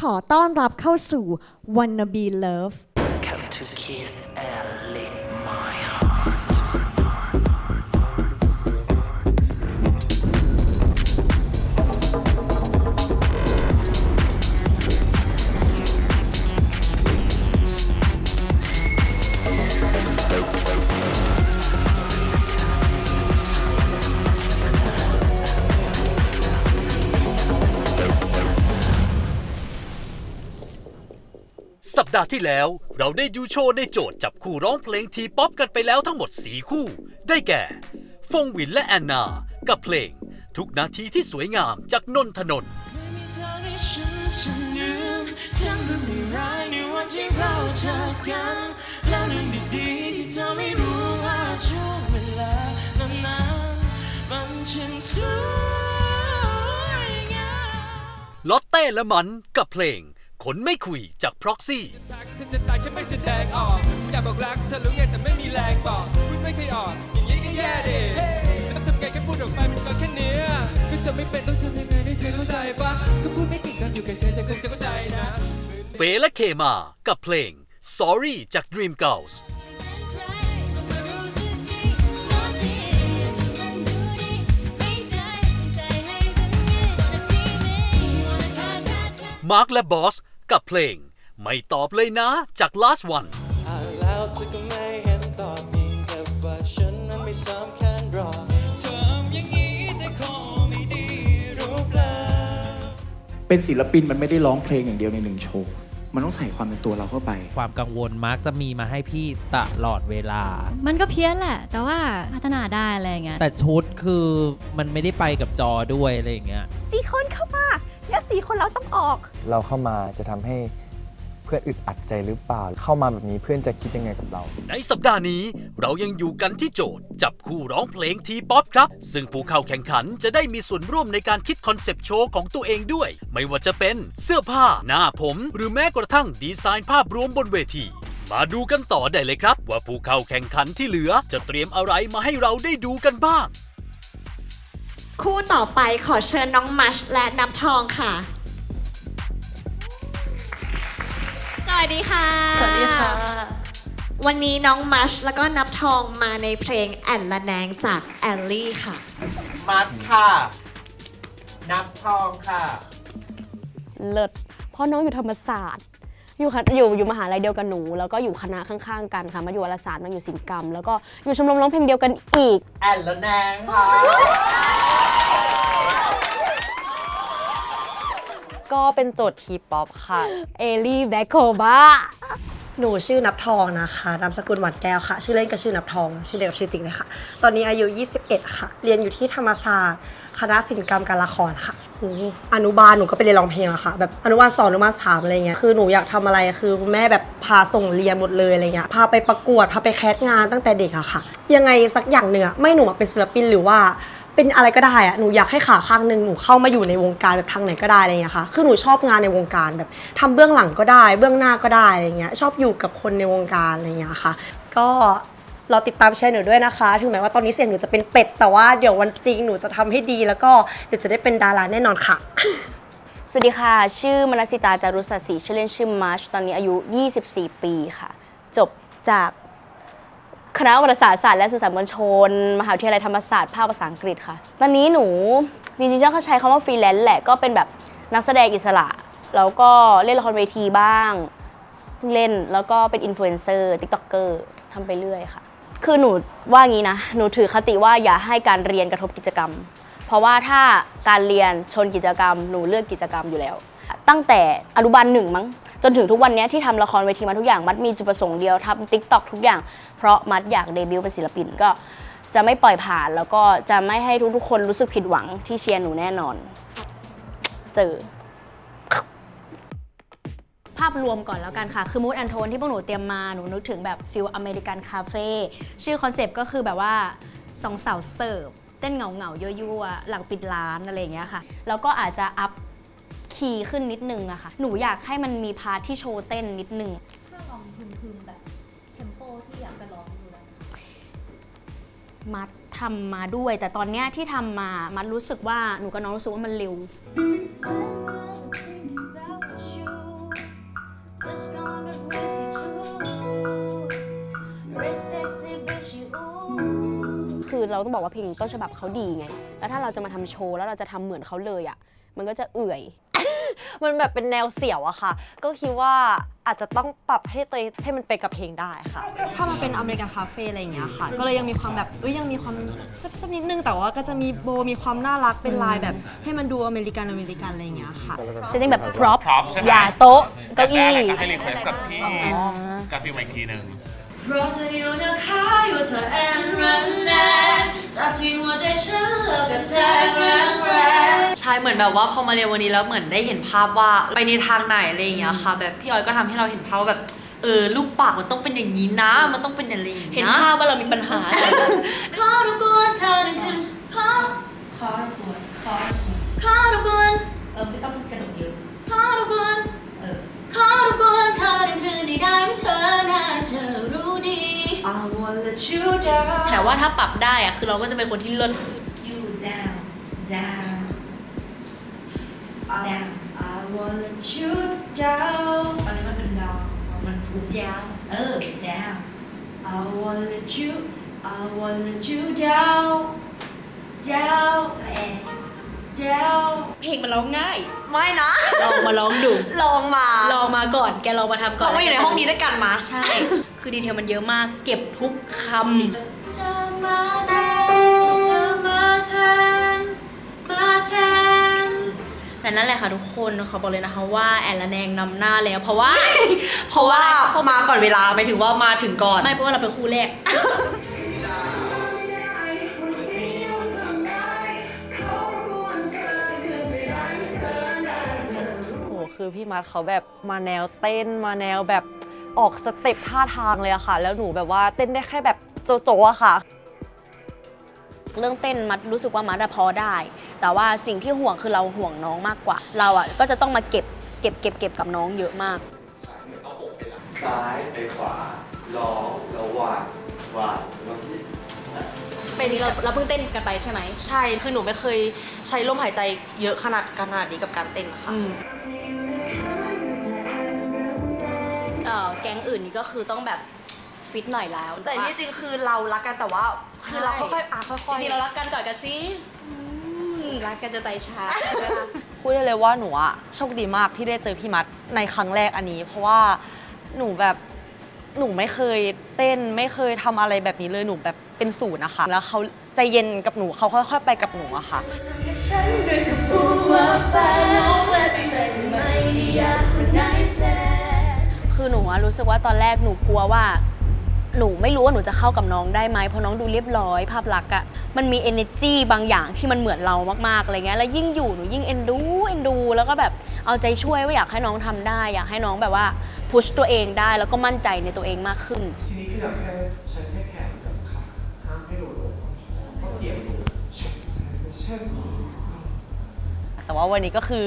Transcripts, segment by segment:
ขอต้อนรับเข้าสู่ Wanna Be Love Come to kiss and lick my heart สัปดาห์ที่แล้วเราได้ดูโชว์ในโจทย์จับคู่ร้องเพลงทีป๊อปกันไปแล้วทั้งหมด4คู่ได้แก่ฟงหวินและแอนนากับเพลงทุกนาทีที่สวยงามจากนนทนนท์ลอตเต้และมันกับเพลงคนไม่คุยจากพ็อกซี่ฉันจะตายแค่ไม่แสดงออกอยากบอกรักเธอรู้ไงแต่ไม่มีแรงบอกพูดไม่เคยออกอย่างนี้ก็แย่ดิไม่ต้องทำไงแค่พูดออกไปมันก็แค่เนี้ยก็จะไม่เป็นต้องทำยังไงให้เธอเข้าใจปะก็พูดไม่เก่งกันอยู่กับเธอคงจะเข้าใจนะเฟย์และเคมากับเพลง Sorry จาก Dream Girlsมาร์คและบอสกับเพลงไม่ตอบเลยนะจาก Last One แล้วเธอก็ไม่เห็นตอบเพียงแต่ว่าฉันนั้นไม่สำคัญหรอกทำอย่างนี้จะขอไม่ดีรู้เปล่าเป็นศิลปินมันไม่ได้ร้องเพลงอย่างเดียวในหนึ่งโชว์มันต้องใส่ความเป็นตัวเราเข้าไปความกังวลมักจะมีมาให้พี่ตลอดเวลามันก็เพี้ยนแหละแต่ว่าพัฒนาได้อะไรอย่างเงี้ยแต่ชุดคือมันไม่ได้ไปกับจอด้วยอะไรอย่างเงี้ย4 คนเข้ามาแล้ว4 คนเราต้องออกเราเข้ามาจะทำให้เพื่อนอึดอัดใจหรือเปล่าเข้ามาแบบนี้เพื่อนจะคิดยังไงกับเราในสัปดาห์นี้เรายังอยู่กันที่โจทย์จับคู่ร้องเพลงทีป๊อปครับซึ่งผู้เข้าแข่งขันจะได้มีส่วนร่วมในการคิดคอนเซปต์โชว์ของตัวเองด้วยไม่ว่าจะเป็นเสื้อผ้าหน้าผมหรือแม้กระทั่งดีไซน์ภาพรวมบนเวทีมาดูกันต่อได้เลยครับว่าผู้เข้าแข่งขันที่เหลือจะเตรียมอะไรมาให้เราได้ดูกันบ้างคู่ต่อไปขอเชิญน้องมัชและน้ำทองค่ะสวัสดีค่ะสวัสดีค่ะวันนี้น้องมัชแล้วก็นับทองมาในเพลงแอนละแนงจากแอลลี่ค่ะมัดค่ะนับทองค่ะเลิศเพราะน้องอยู่ธรรมศาสตร์อยู่มหาลัยเดียวกันหนูแล้วก็อยู่คณะข้างๆกันค่ะมาอยู่วารสารมาอยู่ศิลปกรรมแล้วก็อยู่ชมรมร้องเพลงเดียวกันอีกแอนละแนงค่ะก็เป็นโจทย์ทีป๊อปค่ะเอลี่แบล็คโคบาหนูชื่อนับทองนะคะนามสกุลหวานแก้วค่ะชื่อเล่นก็ชื่อนับทองชื่อเล่นกับชื่อจริงเลยค่ะตอนนี้อายุ21ค่ะเรียนอยู่ที่ธรรมศาสตร์คณะศิลปกรรมการละครค่ะอนุบาลหนูก็ไปเรียนร้องเพลงอะค่ะแบบอนุบาล2อนุบาล3อะไรเงี้ยคือหนูอยากทำอะไรคือคุณแม่แบบพาส่งเรียนหมดเลยอะไรเงี้ยพาไปประกวดพาไปแคสงานตั้งแต่เด็กอะค่ะยังไงสักอย่างหนึ่งอะไม่หนูเป็นศิลปินหรือว่าเป็นอะไรก็ได้อะหนูอยากให้ขาข้างหนึ่งหนูเข้ามาอยู่ในวงการแบบทางไหนก็ได้อะไรเงี้ยค่ะคือหนูชอบงานในวงการแบบทำเบื้องหลังก็ได้เบื้องหน้าก็ได้อะไรเงี้ยชอบอยู่กับคนในวงการอะไรเงี้ยค่ะก็เราติดตามแชร์หนูด้วยนะคะถึงแม้ว่าตอนนี้เสียงหนูจะเป็นเป็ดแต่ว่าเดี๋ยววันจริงหนูจะทำให้ดีแล้วก็เดี๋ยวจะได้เป็นดาราแน่นอนค่ะสวัสดีค่ะชื่อมนัสสิตาจารุศศรีชื่อเล่นชื่อมาร์ชตอนนี้อายุ24 ปีค่ะจบจากคณะวารสารศาสตร์และสื่อสารมวลชนมหาวิทยาลัยธรรมศาสตร์ภาคภาษาอังกฤษค่ะตอนนี้หนูจริงๆเขาใช้คำว่าฟรีแลนซ์แหละก็เป็นแบบนักแสดงอิสระแล้วก็เล่นละครเวทีบ้างเล่นแล้วก็เป็นอินฟลูเอนเซอร์ติ๊กต็อกเกอร์ทำไปเรื่อยค่ะคือหนูว่างี้นะหนูถือคติว่าอย่าให้การเรียนกระทบกิจกรรมเพราะว่าถ้าการเรียนชนกิจกรรมหนูเลือกกิจกรรมอยู่แล้วตั้งแต่อนุบาล1มั้งจนถึงทุกวันนี้ที่ทำละครเวทีมาทุกอย่างมัดมีจุดประสงค์เดียวทำ TikTok ทุกอย่างเพราะมัดอยากเดบิวต์เป็นศิลปินก็จะไม่ปล่อยผ่านแล้วก็จะไม่ให้ทุกๆคนรู้สึกผิดหวังที่เชียร์หนูแน่นอนเจอภาพรวมก่อนแล้วกันค่ะคือมูดแอนโทนที่พวกหนูเตรียมมาหนูนึกถึงแบบฟิลอเมริกันคาเฟ่ชื่อคอนเซปต์ก็คือแบบว่าสองสาวเสิร์ฟเต้นเหงาๆยั่วๆหลังปิดร้านอะไรอย่างเงี้ยค่ะแล้วก็อาจจะอัพคีย์ขึ้นนิดนึงอะค่ะหนูอยากให้มันมีพาร์ทที่โชว์เต้นนิดนึงถ้าลองพึมๆแบบเทมโปที่อยากจะร้องดูแล้วมัดทำมาด้วยแต่ตอนเนี้ยที่ทำมามัดรู้สึกว่าหนูกับน้องรู้สึกว่ามันเร็ว ต้องบอกว่าเพลงต้นฉบับเขาดีไงแล้วถ้าเราจะมาทำโชว์แล้วเราจะทำเหมือนเขาเลยอ่ะมันก็จะเอื่อย มันแบบเป็นแนวเสี่ยวอะค่ะก็คิดว่าอาจจะต้องปรับให้ตัวเองให้มันไปกับเพลงได้ค่ะถ้ามันเป็นอเมริกันคาเฟ่อะไรอย่างเงี้ยค่ะก็เลยยังมีความแบบยังมีความแซ่บๆนิดนึงแต่ว่าก็จะมีโบมีความน่ารักเป็นลายแบบให้มันดูอเมริกันอะไรอย่างเงี้ยค่ะ เซตติ้งแบบพร็อพอย่าโต๊ะเก้าอี้ ให้รีเควสกับพี่กาฟิลมาอีกทีหนึ่ง เพราะเธออยู่นะคะอยู่เธอแอนรันแนจากที่หัวใจฉันเลิกกับแทกแรงใช่เหมือนแบบว่าพอมาเรียนวันนี้แล้วเหมือนได้เห็นภาพว่าไปในทางไหนอะไรอย่างเงี้ยค่ะแบบพี่ออยก็ทำให้เราเห็นภาพว่าแบบลูกปากมันต้องเป็นอย่างนี้นะมันต้องเป็นอย่างนี้นะ เห็นภาพว่าเรามีปัญหา ขอรบกวนเธอหนึ่งคืนขอรบกวนไม่ต้องกระดกเยอะขอรบกวนขอรบกวนเธอหนึ่งคืนได้ไหมเธอน่าจะรู้ดี I wanna let you down แต่ว่าถ้าปรับได้อะคือเราก็จะเป็นคนที่เลิศ You down I wanna let you down ตอนนี้มันเป็นดาวมันพูด down down I wanna let you down down เพลงมันร้องง่าย ไม่นะ ลองมาร้องดู ลองมาก่อนแกลองมาทำก่อน เขามาอยู่ในห้องนี้ด้วยกันมา ใช่ คือดีเทลมันเยอะมากเก็บทุกคำ เธอมาแทนแต่นั่นแหละค่ะทุกคนเขาบอกเลยนะคะว่าแอนละแนงนำหน้าแล้วเพราะว่า มาก่อนเวลาหมายถึงว่ามาถึงก่อน ไม่เพราะว่าเราเป็นคู่แรก คือพี่มัดเขาแบบมาแนวเต้นมาแนวแบบออกสเต็ปท่าทางเลยอะค่ะแล้วหนูแบบว่าเต้นได้แค่แบบโจอะค่ะ เรื่องเต้นมัดรู้สึกว่ามัดพอได้แต่ว่าสิ่งที่ห่วงคือเราห่วงน้องมากกว่าเราอ่ะก็จะต้องมาเก็บกับน้องเยอะมาก ซ้ายไปขวาร้องแล้ววาดแล้วคิด เป็นนี้เราเพิ่งเต้นกันไปใช่ไหม ใช่คือหนูไม่เคยใช้ลมหายใจเยอะขนาดนี้กับการเต้นค่ะ แก๊งอื่นนี่ก็คือต้องแบบฟิตหน่อยแล้ว แต่นี่จริงคือเรารักกันแต่ว่าคือเราค่อยๆจริงๆเรารักกันก่อนกันสิรักกันจะใจชา พูดได้เลยว่าหนูอะโชคดีมากที่ได้เจอพี่มัดในครั้งแรกอันนี้เพราะว่าหนูไม่เคยเต้นไม่เคยทำอะไรแบบนี้เลยหนูแบบเป็นศูนย์นะคะแล้วเขาใจเย็นกับหนูเขาค่อยๆไปกับหนูอะค่ะคือหนูรู้สึกว่าตอนแรกหนูกลัวว่าหนูไม่รู้ว่าหนูจะเข้ากับน้องได้ไหมเพราะน้องดูเรียบร้อยภาพลักษณ์อะมันมี energy บางอย่างที่มันเหมือนเรามากๆอะไรเงี้ยแล้วยิ่งอยู่หนูยิ่งเอ็นดูแล้วก็แบบเอาใจช่วยว่าอยากให้น้องทำได้อยากให้น้องแบบว่าพุชตัวเองได้แล้วก็มั่นใจในตัวเองมากขึ้นทีนี้คืออยากแค่ใช้แค่แขนกับขาห้ามให้โดดลงเพราะเสียงหนูเช่น แต่ว่าวันนี้ก็คือ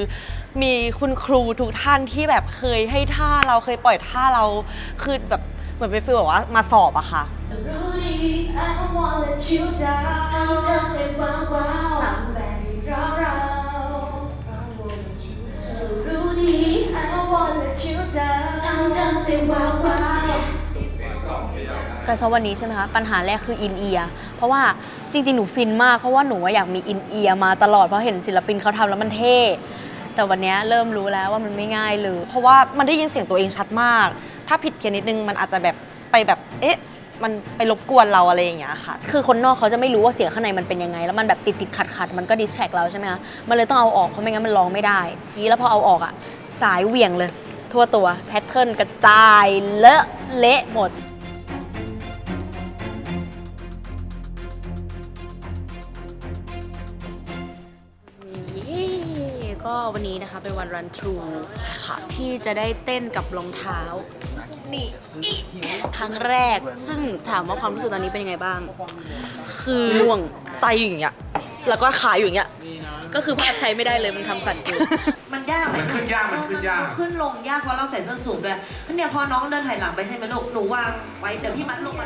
มีคุณครูทุกท่านที่แบบเคยให้ท่าเราเคยปล่อยท่าเราคือแบบเหมือนเป็นฟีลแบบว่ามาสอบอะค่ะการซ้อมวันนี้ใช่ไหมคะปัญหาแรกคืออินเอียร์เพราะว่าจริงๆหนูฟินมากเพราะว่าหนูอยากมีอินเอียร์มาตลอดเพราะเห็นศิลปินเขาทำแล้วมันเท่แต่วันนี้เริ่มรู้แล้วว่ามันไม่ง่ายเลยเพราะว่ามันได้ยินเสียงตัวเองชัดมากถ้าผิดแค่นิดนึงมันอาจจะแบบไปแบบมันไปรบกวนเราอะไรอย่างเงี้ยค่ะคือคนนอกเขาจะไม่รู้ว่าเสียงข้างในมันเป็นยังไงแล้วมันแบบติดขัดมันก็ดิสแทรกเราใช่ไหมคะมันเลยต้องเอาออกเพราะไม่งั้นมันร้องไม่ได้นี้แล้วพอเอาออกอ่ะสายเหวี่ยงเลยทั่วตัวแพทเทิร์นกระจายเลอะเละหมดก็วันนี้นะคะเป็นวัน run through ค่ะที่จะได้เต้นกับรองเท้านี่ครั้งแรกซึ่งถามว่าความรู้สึกตอนนี้เป็นยังไงบ้างคือง่วงใจอยู่อย่างเงี้ยแล้วก็ขาอยู่อย่างเงี้ยก็คือภาพใช้ไม่ได้เลยมันทำสั่นเกินมันยากมันขึ้นยากขึ้นลงยากเพราะเราใส่ส้นสูงด้วยเนี่ยพอน้องเดินถอยหลังไปใช่ไหมลูกหนูวางไว้เดี๋ยวที่มัดลงมา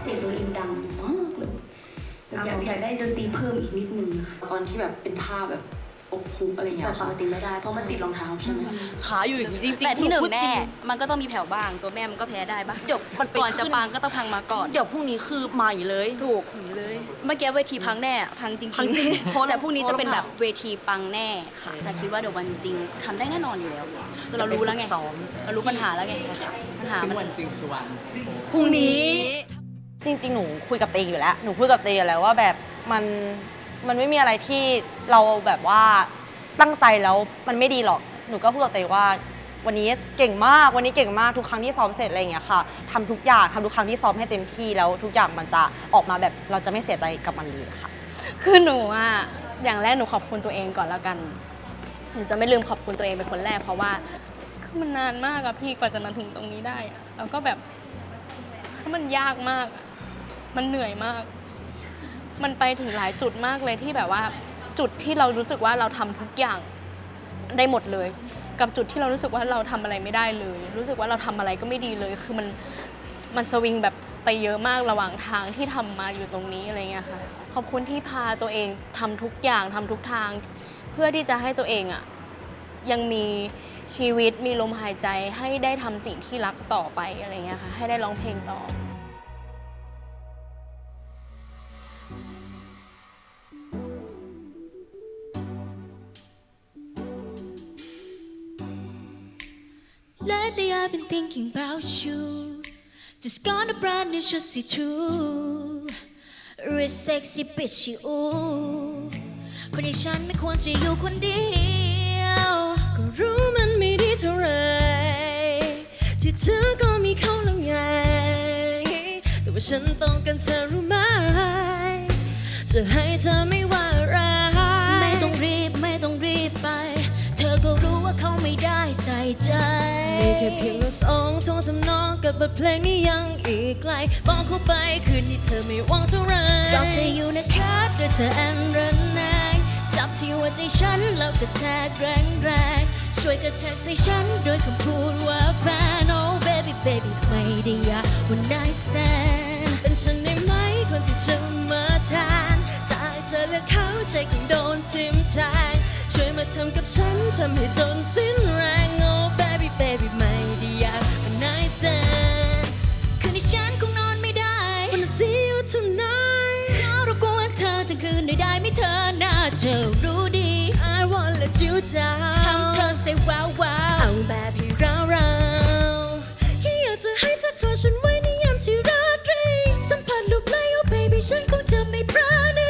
เสียงตัวเองดังมากเลยอยากได้ดนตรีเพิ่มอีกนิดนึงตอนที่แบบเป็นท่าแบบ อกพุกอะไรอย่างเงี้ยปกติไม่ได้เพราะมันติดรองเท้าใช่ไหม ขาอยู่อย่างนี้จริงๆ แต่ที่หนึ่ง พูดจ แน่ ริ มันก็ต้องมีแผ่วบ้าง ตัวแม่มันก็แพ้ได้ปะ เดี๋ยวมันไป ก่อนจะ ขึ้น พังก็ต้องพังมาก่อน เดี๋ยวพรุ่งนี้คือมาอีกเลย ถูก อย่างนี้เลย เมื่อกี้เวทีพังแน่ พังจริง พังจริงเพราะ แต่พรุ่งนี้จะเป็นแบบเวทีปังแน่ค่ะ แต่คิดว่าเดี๋ยววันจริงทำได้แน่นอนอยู่แล้วคือเรารู้แล้วไง ซ้อม เรารู้ปัญหาแล้วไงปัญหามัน วันจริงคือวัน พรุ่งนี้ จริงๆ หนูคุยกับเตยอยู่แล้ว หนูพูดกับเตยอยู่แล้วว่าแบบมันไม่มีอะไรที่เราแบบว่าตั้งใจแล้วมันไม่ดีหรอก หนูก็พูดกับเตยว่าวันนี้เก่งมาก วันนี้เก่งมากทุกครั้งที่ซ้อมเสร็จอะไรอย่างเงี้ยค่ะทำทุกอย่างทำทุกครั้งที่ซ้อมให้เต็มที่แล้วทุกอย่างมันจะออกมาแบบเราจะไม่เสียใจกับมันเลยค่ะ คือหนูอะอย่างแรกหนูขอบคุณตัวเองก่อนแล้วกัน หนูจะไม่ลืมขอบคุณตัวเองเป็นคนแรกเพราะว่าคือมันนานมากอะพี่กว่าจะมาถึงตรงนี้ได้อะแล้วก็แบบมันยากมากอะมันเหนื่อยมาก มันไปถึงหลายจุดมากเลยที่แบบว่าจุดที่เรารู้สึกว่าเราทำทุกอย่างได้หมดเลย กับจุดที่เรารู้สึกว่าเราทำอะไรไม่ได้เลย รู้สึกว่าเราทำอะไรก็ไม่ดีเลย คือมันสวิงแบบไปเยอะมากระหว่างทางที่ทำมาอยู่ตรงนี้อะไรเงี้ยค่ะขอบคุณที่พาตัวเองทำทุกอย่างทำทุกทาง เพื่อที่จะให้ตัวเองอะยังมีชีวิตมีลมหายใจให้ได้ทำสิ่งที่รักต่อไปอะไรเงี้ยค่ะให้ได้ร้องเพลงต่อLately I've been thinking about you. Just got a brand new shirt, see through. Real sexy bitchy, ooh. คนอย่างฉันไม่ควรจะอยู่คนเดียวก็รู้มันไม่ดีเท่าไรที่เธอก็มีเขาแล้วไงแต่ว่าฉันต้องการเธอรู้ไหมจะให้เธอไม่ว่าอะไรไม่ต้องรีบไปเธอก็รู้ว่าเขาไม่ได้ใส่ใจมีแค่เพียงเราสองท่องทำนองกับบทเพลงนี้ยังอีกไกลบอกเขาไปคืนนี้เธอไม่หวังเท่าไรเราจะอยู่นะคะด้วยเธอแอนระแนงจับที่หัวใจฉันแล้วกระแทกแรงๆช่วยกระแทกใส่ฉันด้วยคำพูดว่าแฟน Oh baby baby ไม่ได้อยากวัน night stand เป็นฉันได้ไหมคนที่จะมาแทนถ้าให้เธอเลือกเขาใจคงโดนทิ่มแทงช่วยมาทำกับฉันทำให้จนสิ้นแรง Oh baby baby ไม่ได้อยากวัน night stand คืนนี้ฉันคงนอนไม่ได้ Wanna see you tonight ขอรบกวนเธอทั้งคืนได้ไหมเธอน่าเธอรู้ดี I wanna let you down ทำเธอ say wow wow เอาแบบให้เราแค่อยากจะให้เธอกอดฉันไว้ในยามที่ราตรีสัมผัสลูกไหล Oh baby ฉันคงจะไม่พลาด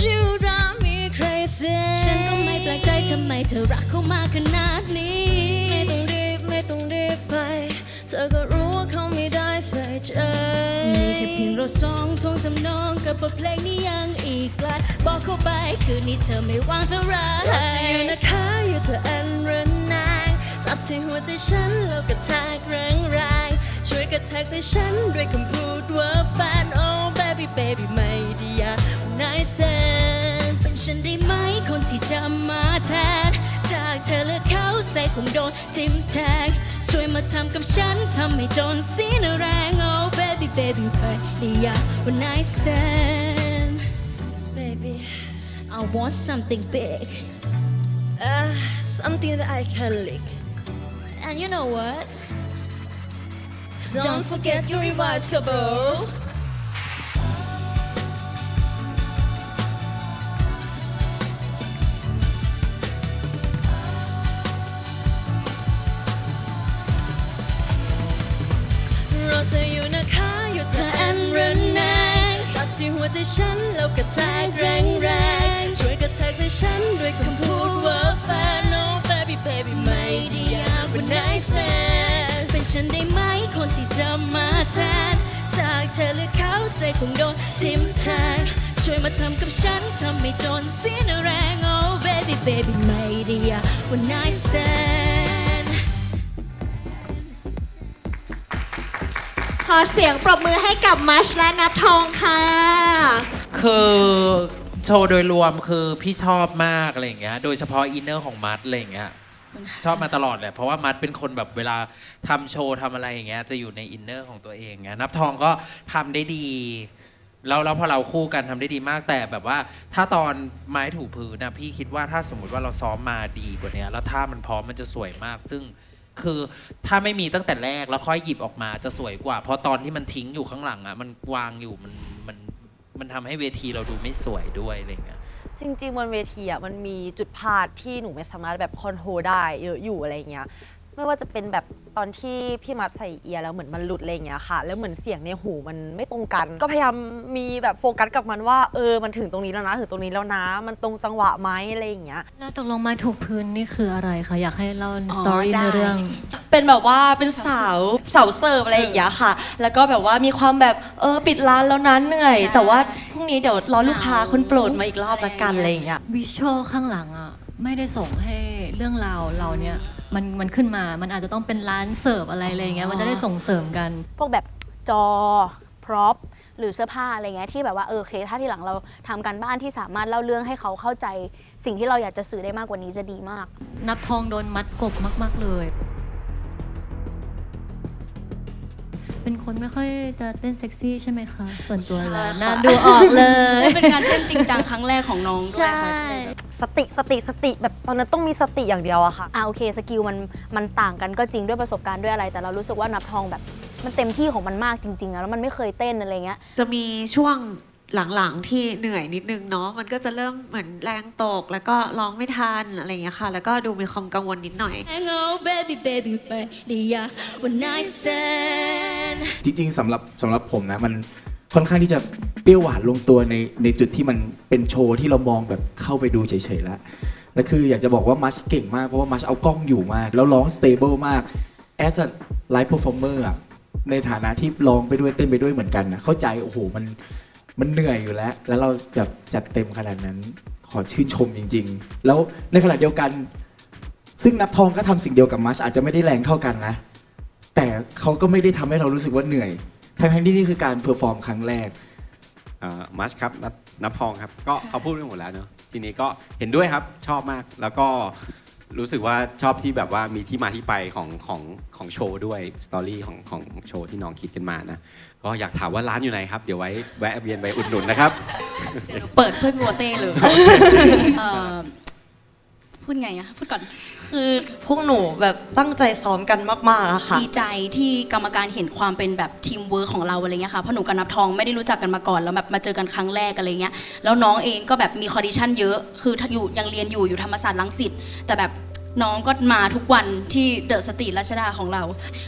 You drive me crazy ฉันก็ไม่แปลกใจทำไมเธอรักเขามาขนาดนี้ไม่ต้องรีบไปเธอก็รู้ว่าเขาไม่ได้ใส่ใจมีแค่เพียงเราสองท่วงทำนองกับบทเพลงนี้ยังอีกไกลบอกเขาไปคืนนี้เธอไม่ว่างเท่าไรเราจะอยู่นะคะอยู่เธอแอนระแนงจับที่หัวใจฉันแล้วกระแทกแรงๆช่วยกระแทกใส่ฉันด้วยคำพูดว่าแฟน Oh baby baby ไม่ได้อยากnight stand เป็นฉันได้ไหมคนที่จะมาแทนถ้าเธอเลือกเขาใจคงโดนทิ่มแทงช่วยมาทำกับฉันทำให้จนสิ้นแรง Oh baby baby ไม่ได้อยากวัน night stand baby I want something big something that I can lick and you know what Don't forget your revised coupleเราจะอยู่นะคะอยู่เธอแอนระแนงจับที่หัวใจฉันแล้วกระแทกแรงๆช่วยกระแทกใส่ฉันด้วยคำพูดว่าแฟน Oh baby baby ไม่ได้อยากวัน night stand เป็นฉันได้ไหมคนที่จะมาแทนจากเธอเลือกเขาใจคงโดนทิ่มแทงช่วยมาทำกับฉันทำให้จนสิ้นแรง Oh baby baby ไม่ได้อยากวัน night stand ขอเสียงปรบมือให้กับมัชและนับทองค่ะ คือโชว์โดยรวมคือพี่ชอบมากอะไรอย่างเงี้ยโดยเฉพาะอินเนอร์ของมัดอะไรอย่างเงี้ยชอบมาตลอดเลยเพราะว่ามัดเป็นคนแบบเวลาทำโชว์ทำอะไรอย่างเงี้ยจะอยู่ในอินเนอร์ของตัวเองเงี้ยนับทองก็ทำได้ดี แล้วพอเราคู่กันทำได้ดีมากแต่แบบว่าถ้าตอนไม้ถูพื้นนะพี่คิดว่าถ้าสมมติว่าเราซ้อมมาดีกว่านี้แล้วถ้ามันพร้อมมันจะสวยมาก ซึ่งคือถ้าไม่มีตั้งแต่แรกแล้วค่อยหยิบออกมาจะสวยกว่า เพราะตอนที่มันทิ้งอยู่ข้างหลังอ่ะมันวางอยู่มันทำให้เวทีเราดูไม่สวยด้วยอะไรเงี้ย จริงๆบนเวทีอ่ะมันมีจุดพลาดที่หนูไม่สามารถแบบคอนโทรลได้เยอะอยู่อะไรเงี้ยไม่ว่าจะเป็นแบบตอนที่พี่มัดใส่เอียร์แล้วเหมือนมันหลุดอะไรเงี้ยค่ะแล้วเหมือนเสียงในหูมันไม่ตรงกัน ก็พยายามมีแบบโฟกัสกับมันว่ามันถึงตรงนี้แล้วนะถึงตรงนี้แล้วนะมันตรงจังหวะไหมอะไรอย่างเงี้ย แล้วตกลงมาถูกพื้นนี่คืออะไรคะอยากให้เล่าสตอรี่ในเรื่อง เป็นแบบว่าเป็นสาวเสิร์ฟอะไรอย่างเงี้ยค่ะ แล้วก็แบบว่ามีความแบบปิดร้านแล้วนั้นเหนื่อย แต่ว่าพรุ่งนี้เดี๋ยวรอลูกค้าคนโปรดมาอีกรอบละกันอะไรอย่างเงี้ย วิชวลข้างหลังอ่ะไม่ได้ส่งให้เรื่องราวเราเนี่ยมันขึ้นมามันอาจจะต้องเป็นร้านเสิร์ฟอะไรอย่างเงี้ยมันจะได้ส่งเสริมกันพวกแบบจอพร็อพหรือเสื้อผ้าอะไรเงี้ยที่แบบว่าโอเคถ้าที่หลังเราทำการบ้านที่สามารถเล่าเรื่องให้เขาเข้าใจสิ่งที่เราอยากจะสื่อได้มากกว่านี้จะดีมากนับทองโดนมัดกบมากๆเลยเป็นคนไม่ค่อยจะเต้นเซ็กซี่ใช่ไหมคะส่วนตัวแล้วน่าดูออกเลยเป็นการเต้นจริงจังครั้งแรกของน้องด้วยค่ะสติแบบตอนนั้นต้องมีสติอย่างเดียวอะค่ะโอเคสกิลมันต่างกันก็จริงด้วยประสบการณ์ด้วยอะไรแต่เรารู้สึกว่านับทองแบบมันเต็มที่ของมันมากจริงๆแล้วมันไม่เคยเต้นอะไรเงี้ยจะมีช่วงหลังๆที่เหนื่อยนิดนึงเนาะมันก็จะเริ่มเหมือนแรงตกแล้วก็ร้องไม่ทันอะไรอย่างเงี้ยค่ะแล้วก็ดูมีความกังวลนิดหน่อยจริงๆสำหรับผมนะมันค่อนข้างที่จะเปรี้ยวหวานลงตัวในจุดที่มันเป็นโชว์ที่เรามองแบบเข้าไปดูเฉยๆแล้วคืออยากจะบอกว่ามัชเก่งมากเพราะว่ามัชเอากล้องอยู่มากแล้วร้องสเตเบิลมาก as a live performer อ่ะในฐานะที่ร้องไปด้วยเต้นไปด้วยเหมือนกันนะเข้าใจโอ้โหมันเหนื่อยอยู่แล้วเราแบบจัดเต็มขนาดนั้นขอชื่นชมจริงๆแล้วในขณะเดียวกันซึ่งนับทองก็ทำสิ่งเดียวกับมัชอาจจะไม่ได้แรงเท่ากันนะแต่เขาก็ไม่ได้ทำให้เรารู้สึกว่าเหนื่อยทั้งที่นี่คือการเพอร์ฟอร์มครั้งแรกมัชครับนับทองครับก็เขาพูดไปหมดแล้วเนอะทีนี้ก็เห็นด้วยครับชอบมากแล้วก็รู้สึกว่าชอบที่แบบว่ามีที่มาที่ไปของโชว์ด้วยสตอรี่ของโชว์ที่น้องคิดกันมานะก็อยากถามว่าร้านอยู่ไหนครับเดี๋ยวไว้แวะเวียนไปอุดหนุนนะครับเปิดเพื่อพี่โบเต้เลยพูดไงอะพูดก่อนคือพวกหนูแบบตั้งใจซ้อมกันมากๆอะค่ะดีใจที่กรรมการเห็นความเป็นแบบทีมเวิร์คของเราอะไรเงี้ยค่ะเพราะหนูกับนับทองไม่ได้รู้จักกันมาก่อนแล้วแบบมาเจอกันครั้งแรกอะไรเงี้ยแล้วน้องเองก็แบบมีคอดิชั่นเยอะคือยังเรียนอยู่ธรรมศาสตร์รังสิตแต่แบบน้องก็มาทุกวันที่เดอะสตรีทรัชดาของเรา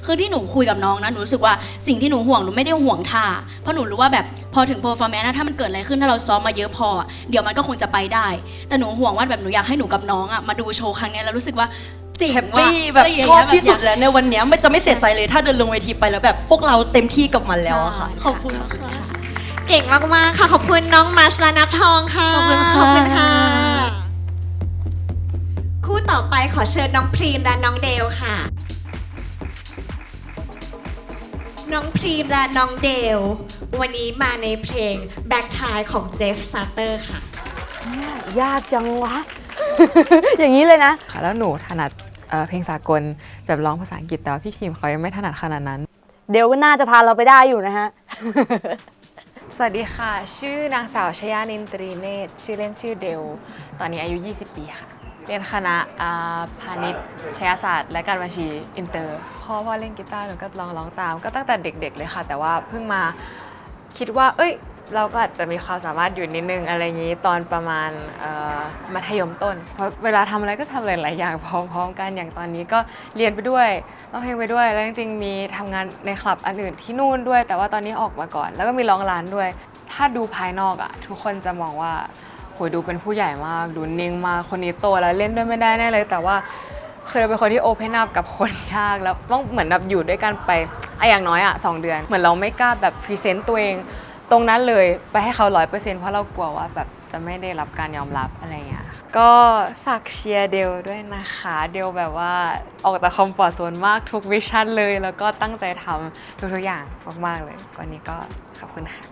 คือที่หนูคุยกับน้องนะหนูรู้สึกว่าสิ่งที่หนูห่วงหนูไม่ได้ห่วงท่าเพราะหนูรู้ว่าแบบพอถึงเพอร์ฟอร์แมนซ์ถ้ามันเกิดอะไรขึ้นถ้าเราซ้อมมาเยอะพอเดี๋ยวมันก็คงจะไปได้แต่หนูห่วงว่าแบบหนูอยากให้หนูกับน้องมาดูโชว์ครั้งนี้แล้วรู้สึกว่าแฮปปี้แบบชอบที่สุดแล้วในวันนี้จะไม่เสียใจเลยถ้าเดินลงเวทีไปแล้วแบบพวกเราเต็มที่กับมันแล้วอะค่ะขอบคุณค่ะเก่งมากๆค่ะขอบคุณน้องมัชและนับทองค่ะขอบคุณค่ะคู่ต่อไปขอเชิญน้องพรีมและน้องเดลค่ะน้องพรีมและน้องเดลวันนี้มาในเพลง Back Tie ของเจฟซาเตอร์ค่ะยากจังวะ อย่างนี้เลยนะแล้วหนูถนัดเพลงสากลแบบร้องภาษาอังกฤษแต่ว่าพี่พิมเขายังไม่ถนัดขนาดนั้นเดลก็น่าจะพาเราไปได้อยู่นะฮะ สวัสดีค่ะชื่อนางสาวชยานินตรีเนตรชื่อเล่นชื่อเดลตอนนี้อายุ20 ปีค่ะเรียนคณะพาณิชย์คณะศาสตร์และการบัญชีอินเตอร์พ่อเล่นกีตาร์หนูก็ร้องตามก็ตั้งแต่เด็กๆเลยค่ะแต่ว่าเพิ่งมาคิดว่าเราก็อาจจะมีความสามารถอยู่นิดนึงอะไรอย่างนี้ตอนประมาณมัธยมต้นเพราะเวลาทำอะไรก็ทำหลายๆอย่างพร้อมๆกันอย่างตอนนี้ก็เรียนไปด้วยร้องเพลงไปด้วยแล้วจริงๆมีทำงานในคลับอันอื่นที่นู่นด้วยแต่ว่าตอนนี้ออกมาก่อนแล้วก็มีร้องร้านด้วยถ้าดูภายนอกทุกคนจะมองว่าโหดูเป็นผู้ใหญ่มากดูนิ่งมากคนนี้โตแล้วเล่นด้วยไม่ได้แน่เลยแต่ว่าคือเราเป็นคนที่โอเพนอัพกับคนยากแล้วต้องเหมือนแบบอยู่ด้วยกันไปอย่างน้อย2 เดือนเหมือนเราไม่กล้าแบบพรีเซนต์ตัวเองตรงนั้นเลยไปให้เขา 100% เพราะเรากลัวว่าแบบจะไม่ได้รับการยอมรับอะไรเงี้ยก็ฝากเชียร์เดลด้วยนะคะเดลแบบว่าออกจากคอมฟอร์ตโซนมากทุกวิชั่นเลยแล้วก็ตั้งใจทำทุกๆอย่างมากๆเลยวันนี้ก็ขอบคุณค่ะ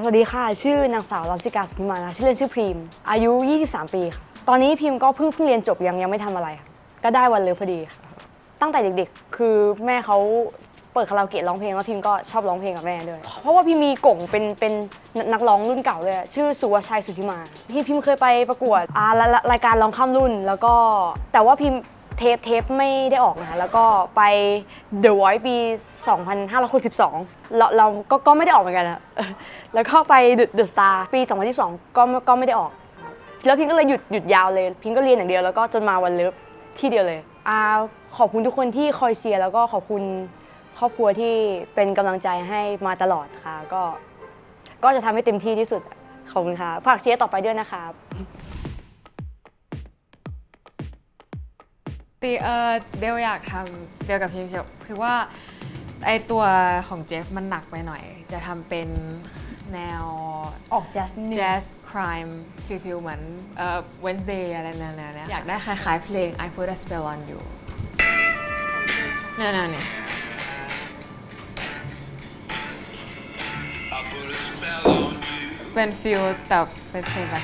สวัสดีค่ะชื่อนางสาวรัชกาสุขิมานะชื่อเล่นชื่อพรีมอายุ23 ปีค่ะตอนนี้พิมก็เพิ่งเรียนจบยังไม่ทำอะไรก็ได้วันเลยพอดีค่ะตั้งแต่เด็กๆคือแม่เขา เปิดคาราโอเกะร้องเพลงแล้วพิมก็ชอบร้องเพลงกับแม่ด้วยเพราะว่าพิมมีก่งเป็นนักร้องรุ่นเก่าเลยชื่อสุวชัยสุทธิมาพิมเคยไปประกวดรายการร้องข้ามรุ่นแล้วก็แต่ว่าพิมเทปไม่ได้ออกนะคะแล้วก็ไป The Voice ปี 2562เราก็ไม่ได้ออกเหมือนกันนะแล้วก็ไป The Star ปี 2022ก็ไม่ได้ออกแล้วพิมก็เลยหยุดยาวเลยพิมก็เรียนอย่างเดียวแล้วก็จนมาวันเลิฟที่เดียวเลยขอบคุณทุกคนที่คอยเชียร์แล้วก็ขอบคุณครอบครัวที่เป็นกำลังใจให้มาตลอดค่ะก็จะทำให้เต็มที่ที่สุดขอบคุณค่ะฝากเชียร์ต่อไปด้วยนะครับเดลอยากทำเดลกับพิมคือว่าไอตัวของเจฟมันหนักไปหน่อยจะทำเป็นแนวออกแจ๊ส crime ฟิลเหมือนWednesday อะไรแนวๆนี้อยากได้คล้ายๆเพลง I Put a Spell on You แนวๆเนี่ยเป็นฟิลแต่เป็นเพลงแบบ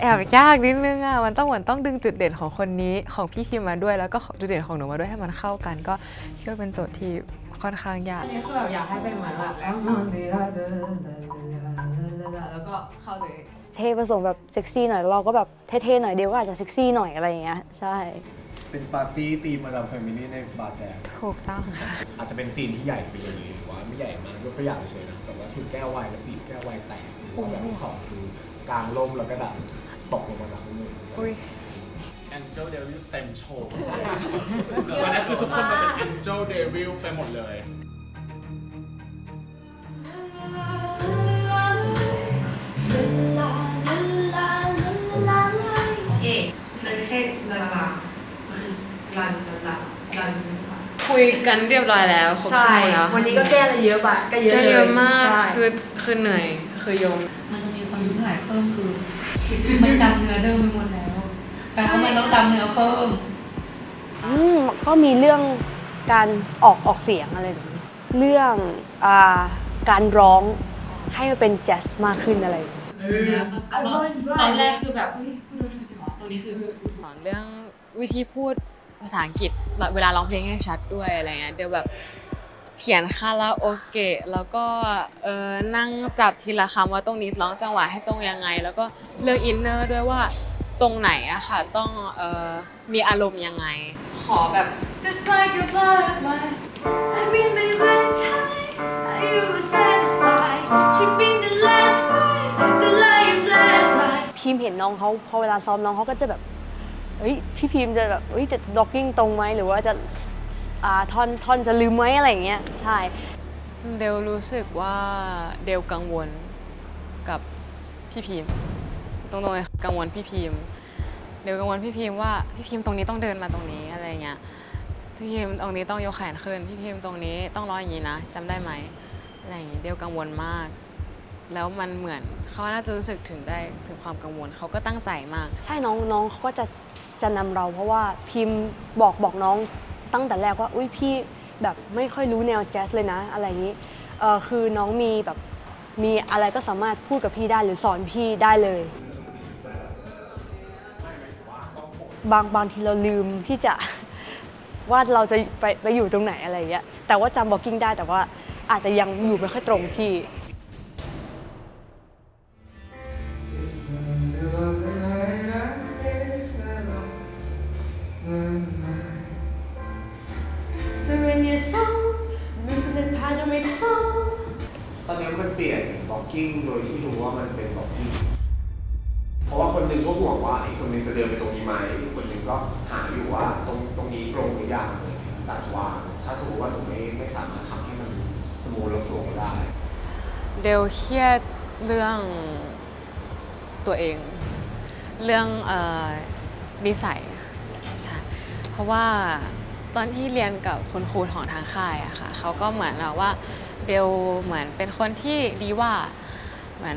แอบยากนิดนึงอ่ะมันต้องดึงจุดเด่นของคนนี้ของพี่พิมมาด้วยแล้วก็จุดเด่นของหนูมาด้วยให้มันเข้ากันก็คิดว่าเป็นโจทย์ที่ค่อนข้างยากนี่คือแบบอยากให้เป็นเหมือนแบบแล้วก็เข้าเลยเท่ผสมแบบเซ็กซี่หน่อยเราก็แบบเท่ๆหน่อยเดียวก็อาจจะเซ็กซี่หน่อยอะไรอย่างเงี้ยใช่เป็นปาร์ตี้ตีมมาดามแฟมิลี่ในบาร์แจ๊สถูกต้องอาจจะเป็นซีนที่ใหญ่ไปเลยหรือว่าไม่ใหญ่มากยกตัวอย่างเฉยๆนะแต่ว่าถือแก้วไวน์แล้วบีบแก้วไวน์แตกหรือว่าแบบที่สองคือกลางล่มแล้วก็ดับตกลงมาจากข้างบนAngel Devil เต็มโชว์วันนั้นคือทุกคนเป็น Angel Devil ไปหมดเลยมันไม่ใช่ลาลามันคือลันคุยกันเรียบร้อยแล้วครบชั่วโมงแล้ววันนี้ก็แก้อะไรเยอะปะก็เยอะมากคือเหนื่อยคือยมมันมีความยุ่งยากเพิ่มคือมันจำเนื้อเดิมไปหมดแล้วแต่ว่ามันต้องจำเนื้อเพิ่มก็มีเรื่องการออกเสียงอะไรแบบนี้เรื่องการร้องให้มันเป็นแจ๊สมากขึ้นอะไรตอนแรกคือแบบพูดโดนช่วยตรงนี้คือสอนเรื่องวิธีพูดภาษาอังกฤษเวลาร้องเพลงให้ชัดด้วยอะไรเงี้ยเดี๋ยวแบบเขียนคาราโอเกะแล้วก็นั่งจับทีละคำว่าตรงนี้ร้องจังหวะให้ตรงยังไงแล้วก็เลือกอินเนอร์ด้วยว่าตรงไหนอะค่ะต้องมีอารมณ์ยังไงขอแบบ just like your blood was I mean my one time you were satisfied she been the last fight the light you black light พิมเห็นน้องเขาพอเวลาซ้อมน้องเขาก็จะแบบพี่พิมจะแบบจะด็อกกิ้งตรงไหมหรือว่าจะท่อนจะลืมไหมอะไรอย่างเงี้ยใช่เดลรู้สึกว่าเดลกังวลกับพี่พิมตรงๆกังวลพี่พิมเดลกังวลพี่พิมว่าพี่พิมตรงนี้ต้องเดินมาตรงนี้อะไรเงี้ยพี่พิมตรงนี้ต้องยกแขนขึ้นพี่พิมตรงนี้ต้องร้องอย่างนี้นะจำได้ไหมอะไรอย่างงี้เดลกังวลมากแล้วมันเหมือนเขาน่าจะรู้สึกถึงความกังวลเขาก็ตั้งใจมากใช่น้องเขาก็จะนำเราเพราะว่าพิมบอกน้องตั้งแต่แรกว่าอุ้ยพี่แบบไม่ค่อยรู้แนวแจ๊สเลยนะอะไรอย่างนี้คือน้องมีอะไรก็สามารถพูดกับพี่ได้หรือสอนพี่ได้เลยบางทีเราลืมที่จะว่าเราจะไปอยู่ตรงไหนอะไรอย่างเงี้ยแต่ว่าจำ blocking ได้แต่ว่าอาจจะยังอยู่ไม่ค่อยตรงที่ Surrender soul Mix the part of my soul ตอนนี้มันเปลี่ยนบล็อกกิ้งโดยที่รู้ว่ามันเป็นบล็อกกิ้งเพราะว่าคนหนึ่งก็ห่วงว่าอีกคนหนึ่งจะเดินไปตรงนี้ไหมอีกคนหนึ่งก็หาอยู่ว่าตรงนี้ตรงหรือยังจัดวางถ้าสมมติว่าหนูไม่สามารถทำให้มันสมูทและโฟล์ได้เดลเครียดเรื่องตัวเองเรื่องนิสัยใช่เพราะว่าตอนที่เรียนกับคุณครูของทางค่ายอะค่ะเขาก็เหมือนเราว่าเดลเหมือนเป็นคนที่ดีว่าเหมือน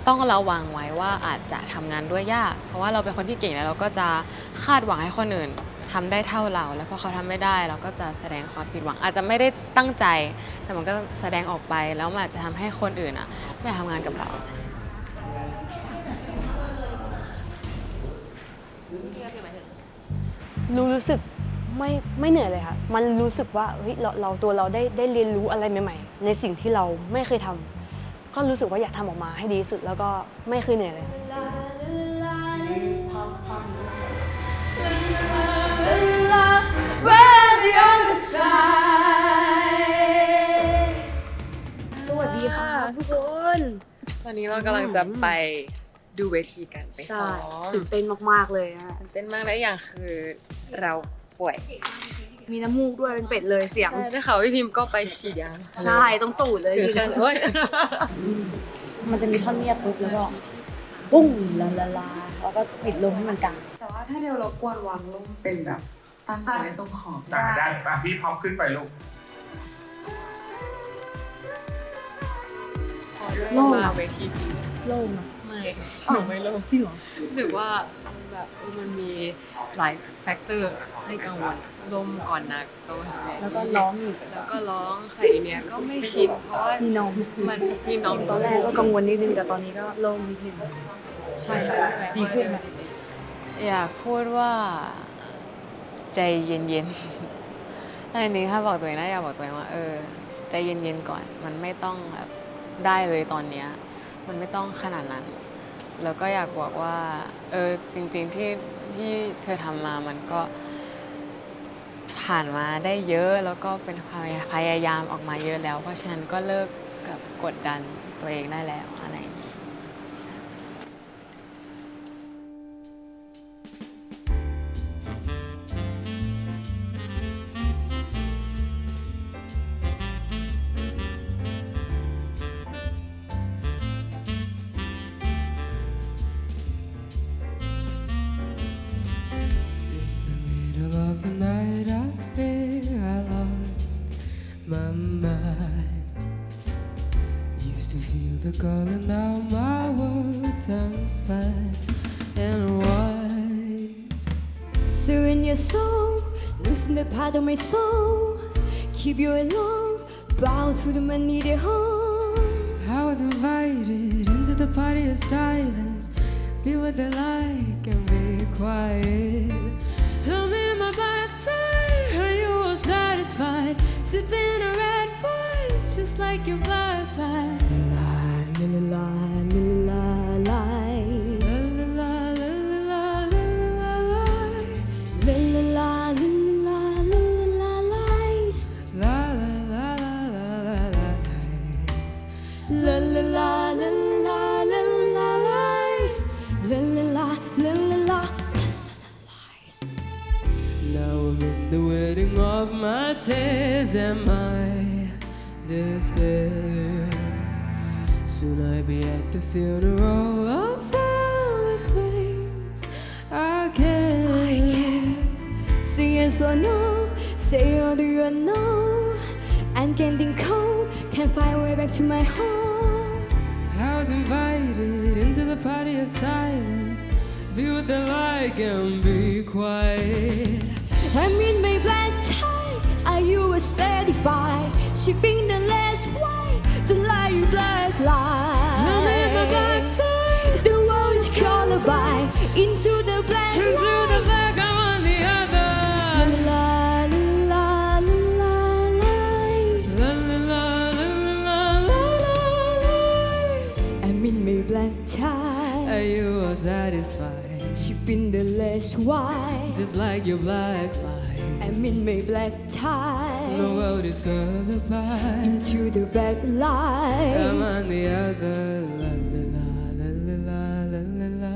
ต้องระวังไว้ว่าอาจจะทำงานด้วยยาก เพราะว่าเราเป็นคนที่เก่งแล้วเราก็จะคาดหวังให้คนอื่นทำได้เท่าเราแล้วพอเขาทำไม่ได้เราก็จะแสดงความผิดหวังอาจจะไม่ได้ตั้งใจแต่มันก็แสดงออกไปแล้วมันอาจจะทำให้คนอื่นไม่ทำงานกับเรารู้สึกไม่เหนื่อยเลยค่ะมันรู้สึกว่าเฮ้ยเราได้เรียนรู้อะไรใหม่ๆในสิ่งที่เราไม่เคยทำก็รู้สึกว่าอยากทำออกมาให้ดีที่สุดแล้วก็ไม่เคยเหนื่อยเลย สวัสดีค่ะทุกคนตอนนี้เรากำลังจะไปดูเวทีกันไปซ้อม ตื่นเต้นมากๆเลยอะ ตื่นเต้นมากและอย่างคือเราป่วย มีน้ำมูกด้วยเป็นเป็ดเลยเสียง ได้ข่าวพี่พิมพ์ก็ไปฉีดยา ใช่ต้องตูดเลย ฉีดกันโอ้ย มันจะมีท่อนเงียบปุ๊บแล้วก็ปุ้งลาแล้วก็ปิดลมให้มันกลาง แต่ว่าถ้าเดียวรบกวนวางลงเป็นแบบตั้งไว้ตรงขอบ ได้ป่ะพี่พร้อมขึ้นไปลูก โล่งมาเวทีจริง โล่งอะ ไม่หนูไม่โล่ง จริงเหรอ หรือว่าแบบมันมีหลายแฟกเตอร์ให้กังวลลมก่อนหนักโตเห็นไหม แล้วก็ร้องอีก แล้วก็ร้องใครเนี้ยก็ไม่ชินเพราะว่า มีน้อง มันมีน้อง ตอนแรกก็กังวลนิดนึงแต่ตอนนี้ก็โล่งนิดนึงใช่ค่ะดีขึ้นไหม อยากพูดว่าใจเย็นๆแต่จริงๆถ้าบอกตัวเองนะอยากบอกตัวเองว่าใจเย็นๆก่อนมันไม่ต้องแบบได้เลยตอนเนี้ยมันไม่ต้องขนาดนั้นแล้วก็อยากบอกว่าจริงๆที่เธอทำมามันก็ผ่านมาได้เยอะแล้วก็เป็นพยายามออกมาเยอะแล้วเพราะฉะนั้นก็เลิกกับกดดันตัวเองได้แล้วอะไรอย่างนี้ใช่ Middle of the night, I fear I lost my mind. Used to feel the call, and now my world turns black and white. Stirring your soul, loosen the part of my soul. Keep you alone, bow to the man needed home. I was invited into the party of silence. Be what they like and be quiet. I'm in my black tie, are you all satisfied? Sipping a red wine, just like your black light. Now I'm in the wedding of my tears and my despair. Soon I'll be at the funeral of all the things I care. Say yes or no, say or do you know? I'm getting cold, can't find a way back to my home. I was invited into the party of silence. Be what they like and be quiet. I'm in my black tie, are you satisfied? Shipping the last white, the light black light. I'm in my black tie. The world is colored by into the black light. Into the black, I'm on the other. La la la la lies. La la la la la la lies. I'm in my black tie. Are you all satisfied? Shipping the last white, just like your black light. I'm in my black tie. The world is colored by into the black light. I'm on the other. La la la la la la la.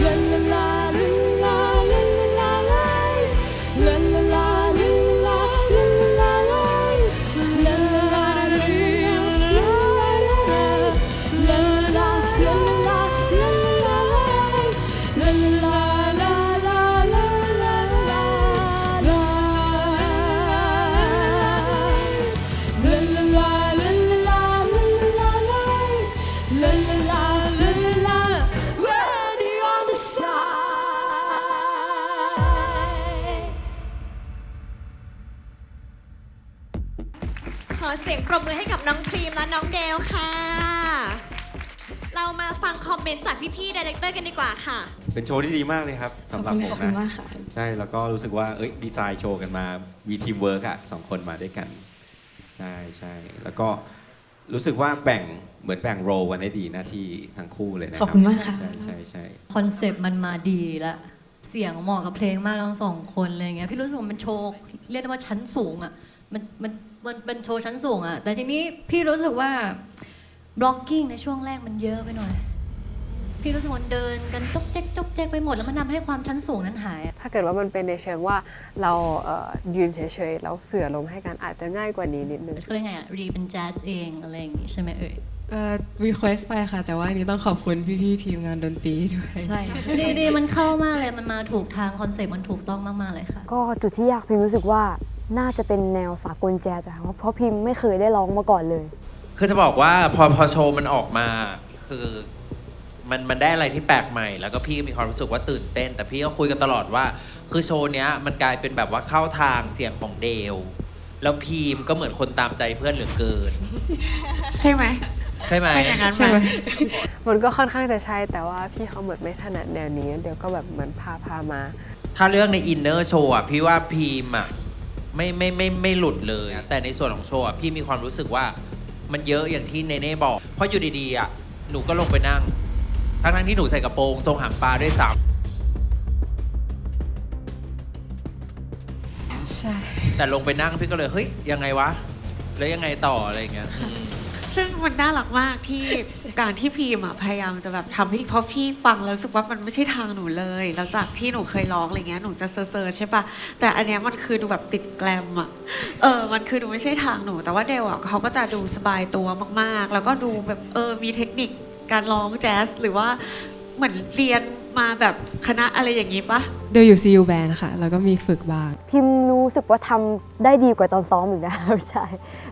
La la la la la la lies. La la la la la la lies. La la la la la lies. La la la la la lies. La la la la la la lies. La la la la la ขอเสียงปรบมือให้กับน้องพรีมและน้องเดลค่ะ เรามาฟังคอมเมนต์จากพี่ๆไดเรคเตอร์กันดีกว่าค่ะ เป็นโชว์ที่ดีมากเลยครับสำหรับผม ขอบคุณ นะ มากค่ะ ใช่แล้วก็รู้สึกว่าดีไซน์โชว์กันมามีทีมเวิร์กอะ2 คนมาด้วยกันใช่แล้วก็รู้สึกว่าเหมือนแบ่งโรลกันได้ดีหน้าที่ทั้งคู่เลยนะครับ ขอบคุณมากค่ะ ใช่ คอนเซปต์มันมาดีละเสียงเหมาะกับเพลงมากทั้งสองคนอะไรเงี้ยพี่รู้สึกว่ามันโชว์เรียกได้ว่าชั้นสูงอ่ะมันเป็นโชว์ชั้นสูงอ่ะแต่ทีนี้พี่รู้สึกว่าบล็อกกิ้งในช่วงแรกมันเยอะไปหน่อยพี่รู้สึกว่าเดินกันจกแจ๊กไปหมดแล้วมันทำให้ความชั้นสูงนั้นหาย ถ้าเกิดว่ามันเป็นในเชิงว่าเรายืนเฉยๆแล้วเสื่อลมให้กันอาจจะง่ายกว่านี้นิดนึง ก็เลยไงอ่ะรีเป็นแจ๊สเองอะไรอย่างงี้ใช่ไหมรีเควสไปค่ะ แต่ว่าอันนี้ต้องขอบคุณพี่ๆทีมงานดนตรีด้วย ใช่ดีมันเข้ามากเลยมันมาถูกทางคอนเซปต์มันถูกต้องมากๆเลยค่ะ ก็จุดที่ยากพิมรู้สึกว่าน่าจะเป็นแนวสากลแจ๊สอะเพราะพิมไม่เคยได้ร้องมาก่อนเลย คือจะบอกว่าพอโชว์มันออกมาคือมันได้อะไรที่แปลกใหม่แล้วก็พี่มีความรู้สึกว่าตื่นเต้นแต่พี่ก็คุยกันตลอดว่าคือโชว์เนี้ยมันกลายเป็นแบบว่าเข้าทางเสียงของเดลแล้วพีมก็เหมือนคนตามใจเพื่อนเหลือเกิน ใช่ไหม ใช่ไหม เป็นอย่างนั้นไหมมันก็ค่อนข้างจะใช่แต่ว่าพี่เขาเหมือนไม่ถนัดแนวนี้เดี๋ยวก็แบบเหมือนพามา ถ้าเรื่องในอินเนอร์โชว์อ่ะพี่ว่าพีมอ่ะไม่หลุดเลยแต่ในส่วนของโชว์อ่ะพี่มีความรู้สึกว่ามันเยอะอย่างที่เนเน่บอกเพราะอยู่ดีๆอ่ะหนูก็ลงไปนั่งทั้งที่หนูใส่กระโปรงทรงหางปลาด้วยซ้ำใช่ แต่ลงไปนั่งพี่ก็เลยเฮ้ยยังไงวะแล้วยังไงต่ออะไรอย่างเงี้ย ซึ่งมันน่ารักมากที่การที่พีมพยายามจะแบบทำให้เพราะพี่ฟังแล้วรู้สึกว่ามันไม่ใช่ทางหนูเลยแล้วจากที่หนูเคยร้องอะไรเงี้ยหนูจะเซอร์ใช่ปะแต่อันเนี้ยมันคือดูแบบติดแกลมมันคือดูไม่ใช่ทางหนูแต่ว่าเดลเขาก็จะดูสบายตัวมากๆแล้วก็ดูแบบมีเทคนิคการร้องแจ๊สหรือว่าเหมือนเรียนมาแบบคณะอะไรอย่างนี้ปะเดี๋ยวอยู่ CU Band ค่ะแล้วก็มีฝึกบ้างพิมรู้สึกว่าทำได้ดีกว่าตอนซ้อมอีกนะ ใช่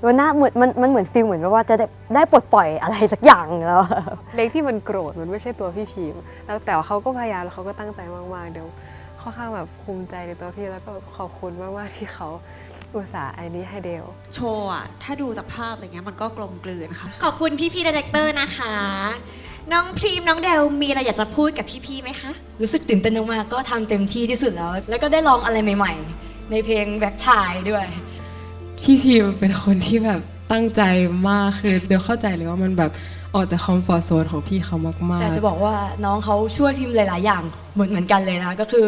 มันน่าเหมือนมันเหมือนฟีลเหมือนว่าจะได้ปลดปล่อยอะไรสักอย่างแล้วเล็กที่มันโกรธมันไม่ใช่ตัวพี่พีมแล้วแต่ว่าเขาก็พยายามแล้วเขาก็ตั้งใจมากๆเดี๋ยวค่อนข้างแบบภูมิใจในตัวพี่แล้วก็ขอบคุณมากๆที่เขาอุตส่าห์ไอ้นี้ให้เดลโชว์ถ้าดูจากภาพอะไรเงี้ยมันก็กลมกลืนค่ะขอบคุณพี่ๆไดเรคเตอร์นะคะน้องพรีมน้องเดลมีอะไรอยากจะพูดกับพี่ๆไหมคะรู้สึกตื่นเต้นมากๆก็ทำเต็มที่ที่สุดแล้วก็ได้ลองอะไรใหม่ๆในเพลงแบ็คชายด้วยพี่พีมเป็นคนที่แบบตั้งใจมากคือเดี๋ยวเข้าใจเลยว่ามันแบบออกจากคอมฟอร์ทโซนของพี่เขามากๆแต่จะบอกว่าน้องเขาช่วยพิมหลายๆอย่างเหมือนกันเลยนะก็คือ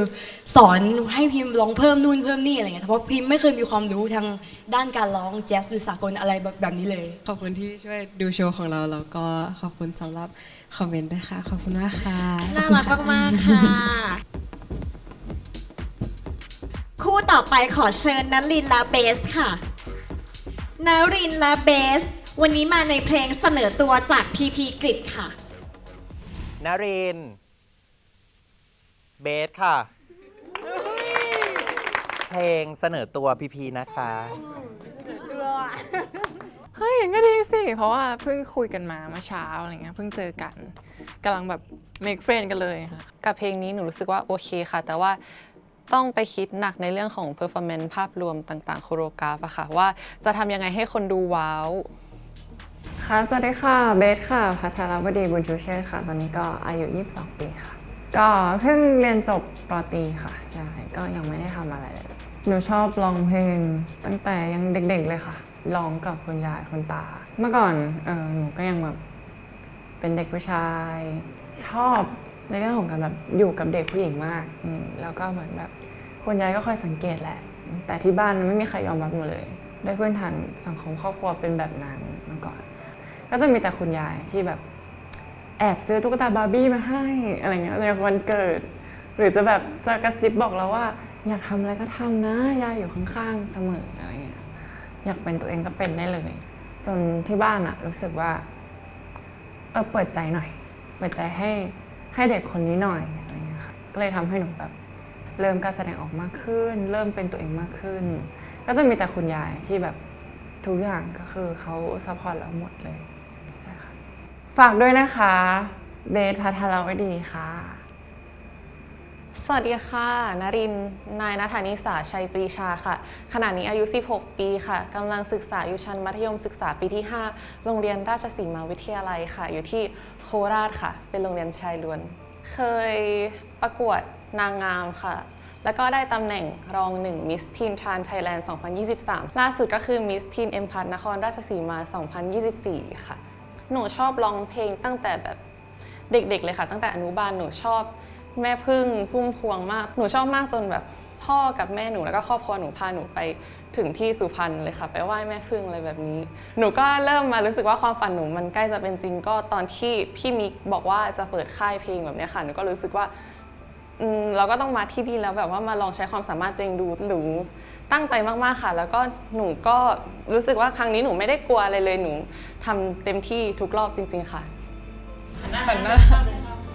สอนให้พิมลองเพิ่มนู่นเพิ่มนี่อะไรเงี้ยเพราะพิมไม่เคยมีความรู้ทางด้านการร้องแจ๊สหรือสากลอะไรแบบนี้เลยขอบคุณที่ช่วยดูโชว์ของเราแล้วก็ขอบคุณสำหรับคอมเมนต์ด้วยค่ะขอบคุณมากค่ะน่ารักมากๆค่ะคู่ต่อไปขอเชิญนลินและเบสค่ะนรินและเบสวันนี้มาในเพลงเสนอตัวจากพีพีกริดค่ะนรินเบสค่ะเพลงเสนอตัวพีพีนะคะเฮ้ยอย่างก็ดีสิเพราะว่าเพิ่งคุยกันมาเมื่อเช้าอะไรเงี้ยเพิ่งเจอกันกำลังแบบ make friend กันเลยค่ะกับเพลงนี้หนูรู้สึกว่าโอเคค่ะแต่ว่าต้องไปคิดหนักในเรื่องของ performance ภาพรวมต่างๆโคโรกราฟอะค่ะว่าจะทำยังไงให้คนดูว้าวค่ะสวัสดีค่ะเบสค่ะภัทรวดีบุญชูเชษค่ะตอนนี้ก็อายุ22 ปีค่ะก็เพิ่งเรียนจบป.ตรีค่ะใช่ก็ยังไม่ได้ทำอะไรเลยหนูชอบร้องเพลงตั้งแต่ยังเด็กๆเลยค่ะร้องกับคุณยายคุณตาเมื่อก่อนหนูก็ยังแบบเป็นเด็กผู้ชายชอบในเรื่องของการแบบอยู่กับเด็กผู้หญิงมากแล้วก็เหมือนแบบคุณยายก็คอยสังเกตแหละแต่ที่บ้านไม่มีใครยอมรับหนูเลยด้วยพื้นฐานสังคมครอบครัวเป็นแบบนั้นมาก่อนก็จะมีแต่คุณยายที่แบบแอบซื้อตุ๊กตาบาร์บี้มาให้อะไรเงี้ยในวันเกิดหรือจะแบบจะกระซิบบอกเราว่าอยากทำอะไรก็ทำนะยายอยู่ข้างๆเสมออะไรเงี้ยอยากเป็นตัวเองก็เป็นได้เลยจนที่บ้านอะรู้สึกว่าเปิดใจหน่อยเปิดใจให้เด็กคนนี้หน่อยอะไรเงี้ยค่ะก็เลยทำให้หนูแบบเริ่มการแสดงออกมากขึ้นเริ่มเป็นตัวเองมากขึ้นก็จะมีแต่คุณยายที่แบบทุกอย่างก็คือเขาซัพพอร์ตเราหมดเลยใช่ค่ะฝากด้วยนะคะเบสภัทรวดีค่ะ สวัสดีค่ะ นรินทร์นายณฐานิสาชัยปรีชาค่ะ ขณะนี้อายุ 16 ปีค่ะ กำลังศึกษาอยู่ชั้นมัธยมศึกษาปีที่ 5 โรงเรียนราชสีมาวิทยาลัยค่ะ อยู่ที่โคราชค่ะ เป็นโรงเรียนชายล้วน เคยประกวดนางงามค่ะ แล้วก็ได้ตำแหน่งรอง1 Miss Teen Trans Thailand 2023 ล่าสุดก็คือ Miss Teen Empat นครราชสีมา 2024 ค่ะ หนูชอบร้องเพลงตั้งแต่แบบเด็กๆเลยค่ะ ตั้งแต่อนุบาลหนูชอบแม่พึ่งพุ่มพวงมาก หนูชอบมากจนแบบพ่อกับแม่หนูแล้วก็ครอบครัวหนูพาหนูไปถึงที่สุพรรณเลยค่ะ ไปไหว้แม่พึ่งอะไรแบบนี้ หนูก็เริ่มมารู้สึกว่าความฝันหนูมันใกล้จะเป็นจริงก็ตอนที่พี่มิกบอกว่าจะเปิดค่ายเพลงแบบนี้ค่ะ หนูก็รู้สึกว่าเราก็ต้องมาที่นี่แล้วแบบว่ามาลองใช้ความสามารถตัวเองดูหนูตั้งใจมากๆค่ะ แล้วก็หนูก็รู้สึกว่าครั้งนี้หนูไม่ได้กลัวอะไรเลยหนูทำเต็มที่ทุกรอบจริงๆค่ะหันหน้า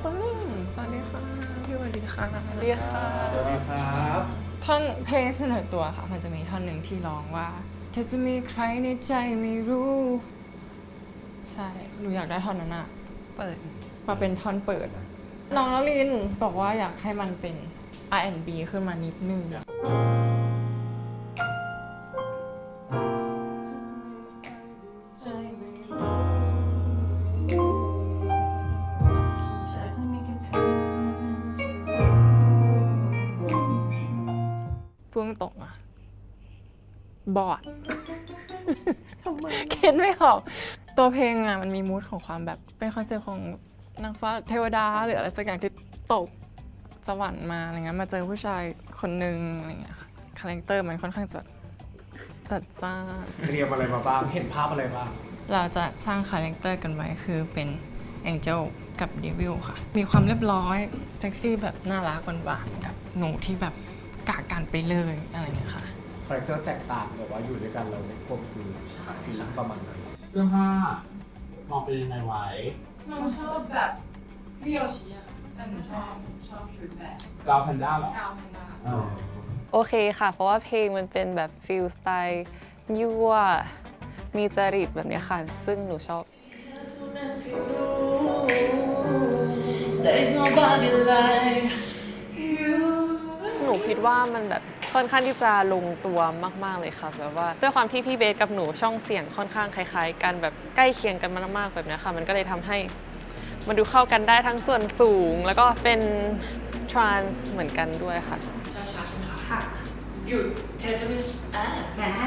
ปึ้งสวัสดีค่ะพี่สวัสดีค่ะสวัสดีค่ะ สวัสดีครับ ท่อนเพลงเสนอตัวค่ะมันจะมีท่อนหนึ่งที่ร้องว่าเธอจะมีใครในใจไม่รู้ใช่หนูอยากได้ท่อนนั้นอะเปิดมาเป็นท่อนเปิดน้องนลินบอกว่าอยากให้มันเป็น R&B ขึ้นมานิดนึงพูดตรงอะบอดคิดไม่ออกตัวเพลงอะมันมีมูดของความแบบเป็นคอนเซ็ปต์ของนางฟ้าเทวดาหรืออะไรสักอย่างที่ตกสวรรค์มาอะไรเงี้ยมาเจอผู้ชายคนหนึ่งอะไรเงี้ยคาแรคเตอร์มันค่อนข้างจัดจ้าน เตรียมอะไรมาบ้าง เห็นภาพอะไรบ้าง เราจะสร้างคาแรคเตอร์กันไว้คือเป็นแองเจิลกับเดวิลค่ะมีความเรียบร้อยเซ็กซี่แบบน่ารักหวานๆกับหนูที่แบบกะกันไปเลยอะไรเงี้ยค่ะคาแรคเตอร์แตกต่างแบบว่าอยู่ด้วยกันเรากลมกลืนฟีลลิ่งประมาณนั้นเสื้อผ้ามองเป็นยังไงไว้ หนูชอบแบบพี่โยชิอะแต่หนูชอบชุดแบบ กาวแพนด้าเหรอ กาวแพนด้าโอเคค่ะเพราะว่าเพลงมันเป็นแบบฟิลสไตล์ยั่วมีจริตแบบนี้ค่ะซึ่งหนูชอบ There is nobody like you หนูคิดว่ามันแบบค่อนข้างที่จะลงตัวมากๆเลยค่ะแบบว่าด้วยความที่พี่เบสกับหนูช่องเสียงค่อนข้างคล้ายๆกันแบบใกล้เคียงกันมากๆแบบนี้ค่ะมันก็เลยทำให้มันดูเข้ากันได้ทั้งส่วนสูงแล้วก็เป็นทรานส์เหมือนกันด้วยค่ะช้าๆใช่ไหมคะค่ะหยุดเธอจะไม่ช้า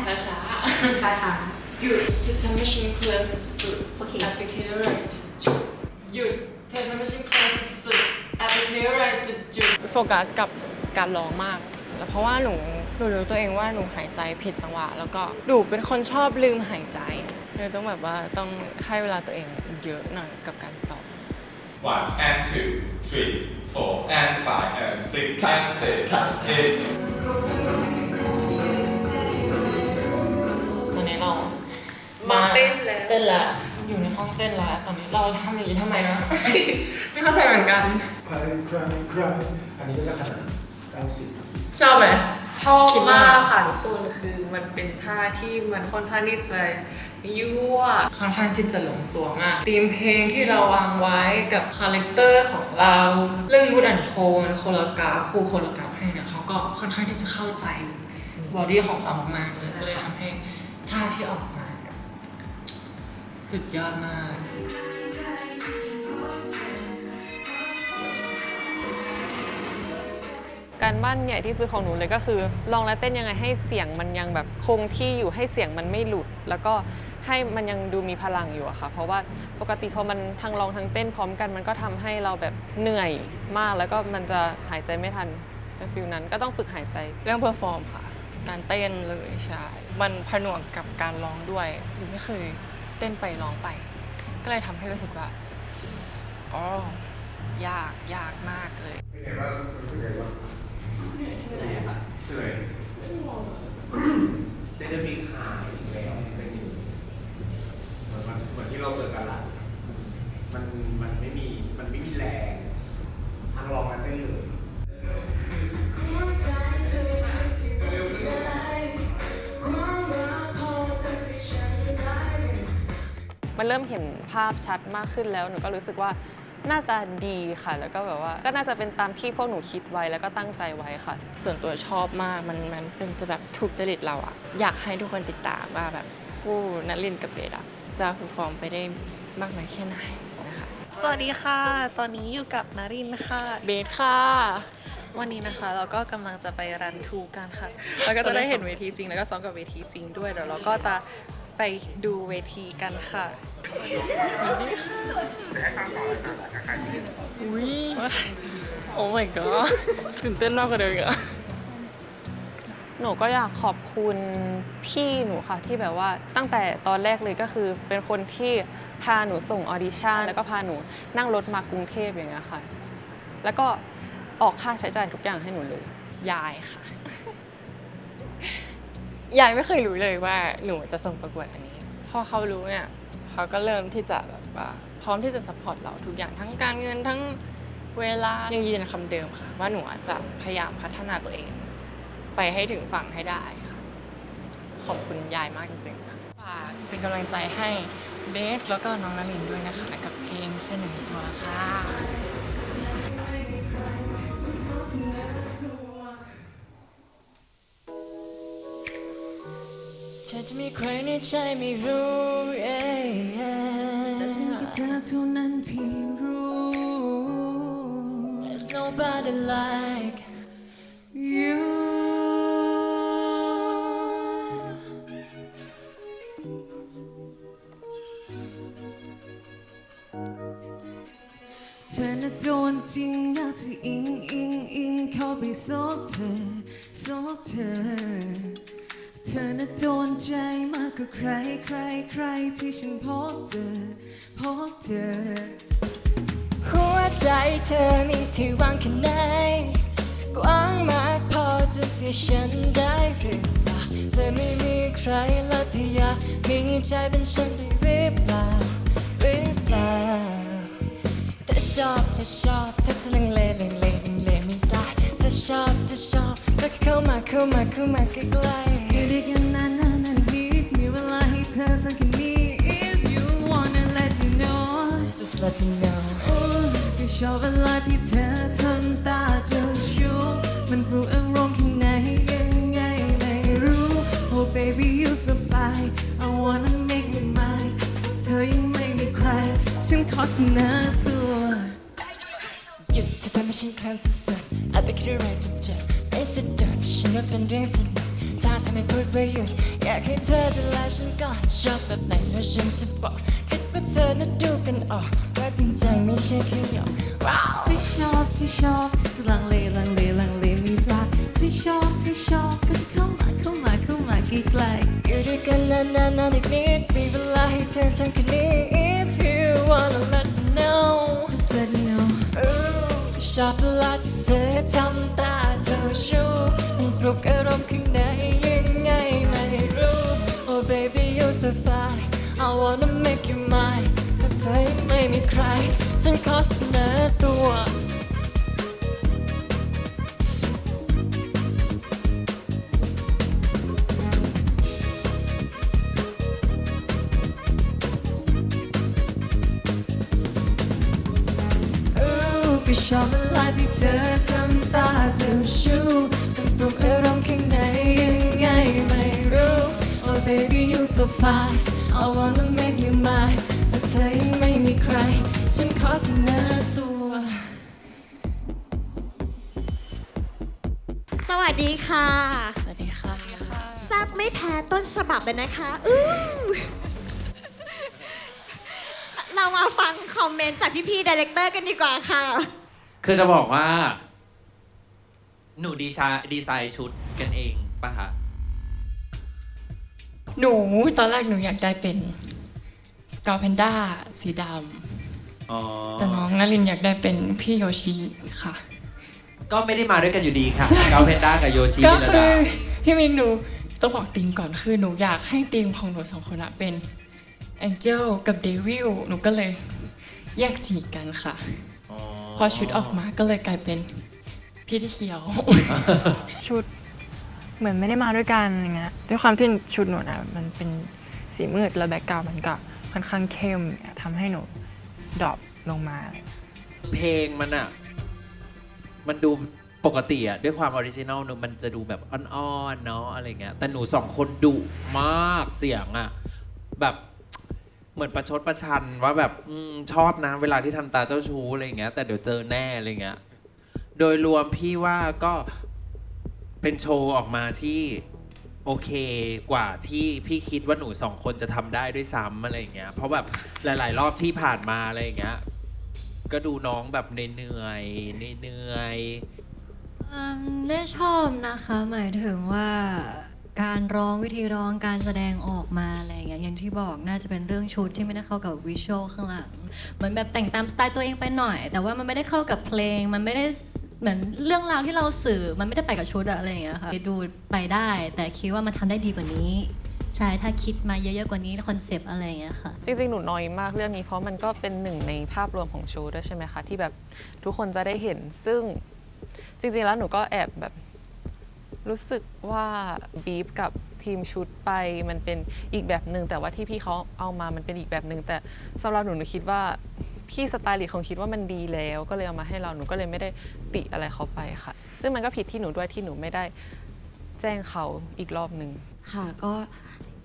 ช้าช้าหยุดเธอทำให้ฉันเคลิ้มสุดๆโอเคแอปพลิเคชันจุดหยุดเธอทำให้ฉันเคลิ้มสุดๆแอปพลิเคชันจุดโฟกัสกับการร้องมากแล้วเพราะว่าหนูรู้ตัวเองว่าหนูหายใจผิดจังหวะแล้วก็หนูเป็นคนชอบลืมหายใจเลยต้องแบบว่าต้องให้เวลาตัวเองเยอะหน่อยกับการซ้อม 1 and 2 3 4 and 5 and 6 and 7 8 ตอนนี้เรามาเต้นแล้วอยู่ในห้องเต้นแล้วตอนนี้เราทำอย่างนี้ทำไมนะ ไม่เข้าใจเหมือนกัน ครายอันนี้ก็จะขนาด90 ชอบไหม ชอบมากค่ะทุกคนคือมันเป็นท่าที่มันค่อนข้างที่จะยั่วค่อนข้างที่จะลงตัวมากธีมเพลงที่เราวางไว้กับคาแรคเตอร์ของเราเรื่องมูดแอนโทนโคโรกราฟครูโคโรกราฟให้เนี่ยเขาก็ค่อนข้างที่จะเข้าใจบอดี้ของเรามากๆเลยก็เลยทำให้ท่าที่ออกมาสุดยอดมากการบ้านใหญ่ที่สุดของหนูเลยก็คือลองและเต้นยังไงให้เสียงมันยังแบบคงที่อยู่ให้เสียงมันไม่หลุดแล้วก็ให้มันยังดูมีพลังอยู่อะค่ะเพราะว่าปกติพอมันทั้งร้องทั้งเต้นพร้อมกันมันก็ทำให้เราแบบเหนื่อยมากแล้วก็มันจะหายใจไม่ทันในฟิลนั้นก็ต้องฝึกหายใจเรื่องเพอร์ฟอร์มค่ะการเต้นเลยใช่มันผนวกกับการร้องด้วยหนูไม่เคยเต้นไปร้องไปก็เลยทำให้รู้สึกว่าอ๋อยากมากเลย เป็นไงบ้างรู้สึกไงบ้างเหนื่อยได้จะมีขายอีกแล้วเป็นอยู่เหมือนที่เราเจอกันล่าสุดมันไม่มีแรงทางลองและเต้นเลยมันเริ่มเห็นภาพชัดมากขึ้นแล้วหนูก็รู้สึกว่า น่าจะดีค่ะ แล้วก็แบบว่าก็น่าจะเป็นตามที่พวกหนูคิดไว้แล้วก็ตั้งใจไว้ค่ะ ส่วนตัวชอบมากมันเป็นจะแบบถูกจริตเราอะอยากให้ทุกคนติดตามว่าแบบคู่นลินกับเบสอะจะฟูฟอร์มไปได้มากน้อยแค่ไหนนะคะ สวัสดีค่ะ ตอนนี้อยู่กับนารินค่ะ เบสค่ะ วันนี้นะคะเราก็กำลังจะไปรันทูกันค่ะ แล้วก็จะได้เห็นเวทีจริงแล้วก็ซ้อมกับเวทีจริงด้วย เดี๋ยวเราก็จะไปดูเวทีกันค่ะ อุ้ยโอ้ my god ตื่นเต้นมากกว่าเดิมอีกอะ หนูก็อยากขอบคุณพี่หนูค่ะที่แบบว่าตั้งแต่ตอนแรกเลยก็คือเป็นคนที่พาหนูส่งออดิชั่นแล้วก็พาหนูนั่งรถมากรุงเทพอย่างเงี้ยค่ะแล้วก็ออกค่าใช้จ่ายทุกอย่างให้หนูเลย ยายค่ะ ยายไม่เคยรู้เลยว่าหนูจะส่งประกวดอันนี้พอเขารู้เนี่ยเขาก็เริ่มที่จะแบบว่าพร้อมที่จะซัพพอร์ตเราทุกอย่างทั้งการเงินทั้งเวลายังยืนคำเดิมค่ะว่าหนูจะพยายามพัฒนาตัวเองไปให้ถึงฝั่งให้ได้ค่ะขอบคุณยายมากจริงๆค่ะฝากเป็นกำลังใจให้เบสแล้วก็น้องนลินด้วยนะคะกับเพลงเส้นหนึ่งตัวค่ะ เธอจะมีใครในใจไม่รู้แต่ฉันกับเธอเท่านั้นที่รู้ There's nobody like you เธอน่ะโดนจริงอยากจะอิงเข้าไปซบเธอเธอน่ะโดนใจมากกว่าใครที่ฉันพบเจอหัวใจเธอมีที่ว่างแค่ไหนกว้างมากพอจะเสียฉันได้หรือเปล่าเธอไม่มีใครแล้วที่อยากมีใจเป็นฉันได้หรือเปล่าแต่ชอบเธอลังเลไม่ได้เธอชอบก็เข้ามาใกล้ๆอยู่ด้วยกันนานนิดมีเวลาให้เธอทั้งแค่นี้ If you wanna let me know just let me know ก็ชอบเวลาที่เธอทำตาเจ้าชู้มันปลุกอารมณ์ข้างในยังไงไม่รู้ Oh baby you so fine I wanna make you mine เธอยังไม่มีใครฉันขอเสนอตัวหยุดเธอทำให้ฉันคลำสุดๆอาจไปคิดอะไรจะเจ็บไม่สะดุดฉันว่าเป็นเรื่องสนุกถ้าเธอไม่พูดว่าหยุดอยากให้เธอดูแลฉันก่อนชอบแบบไหนแล้วฉันจะบอกคิดว่าเธอน่ะดูกันออกว่าจริงใจไม่ใช่แค่หยอกที่ชอบที่จะลังเลไม่ได้ที่ชอบก็เข้ามาใกล้ๆอยู่ด้วยกันนานอีกนิดมีเวลาให้เธอทั้งคืนนี้ If you wanna let me know just let me know ชอบเวลาที่เธอทำตาเจ้าชู้มันปลุกอารมณ์ข้างในยังไงไม่รู้ Oh baby you're so fine I wanna make you mine ถ้าเธอยังไม่มีใครฉันขอเสนอตัวก็ชอบเวลาที่เธอทำตาเจ้าชู้มันปลุกอารมณ์ข้างในยังไงไม่รู้ Oh baby you so fine I wanna make you mine ถ้าเธอยังไม่มีใครฉันขอเสนอตัว สวัสดีค่ะ สวัสดีค่ะ แซ่บไม่แพ้ต้นฉบับเลยนะคะเรามาฟังคอมเมนต์จากพี่ๆดีเรคเตอร์กันดีกว่าค่ะ คือจะบอกว่า หนูดีไซน์ชุดกันเองป่ะคะ หนูตอนแรกหนูอยากได้เป็นสกาแพนด้าสีดำแต่น้องนลินอยากได้เป็นพี่โยชิค่ะ ก็ไม่ได้มาด้วยกันอยู่ดีค่ะเกาเพนด้ากับโยชิ ก็คือพี่มินหนูต้องบอกธีมก่อนคือหนูอยากให้ธีมของหนูสองคนเป็นแองเจิลกับเดวิลหนูก็เลยแยกสีกันค่ะพอชุดออกมาก็เลยกลายเป็นพี่ที่เขียว ชุดเหมือนไม่ได้มาด้วยกันอย่างเงี้ยด้วยความที่ชุดหนูนะมันเป็นสีมืดแล้วแบ็คกราวด์มันก็ค่อนข้างเข้มทำให้หนูดรอปลงมา เพลงมันอะมันดูปกติอะด้วยความออริจินอลมันจะดูแบบอ่อนๆเนาะอะไรเงี้ยแต่หนูสองคนดุมากเสียงอะแบบเหมือนประชดประชันว่าแบบชอบนะเวลาที่ทำตาเจ้าชู้อะไรเงี้ยแต่เดี๋ยวเจอแน่อะไรเงี้ยโดยรวมพี่ว่าก็เป็นโชว์ออกมาที่โอเคกว่าที่พี่คิดว่าหนูสองคนจะทำได้ด้วยซ้ำอะไรเงี้ยเพราะแบบหลายๆรอบที่ผ่านมาอะไรเงี้ยก็ดูน้องแบบเหนื่อยได้ชอบนะคะหมายถึงว่าการร้องวิธีร้องการแสดงออกมาอะไรอย่างเงี้ยอย่างที่บอกน่าจะเป็นเรื่องชุดที่ไม่ได้เข้ากับวิชวลข้างหลังเหมือนแบบแต่งตามสไตล์ตัวเองไปหน่อยแต่ว่ามันไม่ได้เข้ากับเพลงมันไม่ได้เหมือนเรื่องราวที่เราสื่อมันไม่ได้ไปกับชุดอะไรอย่างเงี้ยค่ะดูไปได้แต่คิดว่ามันทำได้ดีกว่านี้ใช่ถ้าคิดมาเยอะๆกว่านี้คอนเซปต์อะไรอย่างเงี้ยค่ะจริงๆหนูน้อยมากเรื่องนี้เพราะมันก็เป็นหนึ่งในภาพรวมของโชว์ด้วยใช่ไหมคะที่แบบทุกคนจะได้เห็นซึ่งจริงๆแล้วหนูก็แอบแบบรู้สึกว่าบีฟกับทีมชุดไปมันเป็นอีกแบบหนึ่งแต่ว่าที่พี่เขาเอามามันเป็นอีกแบบหนึ่งแต่สำหรับหนูคิดว่าพี่สไตลิสต์คงคิดว่ามันดีแล้วก็เลยเอามาให้เราหนูก็เลยไม่ได้ติอะไรเขาไปค่ะซึ่งมันก็ผิดที่หนูด้วยที่หนูไม่ได้แจ้งเขาอีกรอบหนึ่งค่ะก็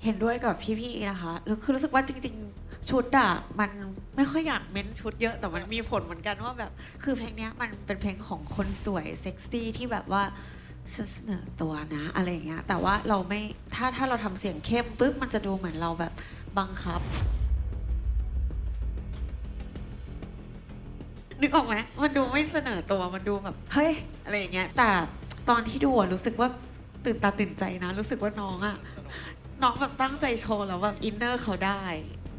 เห็นด้วยกับพี่ๆนะคะแล้วคือรู้สึกว่าจริงๆชุดอะมันไม่ค่อยอยากเม้นชุดเยอะแต่มันมีผลเหมือนกันว่าแบบคือเพลงนี้มันเป็นเพลงของคนสวยเซ็กซี่ที่แบบว่าฉันเสนอตัวนะอะไรอย่างเงี้ยแต่ว่าเราไม่ถ้าเราทำเสียงเข้มปุ๊บมันจะดูเหมือนเราแบบบังคับนึกออกไหมมันดูไม่เสนอตัวมันดูแบบเฮ้ยอะไรอย่างเงี้ยแต่ตอนที่ดูรู้สึกว่าตื่นตาตื่นใจนะรู้สึกว่าน้องแบบตั้งใจโชว์แล้วแบบอินเนอร์เขาได้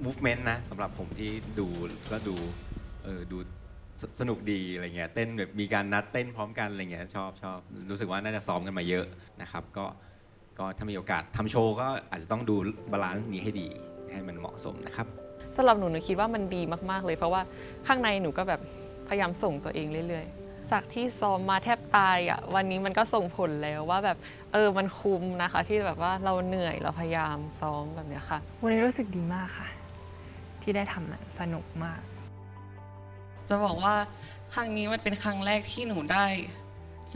movement นะสำหรับผมที่ดูก็ดูดูสนุกดีอะไรเงี้ยเต้นแบบมีการนัดเต้นพร้อมกันอะไรเงี้ยชอบรู้สึกว่าน่าจะซ้อมกันมาเยอะนะครับก็ถ้ามีโอกาสทำโชว์ก็อาจจะต้องดูบาลานซ์นี้ให้ดีให้มันเหมาะสมนะครับสำหรับหนูคิดว่ามันดีมากๆเลยเพราะว่าข้างในหนูก็แบบพยายามส่งตัวเองเรื่อยๆจากที่ซ้อมมาแทบตายอ่ะวันนี้มันก็ส่งผลแล้วว่าแบบมันคุ้มนะคะที่แบบว่าเราเหนื่อยเราพยายามซ้อมแบบเนี้ยค่ะวันนี้รู้สึกดีมากค่ะที่ได้ทำมันสนุกมากจะบอกว่าครั้งนี้มันเป็นครั้งแรกที่หนูได้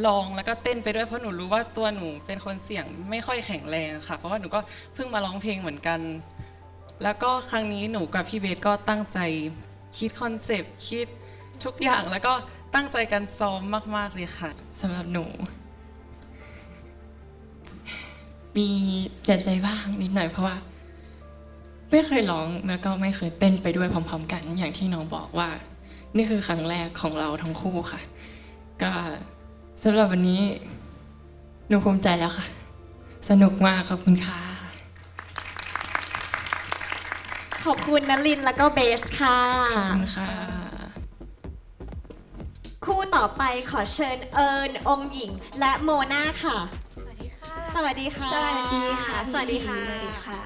ลองแล้วก็เต้นไปด้วยเพราะหนูรู้ว่าตัวหนูเป็นคนเสียงไม่ค่อยแข็งแรงค่ะเพราะว่าหนูก็เพิ่งมาร้องเพลงเหมือนกันแล้วก็ครั้งนี้หนูกับพี่เบสก็ตั้งใจคิดคอนเซปต์คิดทุกอย่างแล้วก็ตั้งใจกันซ้อมมากๆเลยค่ะสำหรับหนูมีเสียใจบ้างนิดหน่อยเพราะว่าไม่เคยร้องแล้วก็ไม่เคยเต้นไปด้วยพร้อมๆกันอย่างที่น้องบอกว่านี่คือครั้งแรกของเราทั้งคู่ค่ะก็สำหรับวันนี้หนูภูมิใจแล้วค่ะสนุกมากขอบคุณค่ะขอบคุณนลินแล้วก็เบสค่ะขอบคุณค่ะคู่ต่อไปขอเชิญเอิญองค์หญิงและโมนาค่ะ สวัสดีค่ะ สวัสดีค่ะ สวัสดีค่ะ สวัสดีค่ะ สวัสดีค่ะ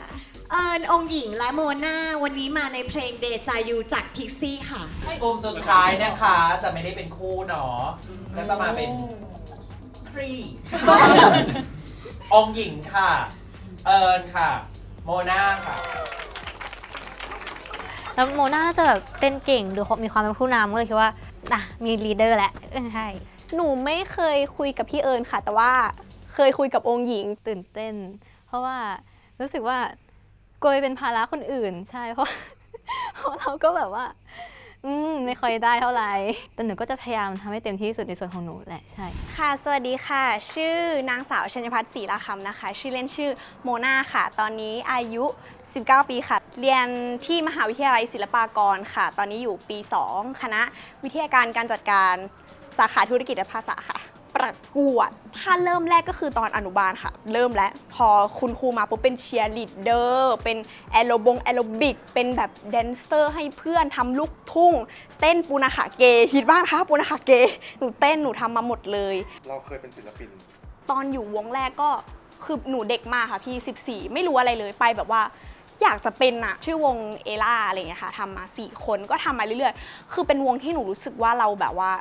เอิญองค์หญิงและโมนาวันนี้มาในเพลงเดจายูจากพิกซี่ค่ะ วงสุดท้ายนะคะจะไม่ได้เป็นคู่เนาะก็จะมาเป็นครีองค์หญิงค่ะ เอิญค่ะ โมนาค่ะ แล้วโมน่าจะแบบเต้นเก่งดูมีความเป็นผู้นำก็เลยคิดว่ามีลีดเดอร์แหละใช่หนูไม่เคยคุยกับพี่เอิญค่ะแต่ว่าเคยคุยกับองค์หญิงตื่นเต้นเพราะว่ารู้สึกว่าโกยเป็นภาระคนอื่นใช่เพราะเราก็แบบว่าไม่ค่อยได้เท่าไหร่แต่หนูก็จะพยายามทำให้เต็มที่ที่สุดในส่วนของหนูแหละใช่ค่ะสวัสดีค่ะชื่อนางสาวชัญพัฒน์ศรีราคำนะคะชื่อเล่นชื่อโมนาค่ะตอนนี้อายุ19 ปีค่ะเรียนที่มหาวิทยาลัยศิลปากรค่ะตอนนี้อยู่ปี2คณะวิทยาการจัดการสาขาธุรกิจและภาษาค่ะประกวดถ้าเริ่มแรกก็คือตอนอนุบาลค่ะเริ่มแล้วพอคุณครูมาปุ๊บเป็นเชียร์ลีดเดอร์เป็นแอโรบิกเป็นแบบแดนเซอร์ให้เพื่อนทำลูกทุ่งเต้นปูนาขาเกฮิตบ้างคะปูนาขาเกหนูเต้นหนูทำมาหมดเลยเราเคยเป็นศิลปินตอนอยู่วงแรกก็คือหนูเด็กมากค่ะพี่14ไม่รู้อะไรเลยไปแบบว่าอยากจะเป็นชื่อวงเอล่าอะไรอย่างเงี้ยค่ะทำมา4 คนก็ทำมาเรื่อยๆคือเป็นวงที่หนูรู้สึกว่าเราแบบว่า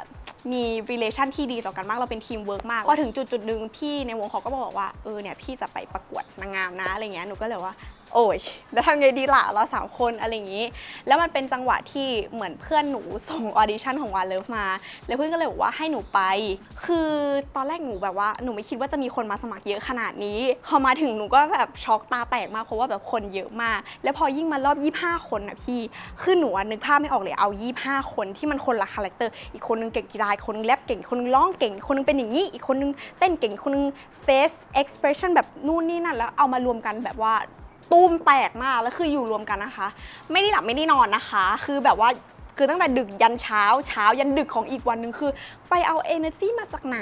มี relation ที่ดีต่อกันมากเราเป็นทีมเวิร์กมากพอถึงจุดหนึ่งพี่ในวงเขาก็บอกว่าเนี่ยพี่จะไปประกวดนางงามนะอะไรเงี้ยหนูก็เลยว่าโอ้ยแล้วทำไงดีล่ะเรา3 คนอะไรอย่างนี้แล้วมันเป็นจังหวะที่เหมือนเพื่อนหนูส่งออดิชั่นของวานเลิฟมาแล้วเพื่อนก็เลยบอกว่าให้หนูไปคือตอนแรกหนูแบบว่าหนูไม่คิดว่าจะมีคนมาสมัครเยอะขนาดนี้พอมาถึงหนูก็แบบช็อกตาแตกมากเพราะว่าแบบคนเยอะมากแล้วพอยิ่งมารอบ25 คนนะพี่คือหนูนึกภาพไม่ออกเลยเอา25 คนที่มันคนละคาแรคเตอร์อีกคนนึงเก่งกีฬาอีกคนนึงแรปเก่งอีกคนนึงร้องเก่งอีกคนนึงเป็นอย่างนี้อีกคนนึงเต้นเก่งอีกคนนึง face expression แบบนู่นนี่นั่นแล้วเอามารวมกันแบบว่าตูมแตกมากแล้วคืออยู่รวมกันนะคะไม่ได้หลับไม่ได้นอนนะคะคือแบบว่าคือตั้งแต่ดึกยันเช้ายันดึกของอีกวันนึงคือไปเอา energy มาจากไหน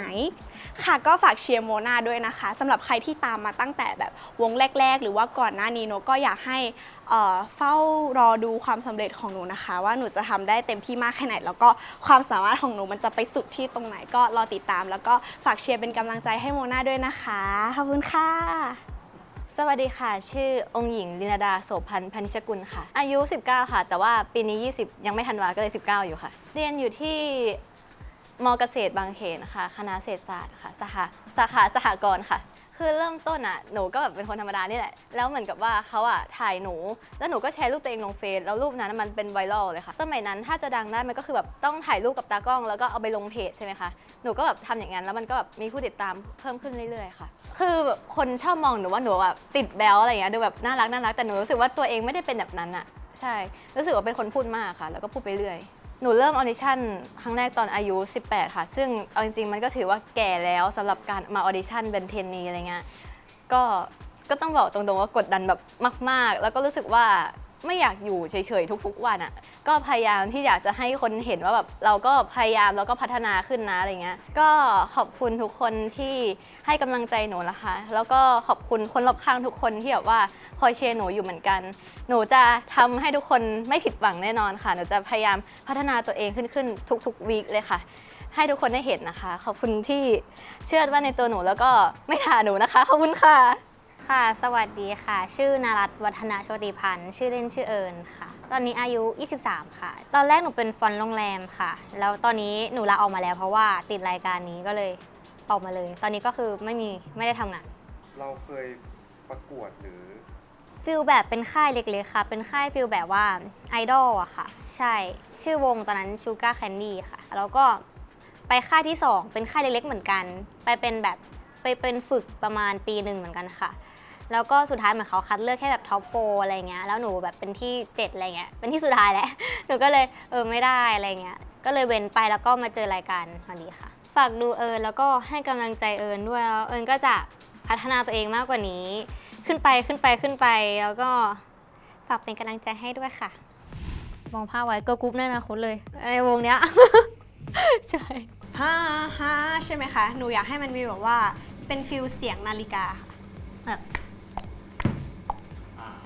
ค่ะก็ฝากเชียร์โมนาด้วยนะคะสำหรับใครที่ตามมาตั้งแต่แบบวงแรกๆหรือว่าก่อนหน้านี้โนก็อยากให้เฝ้ารอดูความสำเร็จของหนูนะคะว่าหนูจะทำได้เต็มที่มากแค่ไหนแล้วก็ความสามารถของหนูมันจะไปสุดที่ตรงไหนก็รอติดตามแล้วก็ฝากเชียร์เป็นกำลังใจให้โมนาด้วยนะคะขอบคุณค่ะสวัสดีค่ะชื่อองค์หญิงลินาดาโสภัณฑ์พนิชกุลค่ะอายุ19ค่ะแต่ว่าปีนี้20ยังไม่ธันวาก็เลย19อยู่ค่ะเรียนอยู่ที่ม.เกษตรบางเขนค่ะคณะเศรษฐศาสตร์ค่ะสาขาสหกรณ์ค่ะคือเริ่มต้นหนูก็แบบเป็นคนธรรมดานี่แหละแล้วเหมือนกับว่าเขาถ่ายหนูแล้วหนูก็แชร์รูปตัวเองลงเฟซแล้วรูปนั้นมันเป็นไวรัลเลยค่ะสมัยนั้นถ้าจะดังได้มันก็คือแบบต้องถ่ายรูปกับตากล้องแล้วก็เอาไปลงเพจใช่ไหมคะหนูก็แบบทำอย่างนั้นแล้วมันก็แบบมีผู้ติดตามเพิ่มขึ้นเรื่อยๆค่ะคือแบบคนชอบมองหนูว่าหนูแบบติดแบลอะไรอย่างเงี้ยดูแบบน่ารักแต่หนูรู้สึกว่าตัวเองไม่ได้เป็นแบบนั้นใช่รู้สึกว่าเป็นคนพูดมากค่ะแล้วก็พูดไปเรื่อยหนูเริ่มออดิชั่นครั้งแรกตอนอายุ18ค่ะซึ่งเอาจริงๆมันก็ถือว่าแก่แล้วสำหรับการมาออดิชั่นเป็นเทรนนีอะไรเงี้ยก็ต้องบอกตรงๆว่ากดดันแบบมากๆแล้วก็รู้สึกว่าไม่อยากอยู่เฉยๆทุกๆวันก็พยายามที่อยากจะให้คนเห็นว่าแบบเราก็พยายามแล้วก็พัฒนาขึ้นนะอะไรเงี้ยก็ขอบคุณทุกคนที่ให้กำลังใจหนูนะคะแล้วก็ขอบคุณคนรอบข้างทุกคนที่แบบว่าคอยเชียร์หนูอยู่เหมือนกันหนูจะทำให้ทุกคนไม่ผิดหวังแน่นอนค่ะหนูจะพยายามพัฒนาตัวเองขึ้นทุกๆวีคเลยค่ะให้ทุกคนได้เห็นนะคะขอบคุณที่เชื่อว่าในตัวหนูแล้วก็ไม่ด่าหนูนะคะขอบคุณค่ะค่ะสวัสดีค่ะชื่อนารัตน์วัฒนาโชติพันธ์ชื่อเล่นชื่อเอิญค่ะตอนนี้อายุ23ค่ะตอนแรกหนูเป็นฟอนต์โรงแรมค่ะแล้วตอนนี้หนูลาออกมาแล้วเพราะว่าติดรายการนี้ก็เลยออกมาเลยตอนนี้ก็คือไม่ได้ทำงานเราเคยประกวดหรือฟิลแบบเป็นค่ายเล็กๆค่ะเป็นค่ายฟิลแบบว่าไอดอลอะค่ะใช่ชื่อวงตอนนั้น Sugar Candy ค่ะแล้วก็ไปค่ายที่2เป็นค่ายเล็กๆเหมือนกันไปเป็นฝึกประมาณปีหนึ่งเหมือนกันค่ะแล้วก็สุดท้ายเหมือนเขาคัดเลือกแค่แบบท็อป4อะไรเงี้ยแล้วหนูแบบเป็นที่7อะไรเงี้ยเป็นที่สุดท้ายแหละหนูก็เลยไม่ได้อะไรเงี้ยก็เลยเว้นไปแล้วก็มาเจอรายการวันนี้ค่ะฝากดูแล้วก็ให้กำลังใจด้วยแล้วก็จะพัฒนาตัวเองมากกว่านี้ขึ้นไปแล้วก็ฝากเป็นกำลังใจให้ด้วยค่ะมองภาพไว้เกิร์ลกรุ๊ปในอนาคตเลยในวงเนี้ย ใช่ฮ่าใช่ไหมคะหนูอยากให้มันมีแบบว่าเป็นฟิลเสียงนาฬิกาแบบ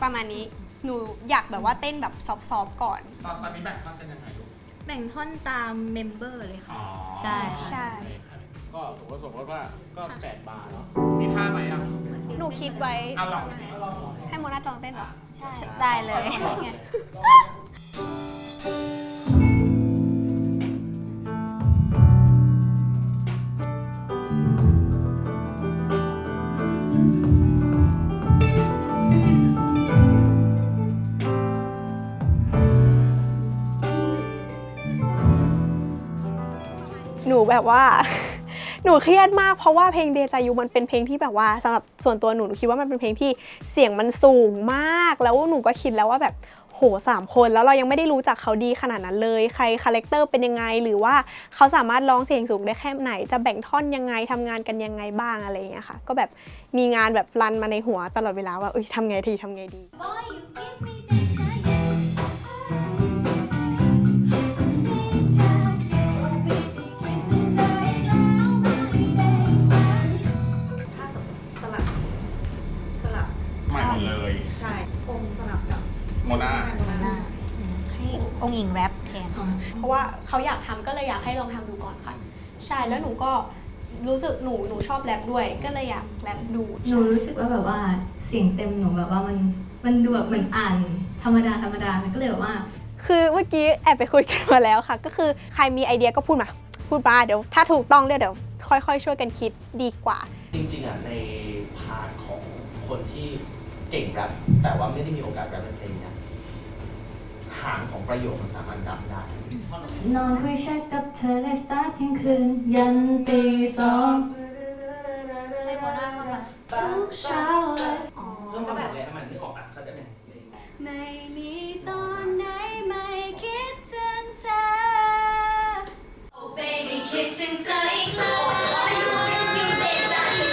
ประมาณนี้หนูอยากแบบว่าเต้นแบบซอฟๆก่อนตอนนี้แบ่งท่อนกันยังไงลูกแบ่งท่อนตามเมมเบอร์เลยค่ะใช่ ก็สมมติว่าก็8 บาร์เนาะมีท่าไหมอ่ะหนูคิดไว้ลองให้โมนาตองเต้นเหรอใช่ได้เลย หนูแบบว่า หนูเครียดมากเพราะว่าเพลงเดจายูมันเป็นเพลงที่แบบว่าสำหรับส่วนตัวหนูคิดว่ามันเป็นเพลงที่เสียงมันสูงมากแล้วหนูก็คิดแล้วว่าแบบโห3 คนแล้วเรายังไม่ได้รู้จักเขาดีขนาดนั้นเลยใครคาแรคเตอร์เป็นยังไงหรือว่าเขาสามารถร้องเสียงสูงได้แค่ไหนจะแบ่งท่อนยังไงทำงานกันยังไงบ้างอะไรอย่างเงี้ยค่ะก็แบบมีงานแบบรันมาในหัวตลอดเวลาว่าทำไงดี ใหม่หมดเลยใช่องค์สลับกับโมนาให้องค์หญิงแรปแทนเพราะว่าเขาอยากทำก็เลยอยากให้ลองทำดูก่อนค่ะใช่แล้วหนูก็รู้สึกหนูชอบแรปด้วยก็เลยอยากแรปดูหนูรู้สึกว่าแบบว่าเสียงเต็มหนูแบบว่ามันดูแบบเหมือนอ่านธรรมดามันก็เลยแบบว่าคือเมื่อกี้แอบไปคุยกันมาแล้วค่ะก็คือใครมีไอเดียก็พูดมา พูดมาเดี๋ยวถ้าถูกต้องเดี๋ยวค่อยๆช่วยกันคิดดีกว่า จริงๆอ่ะในพาร์ทของคนที่เก่งแรปแต่ว่าไม่ได้มีโอกาสแรปในเพลงเนี้ยหางของประโยคมันสามารถดับได้ นอนคุยแชทกับเธอและสตาร์ทเที่ยงคืนยันตีสองทุกเช้าเลย แล้วก็แบบแล้วมันนึกออกอ่ะเขาจะเป็น ไม่มีตอนไหนไม่คิดถึงเธอ Oh baby คิดถึงเธออีกแล้ว Oh just wanna do this you deja vu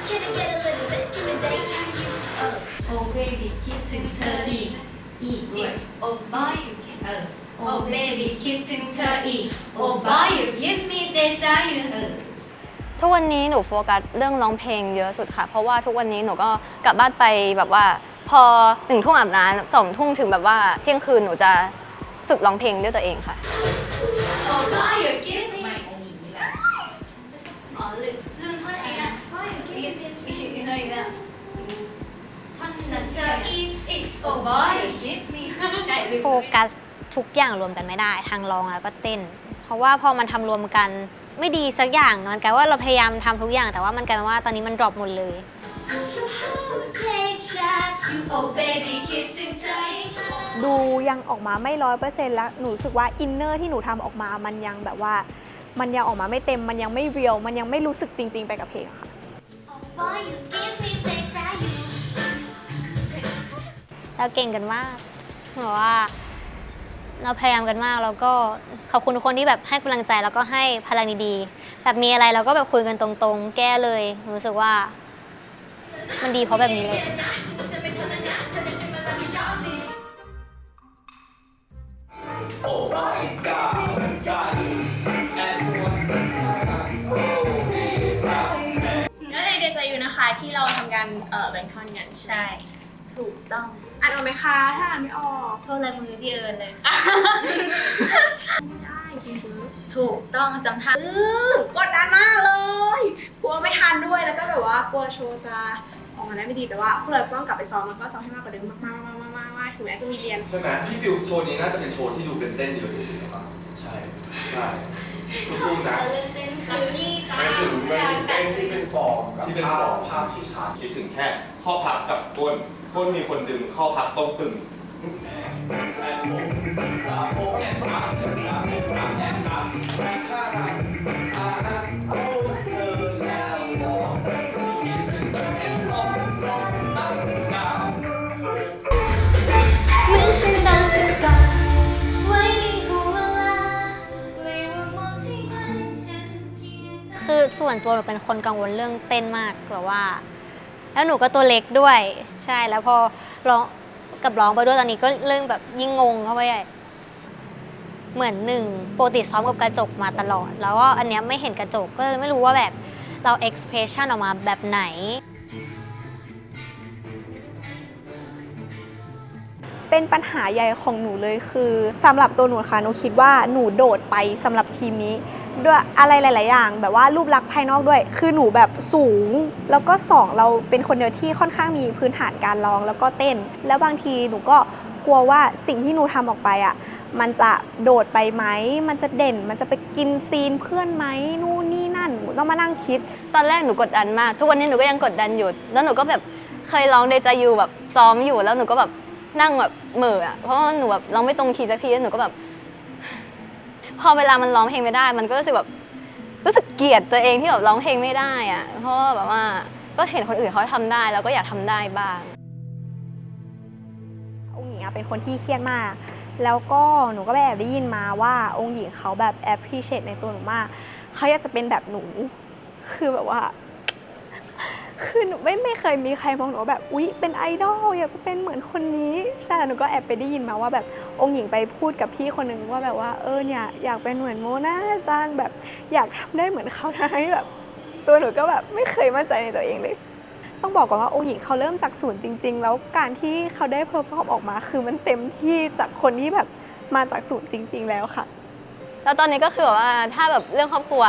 Can I get a little bit Can I deja vu Oh baby คิดถึงเธออีกด้วย Oh boy you can Oh baby คิดถึงเธออีก Oh boy you give me deja vu ทุกวันนี้หนูโฟกัสเรื่องร้องเพลงเยอะสุดค่ะ เพราะว่าทุกวันนี้หนูก็กลับบ้านไปแบบว่าพอ1 ทุ่มอาบน้ำ2 ทุ่มถึงแบบว่าเที่ยงคืนหนูจะฝึกร้องเพลงด้วยตัวเองค่ะ Oh boy you give me อ๋อลืมท่อนเองอ่ะ Oh you give me เลยอ่ะท่อนฉันเธออีก Oh boy you give me ใช่ลืม โฟกัสทุกอย่างรวมกันไม่ได้ทั้งร้องแล้วก็เต้น เพราะว่าพอมันทำรวมกันไม่ดีสักอย่างมันกลายว่าเราพยายามทำทุกอย่างแต่ว่ามันกลายเป็นว่าตอนนี้มันดรอปหมดเลย Oh baby คิดถึงเธออีก ดูยังออกมาไม่100%แล้วหนูรู้สึกว่าอินเนอร์ที่หนูทำออกมามันยังแบบว่ามันยังออกมาไม่เต็มมันยังไม่เรียลมันยังไม่รู้สึกจริงๆไปกับเพลงอะค่ะ Boy you give me deja vu เราเก่งกันมากเหมือนว่าเราพยายามกันมากแล้วก็ขอบคุณทุกคนที่แบบให้กำลังใจแล้วก็ให้พลังดีๆแบบมีอะไรเราก็แบบคุยกันตรงๆแก้เลยรู้สึกว่ามันดีเพราะแบบนี้เลย และในเดจายูนะคะที่เราทำการแบ่งท่อนกันใช่ถูกต้องอ่านออกไหมคะถ้าอ่านไม่ออกเท่าลายมือพี่เอิญเลยไม่ได้คุณบุ๊คถูกต้องจำท่ากดดันมากเลยกลัวไม่ทันด้วยแล้วก็แบบว่ากลัวโชว์จะออกมาได้ไม่ดีแต่ว่าพวกเราต้องกลับไปซ้อมแล้วก็ซ้อมให้มากกว่าเดิมมากๆๆๆๆถึงแม้จะมีเรียน ใช่ไหมพี่ฟิลโชว์นี้น่าจะเป็นโชว์ที่ดูเป็นเต้นเยอะที่สุดหรือเปล่าใช่สู้ๆนะ เต้นคือนี่จ้า ไม่ถึงมันเต้นที่เป็นฟอร์มกับภาพที่ชัด คิดถึงแค่ข้อพับกับก้นมีคนดึงข้อพับต้องตึงแอนโบสาโบแอนขาแอนขาแอนขาแอนขาแอนขาอาฮะโอ้เธอแล้วบอกคิดถึงเธอแอนลองตั้งดาว ไม่ใช่บางสกายไว้ในหัวเวลาไม่ว่ามองที่ไหนเห็นเพียง คือส่วนตัวหนูเป็นคนกังวลเรื่องเต้นมากแบบว่าแล้วหนูก็ตัวเล็กด้วยใช่แล้วพอร้องกับร้องไปด้วยตอนนี้ก็เรื่องแบบยิ่งงงเข้าไปใหญ่เหมือนปกติซ้อมกับกระจกมาตลอดแล้วก็อันเนี้ยไม่เห็นกระจกก็เลยไม่รู้ว่าแบบเรา expression ออกมาแบบไหน เป็นปัญหาใหญ่ของหนูเลยคือสำหรับตัวหนูค่ะหนูคิดว่าหนูโดดไปสำหรับทีมนี้ด้วยอะไรหลาย ๆ อย่างแบบว่ารูปลักษณ์ภายนอกด้วยคือหนูแบบสูงแล้วก็2เราเป็นคนเดียวที่ค่อนข้างมีพื้นฐานการร้องแล้วก็เต้นแล้วบางทีหนูก็กลัวว่าสิ่งที่หนูทำออกไปอ่ะมันจะโดดไปไหมมันจะเด่นมันจะไปกินซีนเพื่อนไหมนู่นนี่นั่นหนูต้องมานั่งคิด ตอนแรกหนูกดดันมากทุกวันนี้หนูก็ยังกดดันอยู่แล้วหนูก็แบบเคยร้องเดจายูแบบซ้อมอยู่แล้วหนูก็แบบนั่งแบบเหม่ออ่ะเพราะว่าหนูแบบร้องไม่ตรงคีย์สักทีแล้วหนูก็แบบพอเวลามันร้องเพลงไม่ได้มันก็รู้สึกแบบรู้สึกเกลียดตัวเองที่แบบร้องเพลงไม่ได้อ่ะเพราะว่าแบบว่าก็เห็นคนอื่นเขาทำได้แล้วก็อยากทำได้บ้างองค์หญิงเป็นคนที่เครียดมากแล้วก็หนูก็ไปแอบได้ยินมาว่าองค์หญิงเขาแบบ appreciate ในตัวหนูมากเขาอยากจะเป็นแบบหนูคือแบบว่าคือหนูไม่เคยมีใครมองหนูแบบอุ๊ยเป็นไอดอลอยากจะเป็นเหมือนคนนี้ใช่หนูก็แอบไปได้ยินมาว่าแบบองค์หญิงไปพูดกับพี่คนหนึ่งว่าแบบว่าเนี่ยอยากเป็นเหมือนโมนาจังแบบอยากทำได้เหมือนเขาทั้งที่แบบตัวหนูก็แบบไม่เคยมั่นใจในตัวเองเลยต้องบอกก่อนว่าองค์หญิงเขาเริ่มจากศูนย์จริงๆแล้วการที่เขาได้เพอร์ฟอร์มออกมาคือมันเต็มที่จากคนที่แบบมาจากศูนย์จริงๆแล้วค่ะแล้วตอนนี้ก็คือแบบว่าถ้าแบบเรื่องครอบครัว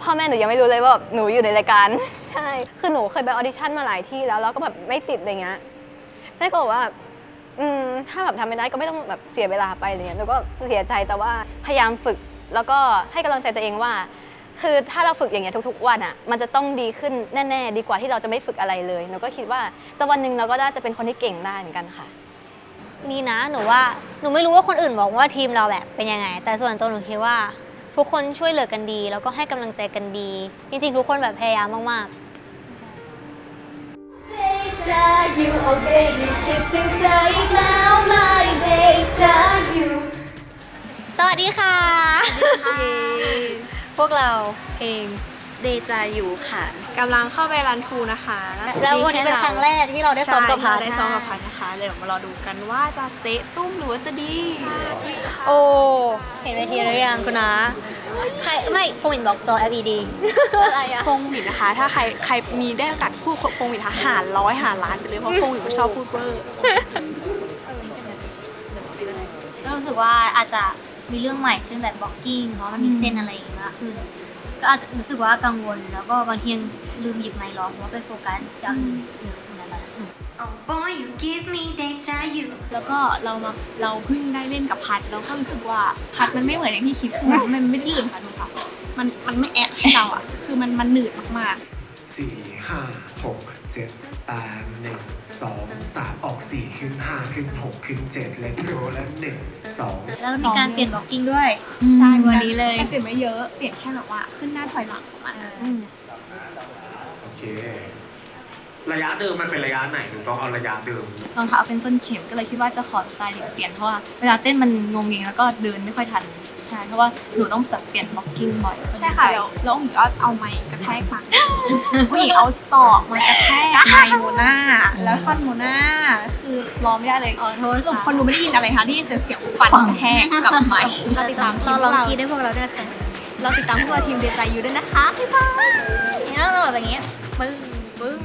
พ่อแม่หนูยังไม่รู้เลยว่าแบบหนูอยู่ในรายการ ใช่คือหนูเคยไปออดิชั่นมาหลายที่แล้วก็แบบไม่ติดอะไรเงี้ยแม่ก็บอกว่าถ้าแบบทำไม่ได้ก็ไม่ต้องแบบเสียเวลาไปอะไรเงี้ยหนูก็เสียใจแต่ว่าพยายามฝึก แล้วก็ให้กำลังใจตัวเองว่า คือถ้าเราฝึกอย่างเงี้ยทุกๆวันอ่ะมันจะต้องดีขึ้นแน่ๆดีกว่าที่เราจะไม่ฝึกอะไรเลยหนูก็คิดว่าสักวันหนึ่งเราก็น่าจะเป็นคนที่เก่งได้เหมือนกันค่ะนี่นะหนูว่าหนูไม่รู้ว่าคนอื่นบอกว่าทีมเราแบบเป็นยังไงแต่ส่วนตัวหนูคิดว่าทุกคนช่วยเหลือกันดีแล้วก็ให้กำลังใจกันดีจริงๆทุกคนแบบพยายามมากๆสวัสดีค่ะ พวกเราเพลงเดจายูค่ะกำลังเข้าไปรันทูนะคะแล้ววันนี้เป็นครั้งแรกที่เราได้ซ้อมกับพัดได้ซ้อมกับพัดนะคะเดี๋ยวมารอดูกันว่าจะเซะตุ้มหรือว่าจะดีโอ้เห็นเวทีหรือยังคุณนะใครไม่ฟงหมินบอกตัว LED อะไรอะฟงหมินนะคะถ้าใครมีได้โอกาสพูดฟงหมินนะคะหาร100หารล้านไปเลยเพราะฟงหมินไม่ชอบพูดเวอร์ก็รู้สึกว่าอาจจะมีเรื่องใหม่เช่นแบบบล็อกกิ้งเพราะมันมีเส้นอะไรอย่างเงี้ยมากขึ้นก็อาจจะรู้สึกว่ากังวลแล้วก็บางทียังลืมหยิบไมค์ร้องเพราะว่าไปโฟกัสอย่างอื่นเยอะขนาดนั้น Oh boy you give me deja vu แล้วก็เราเพิ่งได้เล่นกับพัดแล้วก็รู้สึกว่าพัดมันไม่เหมือนอย่างที่คิดคือมันไม่ได้ลื่นค่ะดูค่ะมันไม่แอะให้เราอ่ะคือมันหนืดมากๆ4 5 6 7 8 1 2 3ออก4ขึ้น5ขึ้น6ขึ้น7เล่นโซแล้ว1 2แล้วมีการเปลี่ยนบล็อกกิ้งด้วย ใช่ วันนี้เลย เปลี่ยนไม่เยอะเปลี่ยนแค่แบบว่าขึ้นหน้าถอยหลังประมาณนั้น โอเคระยะเดิมมันเป็นระยะไหนถึงต้องเอาระยะเดิมรองเท้าเป็นส้นเข็มก็เลยคิดว่าจะขอสไตล์เปลี่ยนเพราะว่าเวลาเต้นมันงงเงแล้วก็เดินไม่ค่อยทันใช่เพราะว่าหนูต้องแบบเปลี่ยนบล็อกกิ้งบ่อยใช่ค่ะแล้วหนูก็เอาไมค์กระแทกปากผู้หญิงเอาศอกมากระแทกไมค์โมนาแล้วท่อนโมนาคือร้องไม่ได้เลยสรุปคนดูไม่ได้ยินอะไรคะที่เสียงฟันกระแทกกับไมค์เราติดตามทีมเรากีได้พวกเราด้วยค่ะเราติดตามพวกเราทีมเดจายูด้วยนะคะบ๊ายบายแล้วเราแบบอย่างเงี้ยปึ้งปึ้ง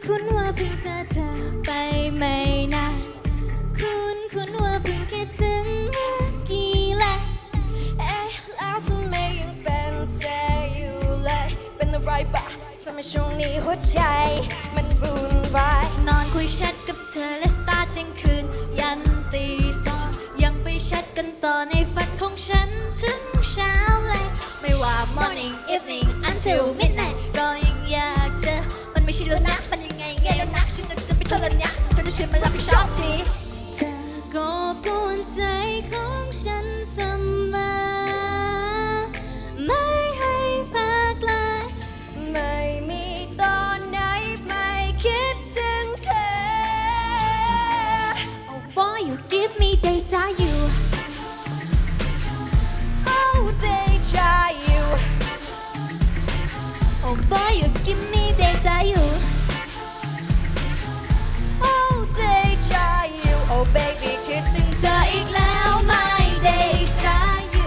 คุณว่าเพิ่งจะเธอไปไม่นานคุณว่าเพิ่งคิดถึงเมื่อกี้แหละแล้วทำไมยังเป็นเธออยู่เลยเป็นอะไรปะทำไมช่วงนี้หัวใจมันวุ่นวายนอนคุยแชทกับเธอและสตาร์ทเที่ยงคืนยันตี2ยังไปแชทกันต่อในฝันของฉันถึงเช้าเลยไม่ว่า morning evening until midnight ก็ยังอยากเจอมันไม่ใช่แล้วนะมันยังไงแล้วนะฉันก็จะไม่ทนแล้วนะเธอต้องช่วยมารับผิดชอบทีเธอก็กวนใจของฉันเสมอไม่ให้พาไกลไม่มีตอนไหนไม่คิดถึงเธอ Oh boy you give me deja vu Oh deja vu Oh boy you give me deja vu Oh deja vu Oh baby คิดถึงเธออีกแล้ว My deja vu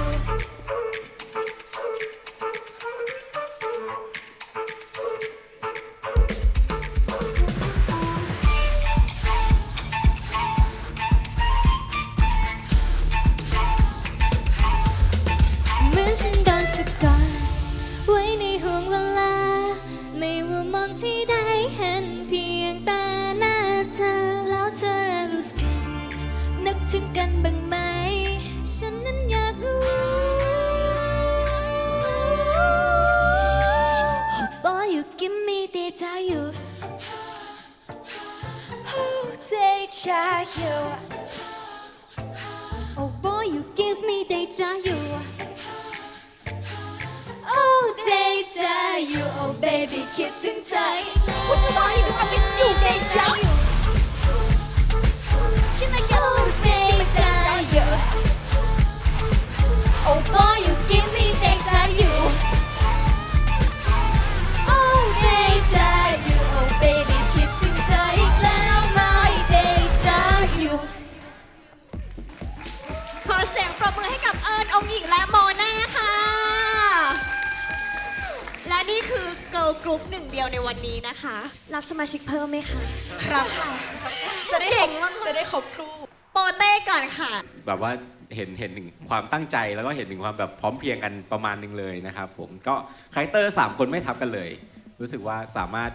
เหมือนฉันโดนสะกดไว้ในห่วงเวลาไม่ว่ามองที่ใดเห็นเพียงตาหน้าเธอแล้วเธอรู้สึกนึกถึงกันบ้างไหมฉันนั้นอยากรู้ Oh boy you give me deja vu Oh deja vu Oh boy you give me deja vu Oh deja vu Oh baby คิดถึงเธอ What you want to do with you deja vu Can I get a little deja vu Oh boy you give me deja vu Oh deja vu Oh baby คิดถึงเธออีกแล้ว My deja vu นี่คือเกิร์ลกรุ๊ปหนึ่งเดียวในวันนี้นะคะ รับสมาชิกเพิ่มไหมคะรับค่ะ จะได้เก่งมากจะได้ครบครูโปเต้ก่อนค่ะ แบบว่าเห็นถึงความตั้งใจแล้วก็เห็นถึงความแบบพร้อมเพรียงกันประมาณนึงเลยนะครับผมก็คาแรคเตอร์3คนไม่ทับกันเลย รู้สึกว่าสามารถ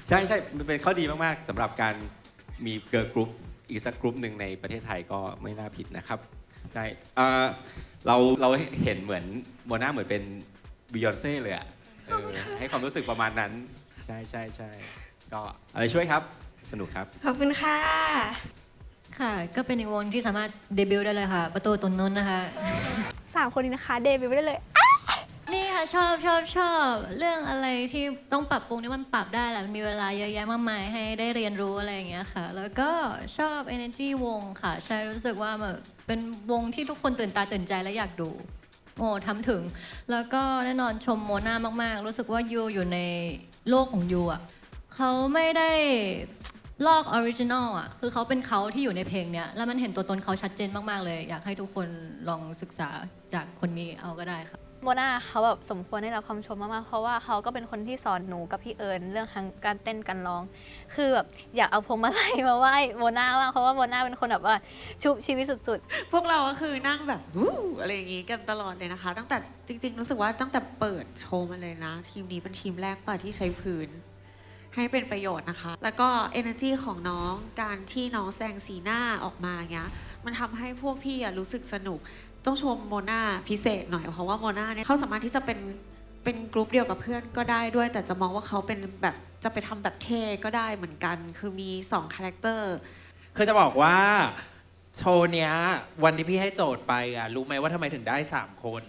ใช่มันเป็นข้อดีมากๆสำหรับการมีเกิร์ลกรุ๊ปอีกสักกรุ๊ปหนึ่งในประเทศไทยก็ไม่น่าผิดนะครับใช่เราเห็นเหมือนโมนาเหมือนเป็นบิยอนเซ่เลยอะให้ความรู้สึกประมาณนั้นใช่ก็อะไรช่วยครับสนุกครับ ขอบคุณค่ะ ค่ะ ก็เป็นอีกวงที่สามารถเดบิวต์ได้เลยค่ะ ประตูตนนนนะคะ 3 คนนี้นะคะ เดบิวต์ได้เลย นี่ค่ะชอบเรื่องอะไรที่ต้องปรับปรุงนี่มันปรับได้แหละมันมีเวลาเยอะแยะมากมายให้ได้เรียนรู้อะไรอย่างเงี้ยค่ะ แล้วก็ชอบ energy วงค่ะใช่รู้สึกว่าแบบเป็นวงที่ทุกคนตื่นตาตื่นใจและอยากดูโอ้ทำถึง แล้วก็แน่นอนชมโมนามากๆรู้สึกว่ายูอยู่ในโลกของยูอ่ะเขาไม่ได้ลอกออริจินอลอ่ะคือเขาเป็นเขาที่อยู่ในเพลงเนี้ยแล้วมันเห็นตัวตนเขาชัดเจนมากๆเลยอยากให้ทุกคนลองศึกษาจากคนนี้เอาก็ได้ค่ะ โมนาเขาแบบสมควรได้รับคำชมมากๆ เพราะว่าเขาก็เป็นคนที่สอนหนูกับพี่เอิญเรื่องทั้งการเต้นการร้อง คือแบบอยากเอาพวงมาลัยมาไหว้โมนามากเพราะว่าโมนาเป็นคนแบบว่าชุบชีวิตสุด พวกเราก็คือนั่งแบบวู้อะไรอย่างงี้กันตลอดเลยนะคะ ตั้งแต่จริงๆ รู้สึกว่าตั้งแต่เปิดโชว์มาเลยนะ ทีมนี้เป็นทีมแรกป่ะที่ใช้พื้น ให้เป็นประโยชน์นะคะ แล้วก็ energy ของน้องการที่น้องแสดงสีหน้าออกมาเงี้ยมันทำให้พวกพี่รู้สึกสนุกต้องชมโมนาพิเศษหน่อยเพราะว่าโมนาเนี่ยเขาสามารถที่จะเป็นกรุ๊ปเดียวกับเพื่อนก็ได้ด้วย แต่จะมองว่าเขาเป็นแบบจะไปทำแบบเท่ก็ได้เหมือนกัน คือมี2คาแรคเตอร์ คือจะบอกว่าโชว์เนี้ยวันที่พี่ให้โจทย์ไปอ่ะรู้ไหมว่าทำไมถึงได้3 คน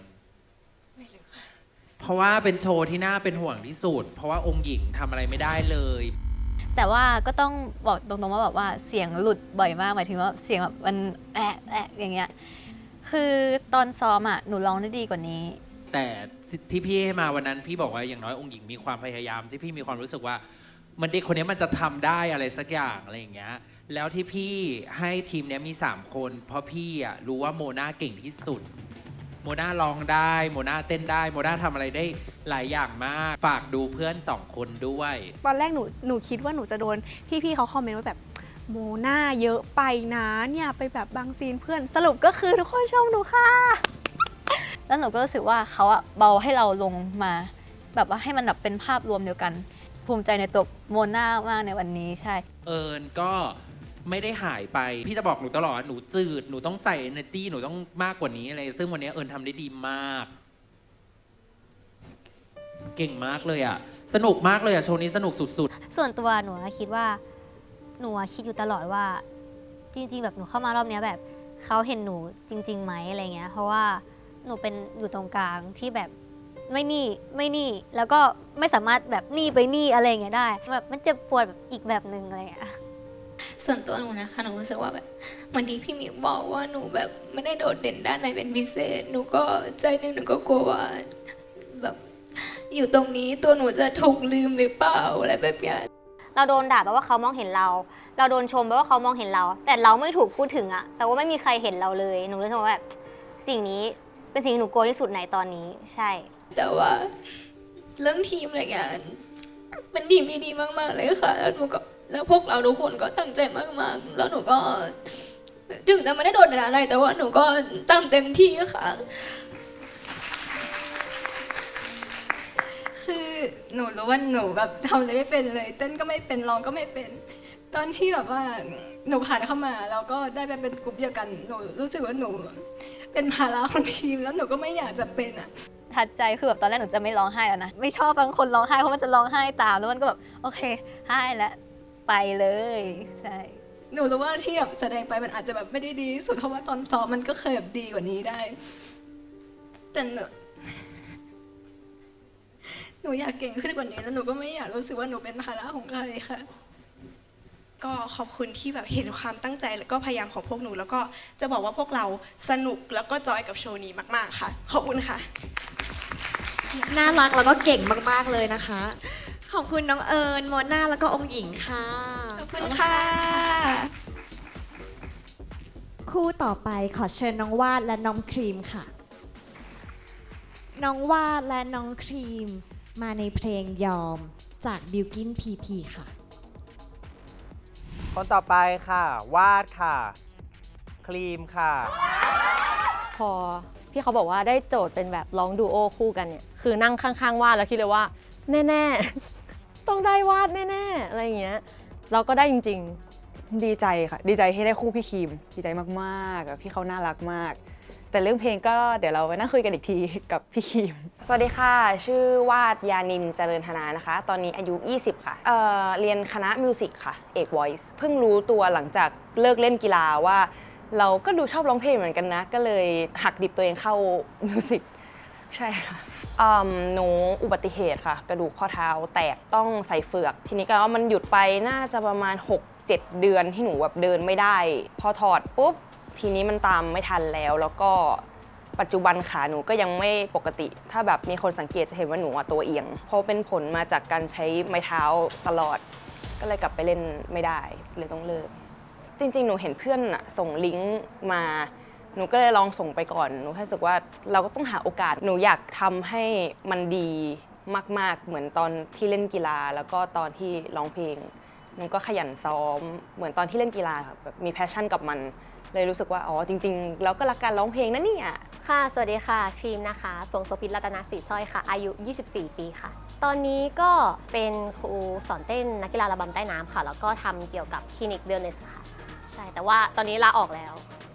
เพราะว่าเป็นโชว์ที่น่าเป็นห่วงที่สุดเพราะว่าองค์หญิงทำอะไรไม่ได้เลย ๆ แต่ว่าก็ต้องบอกตรงๆว่าแบบว่าเสียงหลุดบ่อยมากหมายถึงว่าเสียงแบบมันแอะอย่างเงี้ยคือตอนซ้อมอ่ะหนูร้องได้ดีกว่านี้ แต่ที่พี่ให้มาวันนั้นพี่บอกว่าอย่างน้อยองค์หญิงมีความพยายามที่พี่มีความรู้สึกว่ามันเด็กคนนี้มันจะทำได้อะไรสักอย่างอะไรอย่างเงี้ยแล้วที่พี่ให้ทีมเนี้ยมี3 คนเพราะพี่อ่ะรู้ว่าโมนาเก่งที่สุดโมนาร้องได้โมนาเต้นได้โมนาทำอะไรได้หลายอย่างมากฝากดูเพื่อน2 คนด้วย ตอนแรกหนูคิดว่าหนูจะโดนพี่ๆเขาคอมเมนต์ว่าแบบโมนาเยอะไปนะเนี่ยไปแบบบางซีนเพื่อนสรุปก็คือทุกคนชมหนูค่ะ แล้วหนูก็รู้สึกว่าเขาอะเบาให้เราลงมา แบบว่าให้มันแบบเป็นภาพรวมเดียวกัน ภูมิใจในตัวโมนามากในวันนี้ใช่ เอิญก็ไม่ได้หายไปพี่จะบอกหนูตลอดว่าหนูจืดหนูต้องใส่ energy หนูต้องมากกว่านี้อะไรซึ่งวันนี้เอิญทำได้ดีมาก เก่งมากเลยอ่ะสนุกมากเลยอ่ะโชว์นี้สนุกสุดๆส่วนตัวหนูคิดว่าหนูคิดอยู่ตลอดว่าจริงๆแบบหนูเข้ามารอบนี้แบบเขาเห็นหนูจริงๆไหมอะไรเงี้ยเพราะว่าหนูเป็นอยู่ตรงกลางที่แบบไม่นี่แล้วก็ไม่สามารถแบบนี่ไปนี่อะไรเงี้ยได้แบบมันเจ็บปวดแบบอีกแบบหนึ่งอะไรเงี้ย ส่วนตัวหนูนะคะหนูรู้สึกว่าแบบเหมือนที่พี่มิวบอกว่าหนูแบบไม่ได้โดดเด่นด้านไหนเป็นพิเศษหนูก็ใจหนึงหนูก็กลัวว่าแบบอยู่ตรงนี้ตัวหนูจะถูกลืมหรือเปล่าอะไรแบบเนี้ย เราโดนด่าแปลว่าเขามองเห็นเรา เราโดนชมแปลว่าเขามองเห็นเรา แต่เราไม่ถูกพูดถึงอะแต่ว่าไม่มีใครเห็นเราเลยหนูรู้สึกว่าแบบสิ่งนี้เป็นสิ่งที่หนูกลัวที่สุดในตอนนี้ใช่ แต่ว่าเรื่องทีมอะไรเงี้ยเป็นทีมที่ดีมากๆเลยค่ะแล้วหนูก็แล้วพวกเราทุกคนก็ตั้งใจมากๆแล้วหนูก็ถึงจะไม่ได้โดดเด่นอะไรแต่ว่าหนูก็ตั้งเต็มที่ค่ะ คือหนูรู้ว่าหนูแบบทำอะไรไม่เป็นเลยเต้นก็ไม่เป็นร้องก็ไม่เป็น ตอนที่แบบว่าหนูผ่านเข้ามาแล้วก็ได้ไปเป็นกลุ่มเดียวกันหนูรู้สึกว่าหนูเป็นภาระของทีมแล้วหนูก็ไม่อยากจะเป็นอ่ะ ทัดใจคือแบบตอนแรกหนูจะไม่ร้องไห้แล้วนะไม่ชอบบางคนร้องไห้เพราะมันจะร้องไห้ตามแล้วมันก็แบบโอเคให้แล้วไปเลยใช่ หนูรู้ว่าที่แบบแสดงไปมันอาจจะแบบไม่ได้ดีที่สุดเพราะว่าตอนซ้อมมันก็เคยแบบดีกว่านี้ได้แต่หนูอยากเก่งขึ้นกว่านี้แล้วหนูก็ไม่อยากรู้สึกว่าหนูเป็นภาระของใครค่ะ ก็ขอบคุณที่แบบเห็นความตั้งใจแล้วก็พยายามของพวกหนูแล้วก็จะบอกว่าพวกเราสนุกแล้วก็จอยกับโชว์นี้มากๆค่ะขอบคุณค่ะ น่ารักแล้วก็เก่งมากๆเลยนะคะ ขอบคุณน้องเอิญโมนาแล้วก็องค์หญิงค่ะ ขอบคุณค่ะ คู่ต่อไปขอเชิญน้องวาดและน้องครีมค่ะ น้องวาดและน้องครีม มาในเพลงยอมจากบิลกินพีพีค่ะ คนต่อไปค่ะ วาดค่ะ ครีมค่ะ พอพี่เขาบอกว่าได้โจทย์เป็นแบบร้องดูโอคู่กันเนี่ยคือนั่งข้างๆวาดแล้วคิดเลยว่าแน่ๆ ต้องได้วาดแน่ๆอะไรอย่างเงี้ยเราก็ได้จริงๆ ดีใจค่ะ ดีใจที่ได้คู่พี่คิมดีใจมากๆพี่เขาน่ารักมาก แต่เรื่องเพลงก็เดี๋ยวเราไปนั่งคุยกันอีกทีกับพี่คิม สวัสดีค่ะ ชื่อวาดยานินเจริญธนานะคะ ตอนนี้อายุ 20 ค่ะเรียนคณะมิวสิกค่ะเอก Voice เพิ่งรู้ตัวหลังจากเลิกเล่นกีฬาว่าเราก็ดูชอบร้องเพลงเหมือนกันนะก็เลยหักดิบตัวเองเข้ามิวสิกใช่ค่ะหนูอุบัติเหตุค่ะกระดูกข้อเท้าแตกต้องใส่เฟือกทีนี้ก็มันหยุดไปน่าจะประมาณ 6-7 เดือนที่หนูแบบเดินไม่ได้พอถอดปุ๊บทีนี้มันตามไม่ทันแล้วก็ปัจจุบันขาหนูก็ยังไม่ปกติถ้าแบบมีคนสังเกตจะเห็นว่าหนูตัวเอียงเพราะเป็นผลมาจากการใช้ไม้เท้าตลอดก็เลยกลับไปเล่นไม่ได้เลยต้องเลิกจริงๆหนูเห็นเพื่อนส่งลิงก์มาหนูก็เลยลองส่งไปก่อนหนูรู้สึกว่าเราก็ต้องหาโอกาสหนูอยากทำให้มันดีมากๆเหมือนตอนที่เล่นกีฬาแล้วก็ตอนที่ร้องเพลงหนูก็ขยันซ้อมเหมือนตอนที่เล่นกีฬาแบบมีแพชชั่นกับมันเลยรู้สึกว่าอ๋อจริงๆเราก็รักการร้องเพลงนะเนี่ยค่ะสวัสดีค่ะครีมนะคะสวงโสภิตรัตนศรีสร้อยค่ะอายุ24 ปีค่ะตอนนี้ก็เป็นครูสอนเต้นนักกีฬาระบำใต้น้ำค่ะแล้วก็ทำเกี่ยวกับคลินิกเวลเนสค่ะใช่แต่ว่าตอนนี้ลาออกแล้ว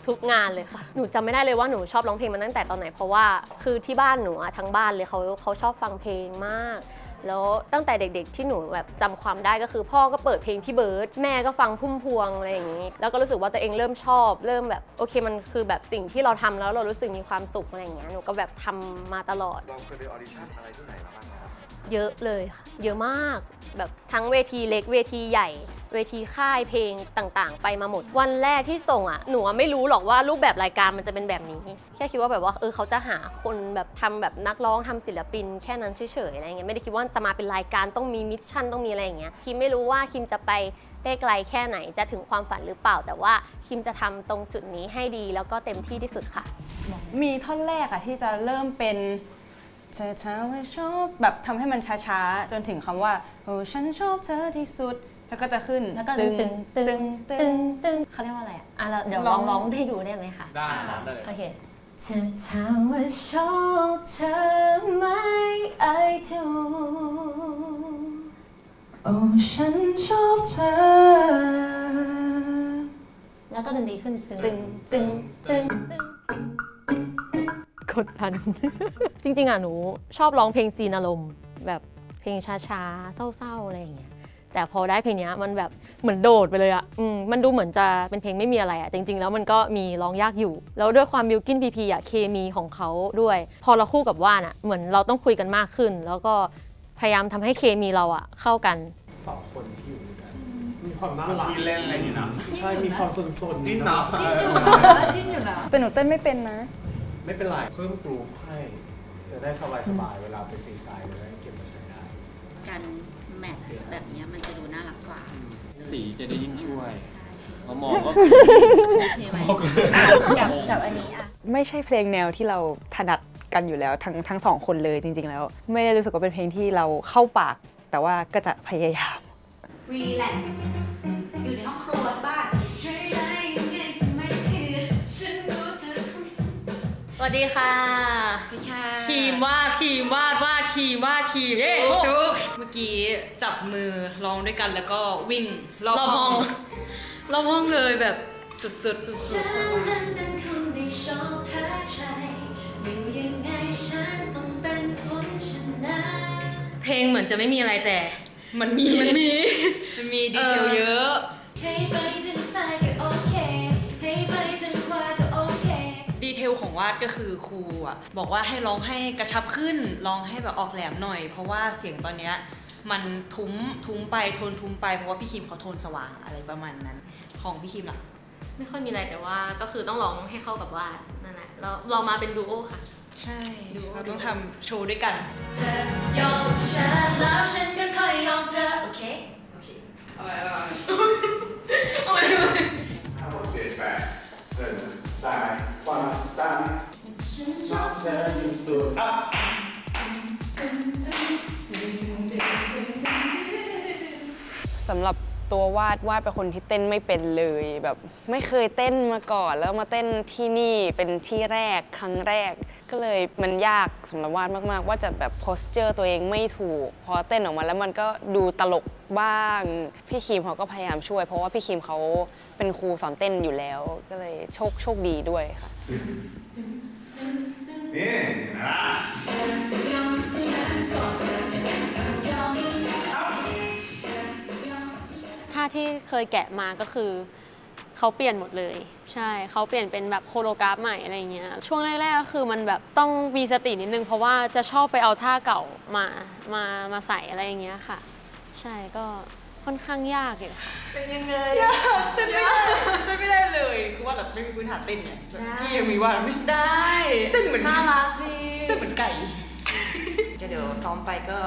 ทุกงานเลยค่ะหนูจำไม่ได้เลยว่าหนูชอบร้องเพลงมาตั้งแต่ตอนไหนเพราะว่าคือที่บ้านหนูทั้งบ้านเลยเขาชอบฟังเพลงมากแล้วตั้งแต่เด็กๆที่หนูแบบจำความได้ก็คือพ่อก็เปิดเพลงพี่เบิร์ดแม่ก็ฟังพุ่มพวงอะไรอย่างนี้แล้วก็รู้สึกว่าตัวเองเริ่มชอบเริ่มแบบโอเคมันคือแบบสิ่งที่เราทำแล้วเรารู้สึกมีความสุขอะไรอย่างเงี้ยหนูก็แบบทำมาตลอด เราเคยไปออดิชั่นอะไรที่ไหนมาบ้างครับ เยอะเลยค่ะเยอะมากแบบทั้งเวทีเล็กเวทีใหญ่เวทีค่ายเพลงต่างๆ ไปมาหมดวันแรกที่ส่งหนูไม่รู้หรอกว่ารูปแบบรายการมันจะเป็นแบบนี้แค่คิดว่าแบบว่าเขาจะหาคนแบบทำแบบนักร้องทำศิลปินแค่นั้นเฉยๆอะไรเงี้ยไม่ได้คิดว่าจะมาเป็นรายการต้องมีมิชชั่นต้องมีอะไรอย่างเงี้ยคิมไม่รู้ว่าคิมจะไปได้ไกลแค่ไหนจะถึงความฝันหรือเปล่าแต่ว่าคิมจะทำตรงจุดนี้ให้ดีแล้วก็เต็มที่ที่สุดค่ะมีท่อนแรกที่จะเริ่มเป็นเธอทำให้ชอบแบบทำให้มันช้าๆจนถึงคำว่าโอ้ฉันชอบเธอที่สุดแล้วก็จะขึ้น แล้วก็ตึงเขาเรียกว่าอะไรเดี๋ยวร้องให้ดูได้ไหมคะได้ครับได้เลย โอเคเธอถามว่าชอบเธอไหม I do โอ้ฉันชอบเธอแล้วก็ดนตรีขึ้นตึงกดทัน จริงๆหนูชอบร้องเพลงซีนอารมณ์แบบเพลงช้าๆเศร้าๆอะไรอย่างเงี้ยแต่พอได้เพลงนี้มันแบบเหมือนโดดไปเลยมันดูเหมือนจะเป็นเพลงไม่มีอะไรจริงๆแล้วมันก็มีร้องยากอยู่แล้วด้วยความบิลกินพีพีเคมีของเขาด้วยพอเราคู่กับว่านเหมือนเราต้องคุยกันมากขึ้นแล้วก็พยายามทำให้เคมีเราเข้ากัน2 คนที่อยู่ด้วยกันมีความน่ารักที่เล่นอะไรอย่างนี้นะใช่มีความสนๆจิ้นเนาะจิ้นอยู่นะแต่หนูเต้นไม่เป็นนะไม่เป็นไรเพิ่มกรูฟให้จะได้สบายๆเวลาไปฟรีสไตล์เลยเก็บมาใช้ได้การแมทแบบนี้มันจะดูน่ารักกว่าสีจะได้ยิ่งช่วยเรามองว่ากับอันนี้ไม่ใช่เพลงแนวที่เราถนัดกันอยู่แล้วทั้งสองคนเลยจริงๆแล้วไม่ได้รู้สึกว่าเป็นเพลงที่เราเข้าปากแต่ว่าก็จะพยายามรีแลกซ์อยู่ในห้องครัวที่บ้าน สวัสดีค่ะคีมวาดเย้ทุกเมื่อกี้จับมือร้องด้วยกันแล้วก็วิ่งรอบห้องเลยแบบสุดๆเพลงเหมือนจะไม่มีอะไรแต่มันมีดีเทลเยอะดีเทลของวาดก็คือครูบอกว่าให้ร้องให้กระชับขึ้นร้องให้แบบออกแหลมหน่อยเพราะว่าเสียงตอนเนี้ยมันทุ้มไปโทนทุ้มไปเพราะว่าพี่คิมเขาโทนสว่างอะไรประมาณนั้นของพี่คิมล่ะไม่ค่อยมีอะไรแต่ว่าก็คือต้องร้องให้เข้ากับวาดนั่นแหละแล้วเรามาเป็นดูโอค่ะใช่เราต้องทำโชว์ด้วยกันเธอยอมฉันแล้วฉันก็ค่อยยอมเธอโอเค5 6 7 8ซ้ายขวาซ้ายชอบเธอที่สุด สำหรับตัววาดเป็นคนที่เต้นไม่เป็นเลยแบบไม่เคยเต้นมาก่อนแล้วมาเต้นที่นี่เป็นที่แรกครั้งแรกก็เลยมันยากสำหรับวาดมากๆว่าจะแบบโพสเจอร์ตัวเองไม่ถูกพอเต้นออกมาแล้วมันก็ดูตลกบ้างพี่คิมเขาก็พยายามช่วยเพราะว่าพี่คิมเขาเป็นครูสอนเต้นอยู่แล้วก็เลยโชคดีด้วยค่ะ นี่นะ ท่าที่เคยแกะมาก็คือเขาเปลี่ยนหมดเลยใช่เขาเปลี่ยนเป็นแบบโคโรกราฟใหม่อะไรเงี้ยช่วงแรกๆก็คือมันแบบต้องมีสตินิดนึงเพราะว่าจะชอบไปเอาท่าเก่ามาใส่อะไรอย่างเงี้ยค่ะใช่ก็ค่อนข้างยากอยู่ค่ะ เป็นยังไง เต้นไม่ได้เลยคือว่าแบบไม่มีพื้นฐานเต้นไงพี่ยังมีว่าไม่ ได้ เต้นเหมือน น่ารักดี เต้นเหมือนไก่ ก็เดี๋ยวซ้อมไปก็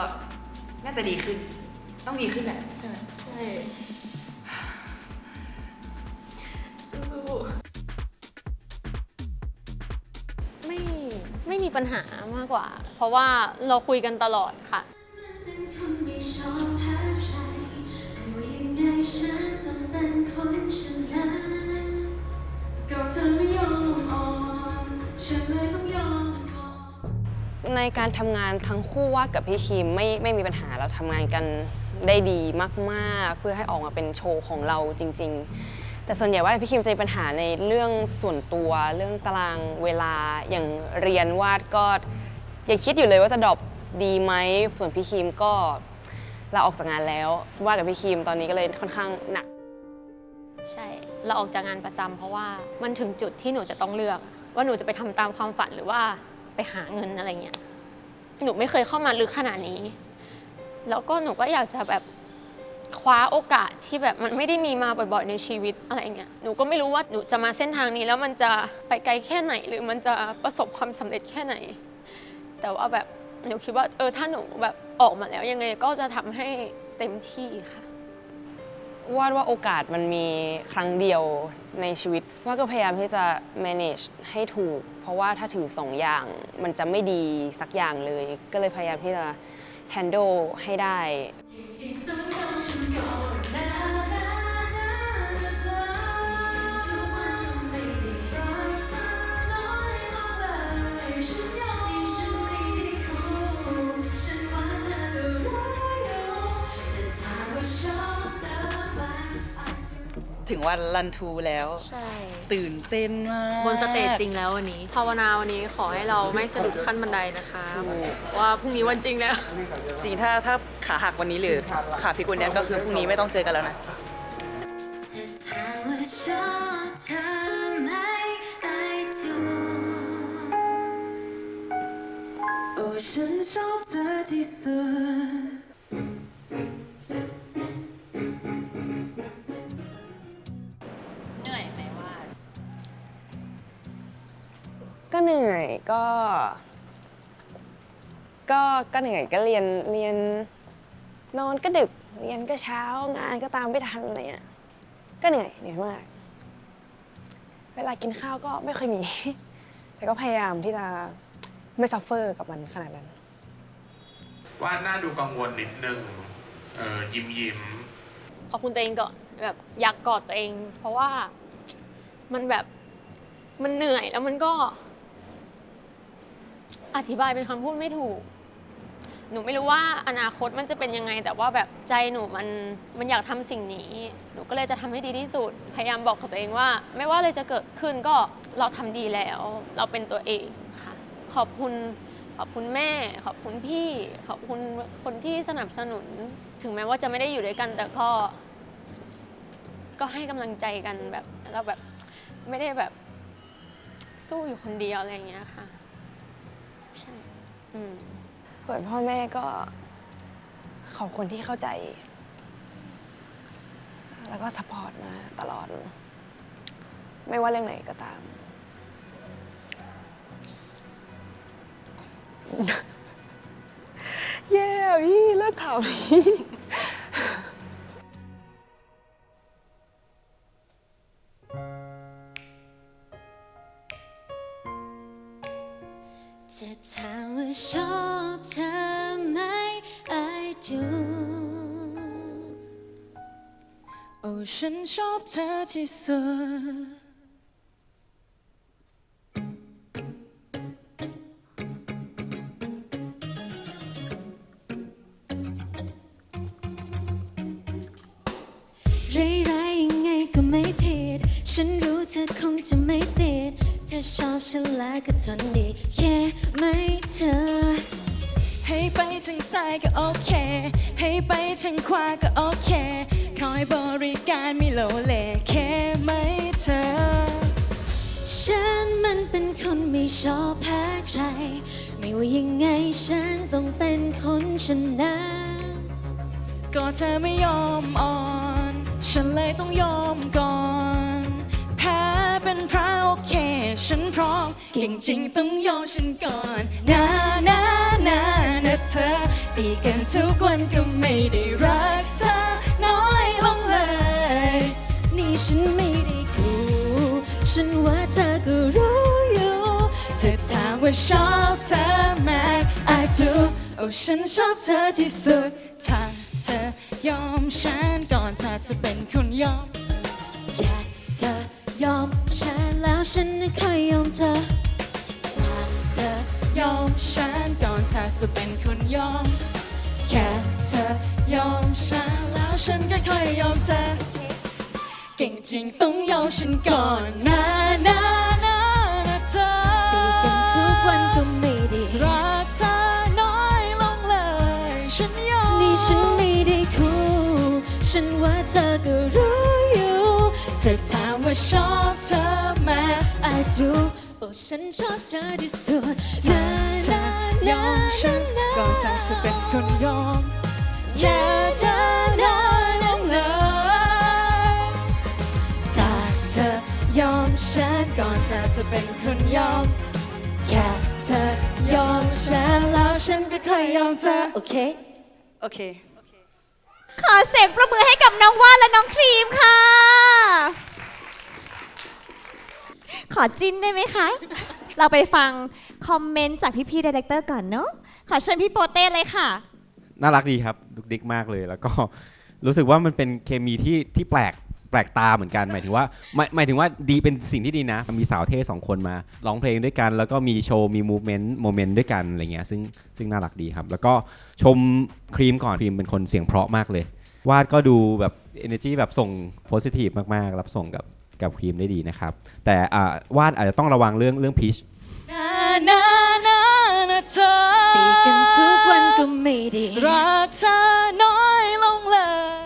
น่าจะดีขึ้น ต้องดีขึ้นแหละใช่ไหมใช่สู้ๆไม่มีปัญหามากกว่า เพราะว่าเราคุยกันตลอดค่ะ ในการทำงานทั้งคู่ว่ากับพี่คิมไม่มีปัญหาเราทำงานกันได้ดีมากๆเพื่อให้ออกมาเป็นโชว์ของเราจริงๆแต่ส่วนใหญ่ว่าพี่คิมจะมีปัญหาในเรื่องส่วนตัวเรื่องตารางเวลาอย่างเรียนวาดก็ยังคิดอยู่เลยว่าจะดรอปดีไหมส่วนพี่คิมก็ลาออกจากงานแล้ววาดกับพี่คิมตอนนี้ก็เลยค่อนข้างหนัก ใช่เราออกจากงานประจำเพราะว่ามันถึงจุดที่หนูจะต้องเลือกว่าหนูจะไปทำตามความฝันหรือว่าไปหาเงินอะไรเงี้ยหนูไม่เคยเข้ามาลึกขนาดนี้แล้วก็หนูก็อยากจะแบบคว้าโอกาสที่แบบมันไม่ได้มีมาบ่อยๆในชีวิตอะไรเงี้ยหนูก็ไม่รู้ว่าหนูจะมาเส้นทางนี้แล้วมันจะไปไกลแค่ไหนหรือมันจะประสบความสำเร็จแค่ไหนแต่ว่าแบบหนูคิดว่าถ้าหนูแบบออกมาแล้วยังไงก็จะทำให้เต็มที่ค่ะว่าโอกาสมันมีครั้งเดียวในชีวิตว่าก็พยายามที่จะ manage ให้ถูกเพราะว่าถ้าถือ2 อย่างมันจะไม่ดีสักอย่างเลยก็เลยพยายามที่จะ handle ให้ได้ถึงวันรันทูแล้วใช่ตื่นเต้นมากบนสเตจจริงแล้ววันนี้ภาวนาวันนี้ขอให้เราไม่สะดุดขั้นบันไดนะคะว่าพรุ่งนี้วันจริงแล้วจริงถ้าขาหักวันนี้หรือขาพลิกวันนี้ก็คือพรุ่งนี้ไม่ต้องเจอกันแล้วนะจะถามว่าชอบเธอไหม I do โอ้ฉันชอบเธอที่สุดก็เหนื่อยก็เหนื่อยก็เรียนนอนก็ดึกเรียนก็เช้างานก็ตามไม่ทันอะไรเงี้ยก็เหนื่อยมากเวลากินข้าวก็ไม่ค่อยมี แต่ก็พยายามที่จะไม่ซัฟเฟอร์กับมันขนาดนั้นว่าน่าดูกังวลนิดนึงยิ้มขอบคุณตัวเองก่อนแบบอยากกอดตัวเองเพราะว่ามันแบบมันเหนื่อยแล้วมันก็อธิบายเป็นคำพูดไม่ถูกหนูไม่รู้ว่าอนาคตมันจะเป็นยังไงแต่ว่าแบบใจหนูมันอยากทำสิ่งนี้หนูก็เลยจะทำให้ดีที่สุดพยายามบอกกับตัวเองว่าไม่ว่าอะไรจะเกิดขึ้นก็เราทำดีแล้วเราเป็นตัวเองค่ะขอบคุณแม่ขอบคุณพี่ขอบคุณคนที่สนับสนุนถึงแม้ว่าจะไม่ได้อยู่ด้วยกันแต่ก็ให้กำลังใจกันแบบเราแบบไม่ได้แบบสู้อยู่คนเดียวอะไรอย่างเงี้ยค่ะใช่ส่วนพ่อแม่ก็ขอบคุณที่เข้าใจแล้วก็ซัพพอร์ตมาตลอดไม่ว่าเรื่องไหนก็ตามแย่พี่เลิกถามพี่จะถามว่าชอบเธอไหม I do โอ้ฉันชอบเธอที่สุดร้ายๆยังไงก็ไม่ผิดฉันรู้เธอคงจะไม่ติดถ้าชอบฉันแล้วก็ทนดีแค่ไม่เธอให้ไปทางซ้ายก็โอเคให้ไปทางขวาก็โอเคคอยบริการไม่โลเลแค่ไม่เธอฉันมันเป็นคนไม่ชอบแพ้ใครไม่ว่ายังไงฉันต้องเป็นคนชนะก็เธอไม่ยอมอ่อนฉันเลยต้องยอมก่อนแพ้เป็นพระโอเคฉันพร้อมเก่งจริงต้องยอมฉันก่อนนะเธอตีกันทุกวันก็ไม่ได้รักเธอน้อยลงเลยนี่ฉันไม่ได้ขู่ฉันว่าเธอก็รู้อยู่เธอถามว่าชอบเธอไหม I do โอ้ฉันชอบเธอที่สุดถ้าเธอยอมฉันก่อนถ้าจะเป็นคนยอมแค่เธอยอมฉันแล้วฉันไม่ค่อยยอมเธอถ้าเธอยอมฉันก่อนถ้าจะเป็นคนยอมแค่เธอยอมฉันแล้วฉันก็ค่อยยอมเธอเก่งจริงต้องยอมฉันก่อนนะเธอตีกันทุกวันก็ไม่ได้รักเธอน้อยลงเลยฉันยอมนี่ฉันไม่ได้คู่ฉันว่าเธอก็รู้อยู่เธอถามว่าชอบเธอไหม I do โอ้ฉันชอบเธอที่สุดเธอยอมฉันก่อนเธอจะเป็นคนยอมแค่เธอน้อยลงเลยถ้าเธอยอมฉันก่อนเธอจะเป็นคนยอมแค่เธอยอมฉันแล้วฉันก็ค่อยยอมเธอโอเคขอเสียงประมือให้กับน้องว่านและน้องครีมค่ะ ขอจิ้นได้ไหมคะ เราไปฟังคอมเมนต์จากพี่ๆดีเรคเตอร์ก่อนเนาะ ขอเชิญพี่โปเต้เลยค่ะ น่ารักดีครับดุกดิกมากเลยแล้วก็รู้สึกว่ามันเป็นเคมีที่แปลกตาเหมือนกันหมายถึงว่าดีเป็นสิ่งที่ดีนะมีสาวเท่2คนมาร้องเพลงด้วยกันแล้วก็มีโชว์มีโมเมนต์ด้วยกันอะไรเงี้ยซึ่งน่ารักดีครับแล้วก็ชมครีมก่อนครีมเป็นคนเสียงเพราะมากเลยวาดก็ดูแบบ energy แบบส่ง positive มากๆรับส่งกับครีมได้ดีนะครับแต่วาดอาจจะต้องระวังเรื่อง pitch เธอตีกันทุกวันก็ไม่ได้รักเธอน้อยลงเลย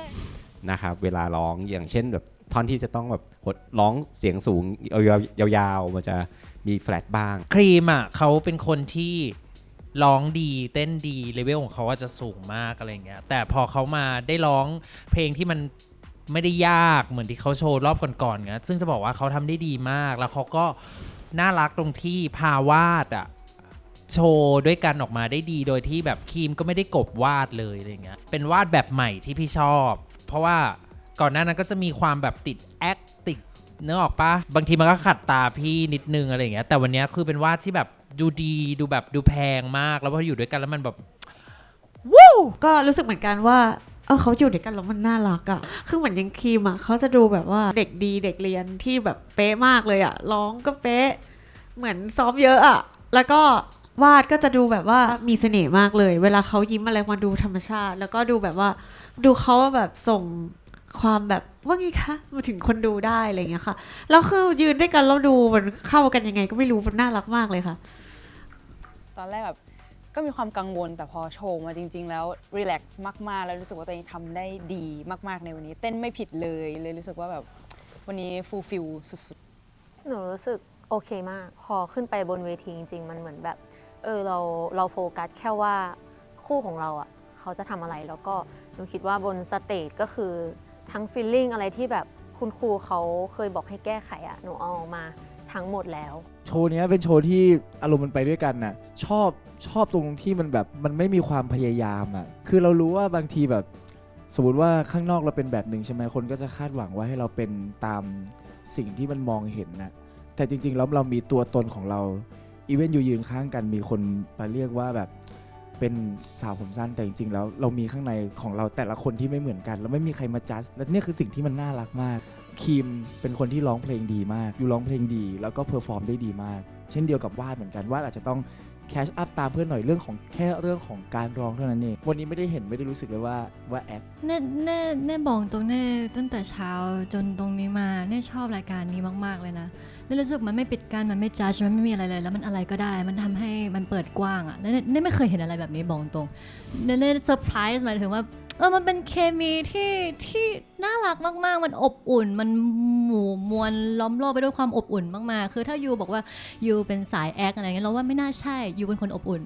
นะครับเวลาร้องอย่างเช่นแบบท่อนที่จะต้องแบบร้องเสียงสูงยาวๆมันจะมีแฟลตบ้างครีมอ่ะเขาเป็นคนที่ร้องดีเต้นดีเลเวลของเขาจะสูงมากอะไรเงี้ยแต่พอเขามาได้ร้องเพลงที่มันไม่ได้ยากเหมือนที่เขาโชว์รอบก่อนๆเงี้ยซึ่งจะบอกว่าเขาทำได้ดีมากแล้วเขาก็น่ารักตรงที่พาวาดอ่ะโชว์ด้วยกันออกมาได้ดีโดยที่แบบครีมก็ไม่ได้กบวาดเลยอะไรเงี้ยเป็นวาดแบบใหม่ที่พี่ชอบเพราะว่าก่อนหน้านั้นก็จะมีความแบบติดแอคติดเนื้อออกปะบางทีมันก็ขัดตาพี่นิดนึงอะไรอย่างเงี้ยแต่วันนี้คือเป็นวาดที่แบบดูดีดูแบบดูแพงมากแล้วพออยู่ด้วยกันแล้วมันแบบวู้ก็รู้สึกเหมือนกันว่าเขาอยู่ด้วยกันแล้วมันน่ารักอ่ะคือเหมือนยังครีมอ่ะเขาจะดูแบบว่าเด็กดีเด็กเรียนที่แบบเป๊ะมากเลยอ่ะร้องก็เป๊ะเหมือนซ้อมเยอะอ่ะแล้วก็วาดก็จะดูแบบว่ามีเสน่ห์มากเลยเวลาเขายิ้มอะไรมาดูธรรมชาติแล้วก็ดูแบบว่าดูเขาแบบส่งความแบบว่าไงคะมาถึงคนดูได้อะไรอย่างเงี้ยค่ะแล้วคือยืนด้วยกันแล้วดูมันเข้ากันยังไงก็ไม่รู้มันน่ารักมากเลยค่ะตอนแรกแบบก็มีความกังวลแต่พอโชว์มาจริงๆแล้วรีแลกซ์มากๆแล้วรู้สึกว่าตัวเองทำได้ดีมากๆในวันนี้เต้นไม่ผิดเลยรู้สึกว่าแบบวันนี้ฟูลฟิลสุดๆ หนูรู้สึกโอเคมากพอขึ้นไปบนเวทีจริงๆมันเหมือนแบบเราโฟกัสแค่ว่าคู่ของเราอ่ะเขาจะทำอะไรแล้วก็หนูคิดว่าบนสเตจก็คือทั้งฟีลลิ่งอะไรที่แบบคุณครูเขาเคยบอกให้แก้ไขอ่ะหนูเอาออกมาทั้งหมดแล้วโชว์นี้เป็นโชว์ที่อารมณ์มันไปด้วยกันน่ะชอบตรงที่มันแบบมันไม่มีความพยายามอ่ะคือเรารู้ว่าบางทีแบบสมมติว่าข้างนอกเราเป็นแบบหนึ่งใช่ไหมคนก็จะคาดหวังว่าให้เราเป็นตามสิ่งที่มันมองเห็นนะแต่จริงๆแล้วเรามีตัวตนของเราอีเวนต์อยู่ยืนข้างกันมีคนมาเรียกว่าแบบ เป็นสาวผมสั้นแต่จริงๆแล้วเรามีข้างในของเราแต่ละคนที่ไม่เหมือนกันแล้วไม่มีใครมาจัดและนี่คือสิ่งที่มันน่ารักมากคิมเป็นคนที่ร้องเพลงดีมากอยู่ร้องเพลงดีแล้วก็เพอร์ฟอร์มได้ดีมากเช่นเดียวกับวาดเหมือนกันวาดอาจจะต้องแคชอัพตามเพื่อนหน่อยเรื่องของการร้องเท่านั้นเองวันนี้ไม่ได้รู้สึกเลยว่าแอคเน่บอกตรงเน่ตั้งแต่เช้าจนตรงนี้มาเน่ชอบรายการนี้มากๆเลยนะเน่รู้สึกมันไม่ปิดกั้นมันไม่จัดมันไม่มีอะไรเลยแล้วมันอะไรก็ได้มันทำให้มันเปิดกว้างอ่ะแล้วเน่ไม่เคยเห็นอะไรแบบนี้บอกตรงเน่เซอร์ไพรส์หมายถึงว่ามันเป็นเคมีที่น่ารักมากๆมันอบอุ่นมันหมู่มวลล้อมรอบไปด้วยความอบอุ่นมากๆคือถ้ายูบอกว่ายูเป็นสายแอคอะไรเงี้ยเราว่าไม่น่าใช่ยูเป็นคนอบอุ่น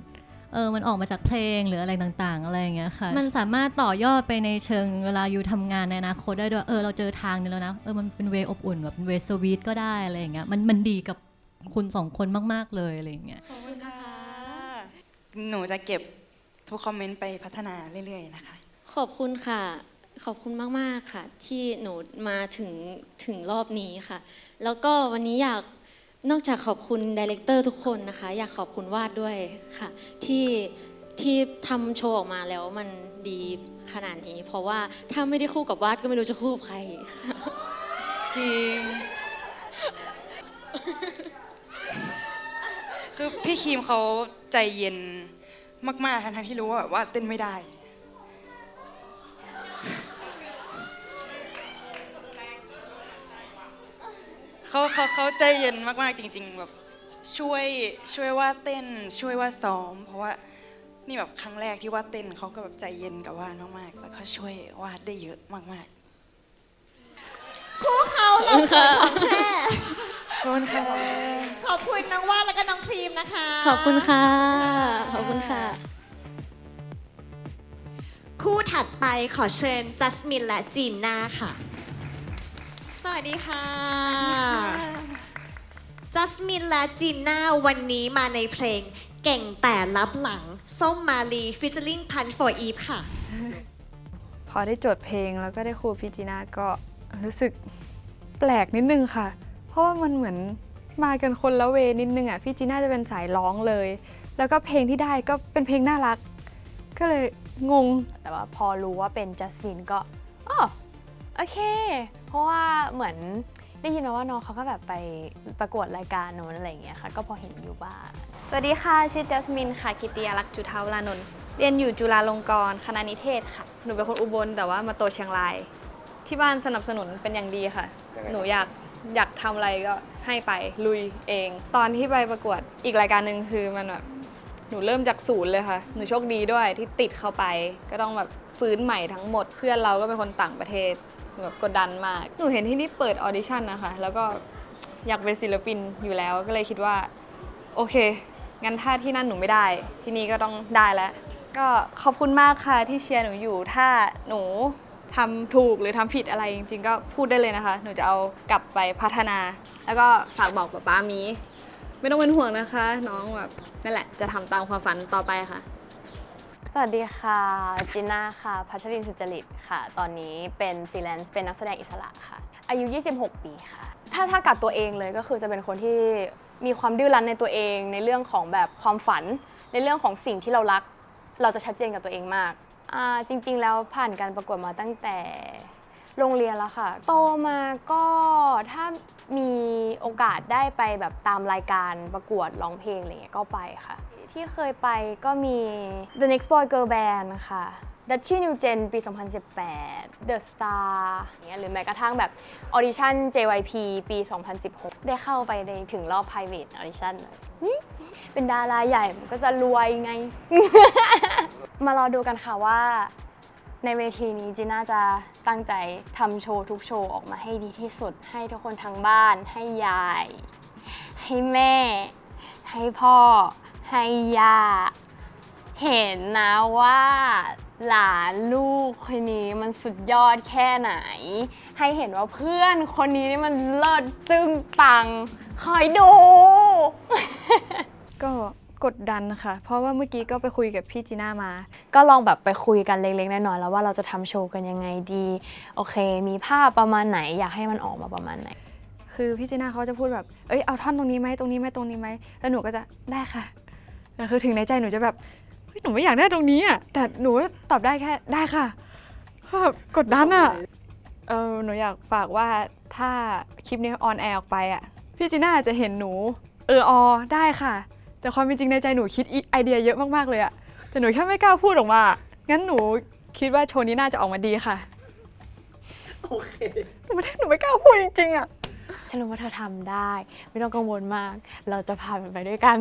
มันออกมาจากเพลงหรืออะไรต่างๆอะไรอย่างเงี้ยค่ะมันสามารถต่อยอดไปในเชิงเวลายูทำงานในอนาคตได้ด้วยเราเจอทางนี้แล้วนะมันเป็นเวอบอุ่นแบบเป็นเวสวีทก็ได้อะไรอย่างเงี้ยมันดีกับคุณสองคนมากๆเลยอะไรอย่างเงี้ยขอบคุณนะคะหนูจะเก็บทุกคอมเมนต์ไปพัฒนาเรื่อยๆนะคะขอบคุณค่ะขอบคุณมากๆค่ะที่หนูมาถึงรอบนี้ค่ะแล้วก็วันนี้อยากนอกจากขอบคุณไดเรคเตอร์ทุกคนนะคะอยากขอบคุณวาดด้วยค่ะที่ทำโชว์ออกมาแล้วมันดีขนาดนี้เพราะว่าถ้าไม่ได้คู่กับวาดก็ไม่รู้จะคู่กับใครจริงคือพี่คีมเขาใจเย็นมากๆทั้งที่รู้ว่าแบบว่าเต้นไม่ได้เขาใจเย็นมากๆจริงๆแบบช่วยว่าเต้นช่วยว่าซ้อมเพราะว่านี่แบบครั้งแรกที่ว่าเต้นเขาก็แบบใจเย็นกับวาดมากๆแล้วก็ช่วยวาดได้เยอะมากๆคู่เขาเราของแท้ ขอบคุณค่ะ ขอบคุณน้องวาดแล้วก็น้องครีมนะคะขอบคุณค่ะขอบคุณค่ะคู่ถัดไปขอเชิญจัสมินและจีน่าค่ะสวัสดีค่ะจัสมินและจีน่าวันนี้มาในเพลงเก่งแต่ลับหลังส้มมาลีฟิชเชอร์ลิงพันโฟอีฟค่ะพอได้โจทย์เพลงแล้วก็ได้ครูพี่จีน่าก็รู้สึกแปลกนิดนึงค่ะเพราะว่ามันเหมือนมากันคนละเวนิดนึงอ่ะพี่จีน่าจะเป็นสายร้องเลยแล้วก็เพลงที่ได้ก็เป็นเพลงน่ารักก็เลยงงแต่ว่าพอรู้ว่าเป็นจัสมินก็โอเคเพราะว่าเหมือนได้ยินมาว่าน้องเขาก็แบบไปประกวดรายการโน้นอะไรอย่างเงี้ยค่ะก็พอเห็นอยู่บ้างสวัสดีค่ะชื่อจัสมินค่ะกิติยาลักษณ์จุฑาวรานนท์เรียนอยู่จุฬาลงกรณ์คณะนิเทศค่ะหนูเป็นคนอุบลแต่ว่ามาโตเชียงรายที่บ้านสนับสนุนเป็นอย่างดีค่ะหนูอยากทำอะไรก็ให้ไปลุยเองตอนที่ไปประกวดอีกรายการหนึ่งคือมันแบบหนูเริ่มจากศูนย์เลยค่ะหนูโชคดีด้วยที่ติดเข้าไปก็ต้องแบบฟื้นใหม่ทั้งหมดเพื่อนเราก็เป็นคนต่างประเทศแบบกดดันมากหนูเห็นที่นี่เปิดออดิชั่นนะคะแล้วก็อยากเป็นศิลปินอยู่แล้วก็เลยคิดว่าโอเคงั้นถ้าที่นั่นหนูไม่ได้ที่นี่ก็ต้องได้แล้วก็ขอบคุณมากค่ะที่เชียร์หนูอยู่ถ้าหนูทำถูกหรือทำผิดอะไรจริงๆก็พูดได้เลยนะคะหนูจะเอากลับไปพัฒนาแล้วก็ฝากบอกป๊ามีไม่ต้องเป็นห่วงนะคะน้องแบบนั่นแหละจะทำตามความฝันต่อไปค่ะสวัสดีค่ะจีน่าค่ะพัชรินทร์สุจริตค่ะตอนนี้เป็นฟรีแลนซ์เป็นนักแสดงอิสระค่ะอายุ26 ปีค่ะถ้ากับตัวเองเลยก็คือจะเป็นคนที่มีความดื้อรั้นในตัวเองในเรื่องของแบบความฝันในเรื่องของสิ่งที่เรารักเราจะชัดเจนกับตัวเองมากจริงๆแล้วผ่านการประกวดมาตั้งแต่โรงเรียนแล้วค่ะโตมาก็ถ้ามีโอกาสได้ไปแบบตามรายการประกวดร้องเพลงอะไรเงี้ยก็ไปค่ะที่เคยไปก็มี The Next Boy Girl Band ค่ะ Dutchy New Gen ปี 2018 The Star อย่างเงี้ยหรือแม้กระทั่งแบบ Audition JYP ปี 2016 ได้เข้าไปในถึงรอบ Private Audition เลยเป็นดาราใหญ่มันก็จะรวยไง มารอดูกันค่ะว่าในเวทีนี้จีน่าจะตั้งใจทำโชว์ทุกโชว์ออกมาให้ดีที่สุดให้ทุกคนทั้งบ้านให้ยายให้แม่ให้พ่อให้ย่าเห็นนะว่าหลานลูกคนนี้มันสุดยอดแค่ไหนให้เห็นว่าเพื่อนคนนี้นี่มันเลิศจึ้งปังคอยดู ก็กดดันค่ะเพราะว่าเมื่อกี้ก็ไปคุยกับพี่จีน่ามาก็ลองแบบไปคุยกันเล็กๆน้อยๆแล้วว่าเราจะทำโชว์กันยังไงดีโอเคมีภาพประมาณไหนอยากให้มันออกมาประมาณไหนคือพี่จีน่าเขาจะพูดแบบเอาท่อนตรงนี้ไหมตรงนี้ไหมตรงนี้ไหมแล้วหนูก็จะได้ค่ะแต่คือถึงในใจหนูจะแบบ หนูไม่อยากได้ตรงนี้อ่ะแต่หนูตอบได้แค่ได้ค่ะแบบกดดันอ่ะหนูอยากฝากว่าถ้าคลิปนี้ออนแอร์ออกไปอ่ะพี่จีน่าจะเห็นหนูได้ค่ะแต่ความเป็นจริงในใจหนูคิดไอเดียเยอะมากๆเลยอ่ะแต่หนูแค่ไม่กล้าพูดออกมางั้นหนูคิดว่าโชว์นี้น่าจะออกมาดีค่ะโอเคหนูไม่กล้าพูดจริงๆอ่ะฉันรู้ว่าเธอทำได้ไม่ต้องกังวลมากเราจะผ่านมันไปด้วยกัน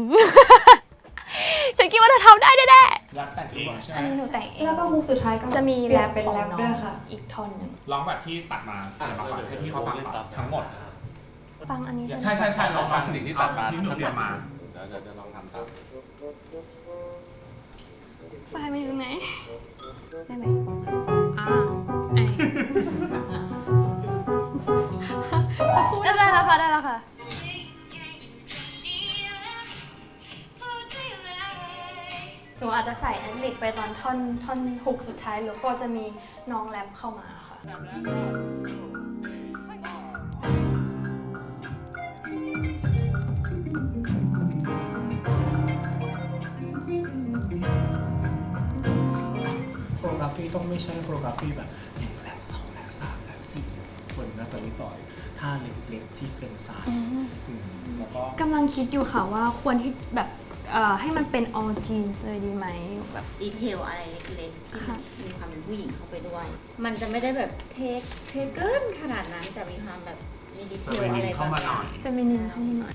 ฉันคิดว่าเธอทำได้แน่ๆ รักแต่งเองใช่ไหม อันนี้หนูแต่งเอง แล้วก็ฮุกสุดท้ายก็ จะมี เปลี่ แร ยน ป เป็น ของ แรป น้อง ด้วยค่ะ อีกท่อนหนึง ร้องแบบที่ตัดมามาก่อนให้พี่เขาฟังก่อนทั้งหมด ฟังอันนี้ ใช่ลองฟังสิ่งที่ตัดมาที่หนูเตรียมมา จะลองทำตาม ไฟล์มันอยู่ไหนได้ไหมจะพูดได้แล้วค่ะได้แล้วค่ะหนูอาจจะใส่แอดลิบไปตอนท่อนฮุกสุดท้ายแล้วก็จะมีน้องแรปเข้ามาค่ะ โคโรกราฟีต้องไม่ใช่โคโรกราฟีแบบ1และ2และ3และ4คนน่าจะไม่จอยท่าเล็กๆที่เป็นสายแล้วก็ กำลังคิดอยู่ค่ะว่าควรที่แบบให้มันเป็น all jeans เลยดีไหมแบบ ดีเทลอะไรเล็กๆที่มีความเป็นผู้หญิงเข้าไปด้วย มันจะไม่ได้แบบเทเกินขนาดนั้นแต่มีความแบบมีดีเทลอะไรบางอย่าง เป็นมินิเข้ามาหน่อย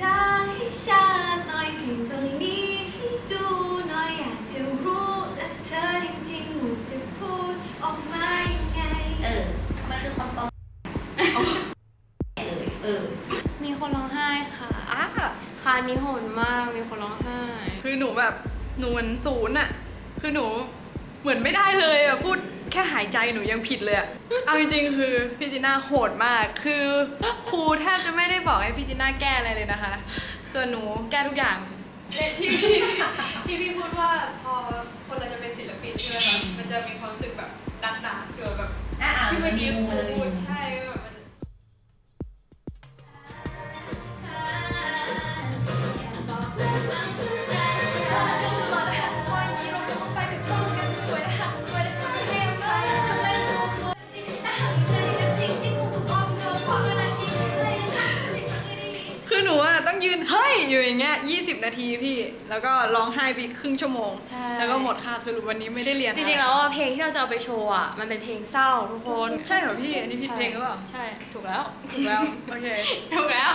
รักให้ชาติหน่อยขึ้นตรงนี้ให้ดูหน่อยอยากจะรู้จากเธอจริงๆว่าจะพูดออกมายังไงมันคือความปลอมมีคนร้องไห้ค่ะคานี้โหดมากมีคนร้องไห้ คือหนูแบบหนูเหมือนศูนย์อะคือหนูเหมือนไม่ได้เลยอะพูดแค่หายใจหนูยังผิดเลยอะเอาจริงๆคือพี่จีน่าโหดมากคือครูแทบจะไม่ได้บอกให้พี่จีน่าแก้อะไรเลยนะคะส่วนหนูแก้ทุกอย่างที่พี่พูดว่าพอคนเราจะเป็นศิลปินใช่ไหมคะมันจะมีความรู้สึกแบบดักๆเดี๋ยวแบบที่เมื่อกี้ครูพูดใช่แบบคือหนูอะต้องยืนเฮ้ยอยู่อย่างเงี้ย20 นาทีพี่แล้วก็ร้องไห้ไปครึ่งชั่วโมงแล้วก็หมดคาบสรุปวันนี้ไม่ได้เรียน จริงๆแล้วเพลงที่เราจะเอาไปโชว์อ่ะมันเป็นเพลงเศร้าทุกคน ใช่เหรอพี่อันนี้ผิดเพลงหรือเปล่า ใช่ถูกแล้ว ถูกแล้วโอเค ถูกแล้ว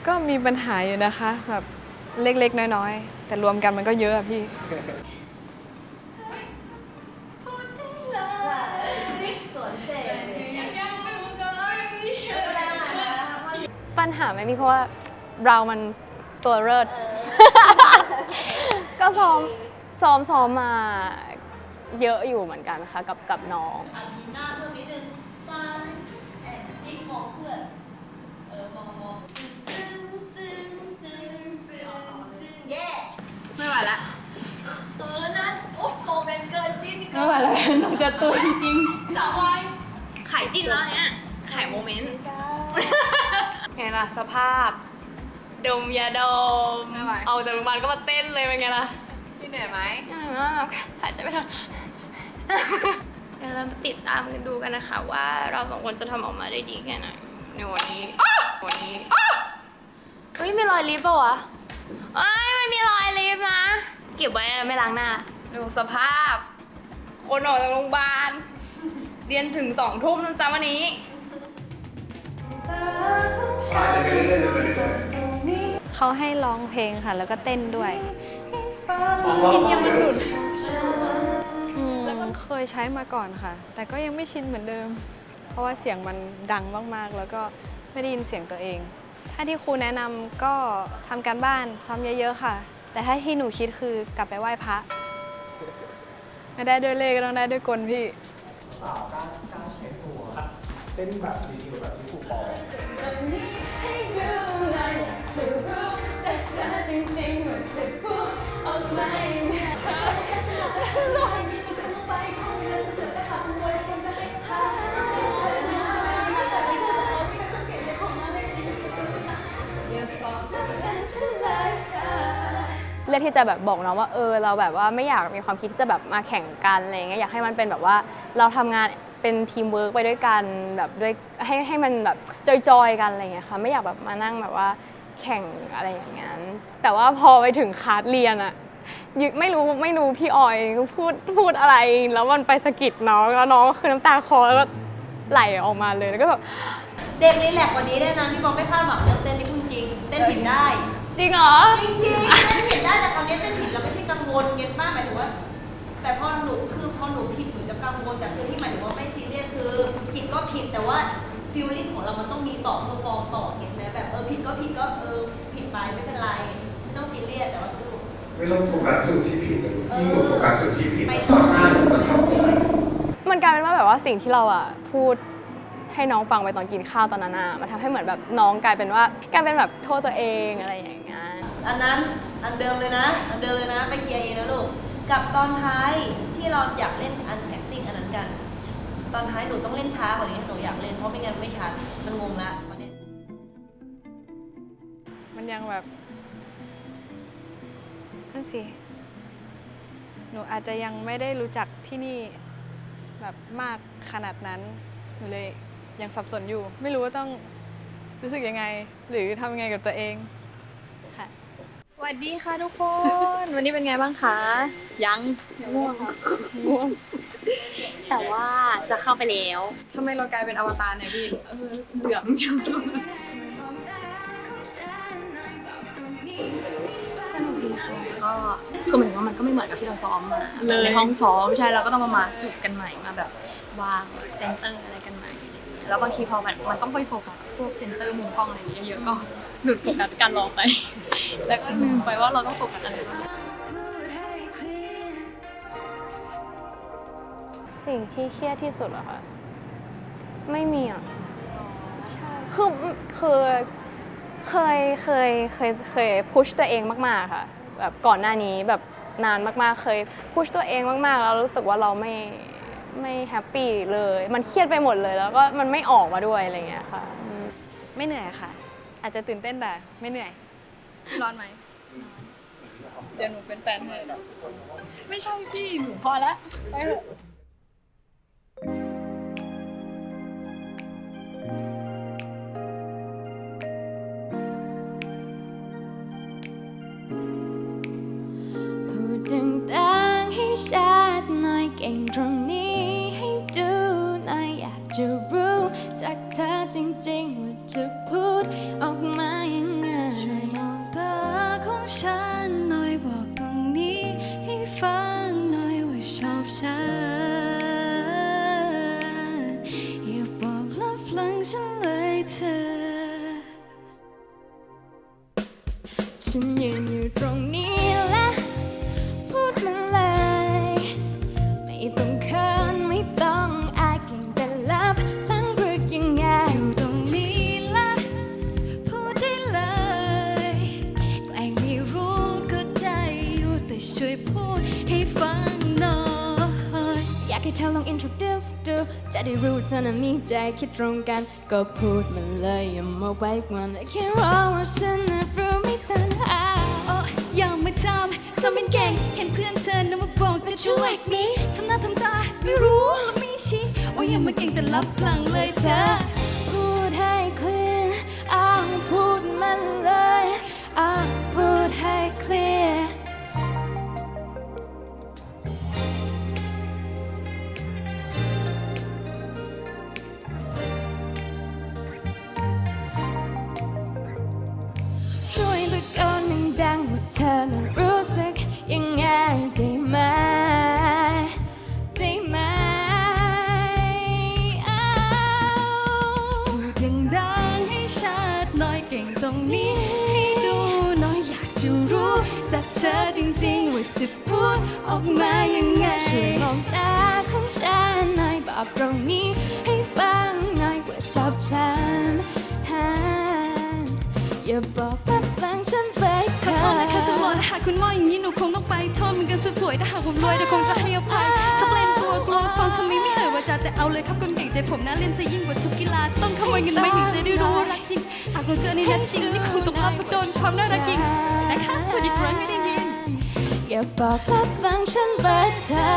ก็มีปัญหาอยู่นะคะแบบเล็กๆน้อยๆแต่รวมกันมันก็เยอะอะพี่ปัญหาไม่มีเพราะว่าเรามันตัวเลิศ ก็ซ้อมมาเยอะอยู่เหมือนกันนะคะกับน้อง หน้าเพิ่มนิดนึงฟังแอนซิกมองเพื่อนมองตึงแย่ไม่ไหวละนั่นโอ้โมเมนต์เกินจิ้นไม่ไหวแล้วหนูจะตัวจริงต่อไป ขายจิ้นแล้วเนี่ยขายโมเมนต์ ไงล่ะสภาพ ดมยาดมเอาจากโรงพยาบาลก็มาเต้นเลยเป็นไงล่ะ พี่เหนื่อยไหม เหนื่อยมากหายใจไม่ทัน เดี๋ยวเราติดตามกันดูกันนะคะว่าเราสองคนจะทำออกมาได้ดีแค่ไหนในวันนี้เฮ้ยมีรอยลิปป่ะวะไม่มีรอยลิปนะเก็บไว้ไม่ล้างหน้าดูสภาพ คนออกจากโรงพยาบาลเรียนถึง2 ทุ่มนะจ๊ะวันนี้ เขาให้ร้องเพลงค่ะแล้วก็เต้นด้วย อินเดียมันหลุด เคยใช้มาก่อนค่ะ แต่ก็ยังไม่ชินเหมือนเดิม เพราะว่าเสียงมันดังมากๆแล้วก็ไม่ได้ยินเสียงตัวเอง ถ้าที่ครูแนะนำก็ทำการบ้านซ้อมเยอะๆค่ะ แต่ถ้าที่หนูคิดคือกลับไปไหว้พระไม่ได้ด้วยเลขก็ต้องได้ด้วยกลพี่ สาวกล้าใช้ตัวเต้นแบบดีเทลแบบที่ครูบอก ให้ดูหน่อยจะรู้จากเธอจริงๆว่าจะพูดออกมายังไงเธอแค่สลับลอยมีคนลงไปท่องเนื้อเสือและหักหัว เลือกที่จะแบบบอกน้องว่าเราแบบว่าไม่อยากมีความคิดที่จะแบบมาแข่งกันอะไรเงี้ยอยากให้มันเป็นแบบว่าเราทำงานเป็นทีมเวิร์กไปด้วยกันแบบด้วยให้มันแบบจอยๆกันอะไรเงี้ยค่ะไม่อยากแบบมานั่งแบบว่าแข่งอะไรอย่างงั้นแต่ว่าพอไปถึงคลาสเรียนอะไม่รู้พี่ออยพูดอะไรแล้วมันไปสะกิดน้องแล้วน้องก็คือน้ำตาคลอแล้วก็ไหลออกมาเลยแล้วก็แบบ เด็กรีแลกซ์กว่านี้ได้นะพี่บอกไม่คาดหวังเรื่องเต้นนี่พูดจริงเต้นผิดได้ จริงเหรอ จริงเต้นผิดได้แต่คราวนี้เต้นผิดเราไม่ใช่กังวลเก็ตมากหมายถึงว่าแต่พอหนูผิดหนูจะกังวลแต่คือที่หมายถึงว่าไม่ซีเรียสคือผิดก็ผิดแต่ว่าฟีลลิ่งของเรามันต้องมีต่อเพอร์ฟอร์มต่อเห็นไหมแบบผิดก็ผิดก็ผิดไปไม่เป็นไรไม่ต้องซีเรียสแต่ว่าไม่ต้องโฟกัสจุดที่ผิดเลยยิ่งหนูโฟกัสจุดที่ผิดต่อหน้าหนูจะทำอะไร มันกลายเป็นว่าแบบว่าสิ่งที่เราพูดให้น้องฟังไปตอนกินข้าวตอนนั้นมันทำให้เหมือนแบบน้องกลายเป็นแบบโทษตัวเองอะไรอย่างเงี้ย อันเดิมเลยนะไปเคลียร์เองนะลูกกับตอนท้ายที่เราอยากเล่นอัน acting อันนั้นกันตอนท้ายหนูต้องเล่นช้ากว่านี้หนูอยากเล่นเพราะไม่งั้นไม่ชัดมันงงละมันยังแบบนั่นสิหนูอาจจะยังไม่ได้รู้จักที่นี่แบบมากขนาดนั้นหนูเลยยังสับสนอยู่ไม่รู้ว่าต้องรู้สึกยังไงหรือทำยังไงกับตัวเองค่ะสวัสดีค่ะทุกคนวันนี้เป็นไงบ้างคะยังง่วงแต่ว่าจะเข้าไปแล้ว ทำไมเรากลายเป็นอวตารเนี่ยพี่เหลืองจังสนุกดีค่ะก็คือเหมือนว่ามันก็ไม่เหมือนกับที่เราซ้อมมาในห้องซ้อมใช่เราก็ต้องมาจุดกันใหม่มาแบบวางเซนเตอร์อะไรกันใหม่แล้วบางทีพอมันต้องไปโฟกัสพวกเซนเตอร์มุมกล้องอะไรอย่างเงี้ยเยอะก็หลุดโฟกัสการร้องไปแล้วก็ลืมไปว่าเราต้องโฟกัสอะไรบ้าง สิ่งที่เครียดที่สุดเหรอคะไม่มีอ่ะใช่คือเคยพุชตัวเองมากๆค่ะแบบก่อนหน้านี้แบบนานมากๆเคยพุชตัวเองมากๆแล้วรู้สึกว่าเราไม่แฮปปี้เลยมันเครียดไปหมดเลยแล้วก็มันไม่ออกมาด้วยอะไรเงี้ยค่ะไม่เหนื่อยค่ะอาจจะตื่นเต้นแต่ไม่เหนื่อยร้อนไหมเดี๋ยวหนูเป็นแฟนให้ไม่ใช่พี่หนูพอแล้วไปเถอะต่างๆให้ชัดหน่อยเก่งตรงนี้ให้ดูหน่อยอยากจะรู้จากเธอจริงๆว่าจะพูดออกมายังไงช่วยมองตาของฉันหน่อยบอกตรงนี้ให้ฟังหน่อยว่าชอบฉันอย่าบอกลับหลังฉันเลยเธอฉันยืนอยู่ตรงนี้และพูดมาเลยไม่ต้องเขินไม่ต้องอายเก่งแต่ลับหลังรึกยังไงอยู่ตรงนี้ละพูดได้เลยแกล้งไม่รู้ก็ได้อยู่แต่ช่วยพูดให้ฟังหน่อยอยากให้เธอลอง introduce ดูจะได้รู้เธอน่ะมีใจคิดตรงกันก็พูดมาเลยอย่ามาไว้วันแค่รอว่าฉันน่ะรู้ไม่ทันอย่ามาทำเป็นเก่งเห็นเพื่อนเธอนะมาบอกจะช่วยมีทำหน้าทำตาไม่รู้แล้วไม่ชี้ว่าอย่ามาเก่งแต่ลับหลังเลยเธอพูดให้เคลียร์พูดมาเลยพูดให้เคลียร์ช่วยตะโกนดังๆว่าเธอน่ะรู้สึกยังไงได้ไหมได้ไหมพูดดังๆให้ชัดหน่อยเก่งตรงนี้ให้ดูหน่อยอยากจะรู้จากเธอจริงๆว่าจะพูดออกมายังไงช่วยมองตาของฉันหน่อยบอกตรงนี้ให้ฟังหน่อยว่าชอบฉันอย่าบอกลับหลังฉันเลยขอโทษนะคะสมองหากคุณมองอย่างนี้หนูคงต้องไปโทษมันกันสวยๆถ้าหากผมรวยแต่คงจะให้อภัยชอบเล่นตัวกลัวฟังทำไมไม่เอ่ยวาจาแต่เอาเลยครับคนเก่งใจผมนะเล่นจะยิ่งกว่าทุกกีฬาต้องขโมยเงินไม่ถึงจะได้รู้รักจริงหากเราเจอในนัดชิงนี่คงต้องรับเพราะโดนชอบน่ารักจริงนะคะสวัสดีครั้งไม่ได้ยิน อย่าบอกและฟังฉันเปิดเธอ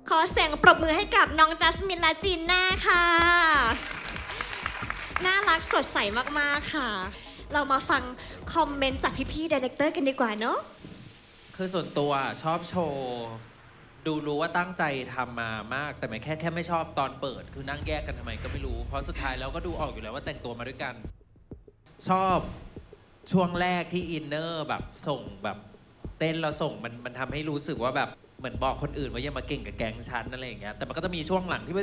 ขอเสียงปรบมือให้กับน้องจัสมินและจีน่าค่ะ น่ารักสดใสมากๆค่ะ เรามาฟังคอมเมนต์จากพี่ๆดีเรคเตอร์กันดีกว่าเนาะ คือส่วนตัวชอบโชว์ ดูรู้ว่าตั้งใจทำมามาก แต่แค่ไม่ชอบตอนเปิด คือนั่งแยกกันทำไมก็ไม่รู้ เพราะสุดท้ายแล้วก็ดูออกอยู่แล้วว่าแต่งตัวมาด้วยกัน ชอบช่วงแรกที่อินเนอร์แบบส่งแบบเต้นแล้วส่งมันทำให้รู้สึกว่าแบบเหมือนบอกคนอื่นว่าอย่ามาเก่งกับแก๊งฉันอะไรอย่างเงี้ยแต่มันก็จะมีช่วงหลังที่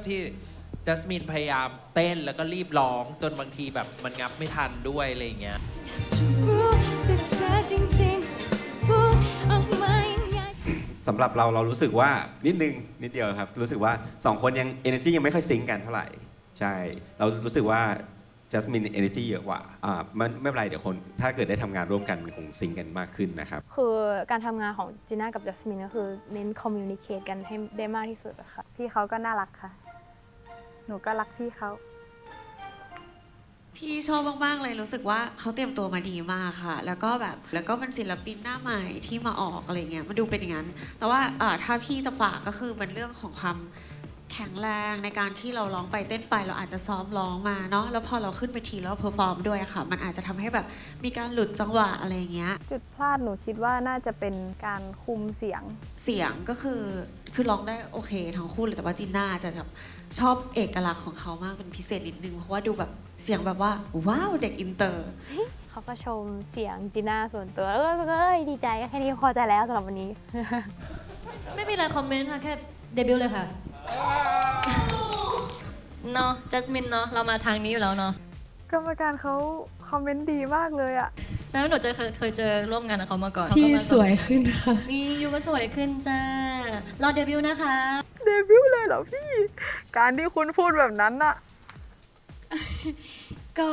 ที่จัสมินพยายามเต้นแล้วก็รีบร้องจนบางทีแบบมันงับไม่ทันด้วยอะไรอย่างเงี้ย รู้สึกเธอจริงๆจะพูดออกมายังไง สำหรับเรารู้สึกว่านิดเดียวครับรู้สึกว่า2คนยัง energy ยังไม่ค่อยซิงค์กันเท่าไหร่ใช่เรารู้สึกว่าจัสมิน energy เยอะกว่ามันไม่เป็นไรเดี๋ยวคนถ้าเกิดได้ทำงานร่วมกันมันคงซิงค์กันมากขึ้นนะครับ คือการทำงานของจีน่ากับจัสมินก็คือเน้นคอมมิวนิเคตกันให้ได้มากที่สุดอะค่ะพี่เขาก็น่ารักค่ะหนูก็รักพี่เขา ที่ชอบมากๆเลยรู้สึกว่าเขาเตรียมตัวมาดีมากค่ะแล้วก็เป็นศิลปินหน้าใหม่ที่มาออกอะไรเงี้ยมาดูเป็นอย่างนั้นแต่ว่าถ้าพี่จะฝากก็คือเป็นเรื่องของความแข็งแรงในการที่เราร้องไปเต้นไปเราอาจจะซ้อมร้องมาเนาะแล้วพอเราขึ้นไปทีแล้วเพอร์ฟอร์มด้วยค่ะมันอาจจะทำให้แบบมีการหลุดจังหวะอะไรเงี้ย จุดพลาดหนูคิดว่าน่าจะเป็นการคุมเสียง ก็คือร้องได้โอเคทั้งคู่เลยแต่ว่าจีน่าจะชอบเอกลักษณ์ของเขามากเป็นพิเศษนิดนึงเพราะว่าดูแบบเสียงแบบว่าว้าวเด็กอินเตอร์เขาก็ชมเสียงจีน่าส่วนตัวแล้วก็ดีใจแค่นี้พอใจแล้วสำหรับวันนี้ ไม่มีอะไรคอมเมนต์ค่ะแค่เดบิวต์เลยค่ะเนาะจัสมินเนาะเรามาทางนี้อยู่แล้วเนาะ กรรมการเขาคอมเมนต์ดีมากเลยอะ แล้วหนูเคยเจอร่วมงานกับเขามาก่อน พี่สวยขึ้นค่ะ นี่ยูก็สวยขึ้นจ้ารอเดบิวต์นะคะ เดบิวต์เลยเหรอพี่ การที่คุณพูดแบบนั้นอะ ก็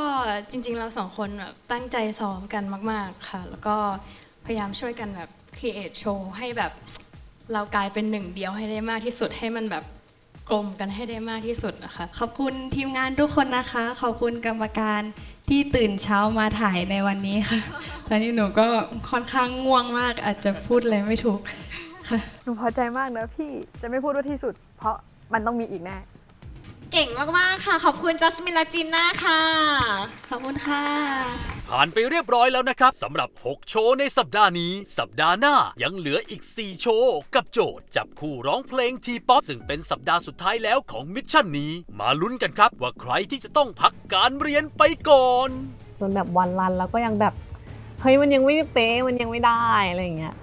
จริงๆเราสองคนแบบตั้งใจซ้อมกันมากๆค่ะแล้วก็พยายามช่วยกันแบบครีเอทโชว์ให้แบบเรากลายเป็นหนึ่งเดียวให้ได้มากที่สุดให้มันแบบกลมกันให้ได้มากที่สุดนะคะขอบคุณทีมงานทุกคนนะคะขอบคุณกรรมการที่ตื่นเช้ามาถ่ายในวันนี้ค่ะตอนนี้หนูก็ค่อนข้างง่วงมากอาจจะพูดอะไรไม่ถูกค่ะหนูพอใจมากนะพี่จะไม่พูดว่าที่สุด เพราะมันต้องมีอีกแน่ เก่งมากๆค่ะขอบคุณจัสมินและจีน่าค่ะขอบคุณค่ะ ผ่านไปเรียบร้อยแล้วนะครับสำหรับ 6 โชว์ในสัปดาห์นี้สัปดาห์หน้ายังเหลืออีก 4 โชว์กับโจทย์จับคู่ร้องเพลงทีป๊อปซึ่งเป็นสัปดาห์สุดท้ายแล้วของมิชชั่นนี้มาลุ้นกันครับว่าใครที่จะต้องพักการเรียนไปก่อนจนแบบวันรันแล้วก็ยังแบบเฮ้ยมันยังไม่เป๊ะมันยังไม่ได้อะไรอย่างเงี้ย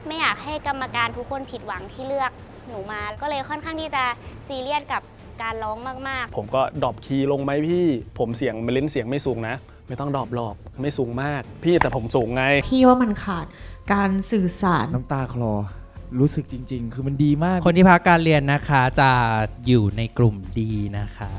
ไม่อยากให้กรรมการทุกคนผิดหวังที่เลือกหนูมาก็เลยค่อนข้างที่จะซีเรียสกับการร้องมากๆผมก็ดรอปคีย์ลงไหมพี่ผมเสียงมันเล่นเสียงไม่สูงนะไม่ต้องดรอปหรอกไม่สูงมากพี่แต่ผมสูงไงพี่ว่ามันขาดการสื่อสาร น้ำตาคลอรู้สึกจริงๆ คือมันดีมาก คนที่พักการเรียนนะคะจะอยู่ในกลุ่มดีนะคะ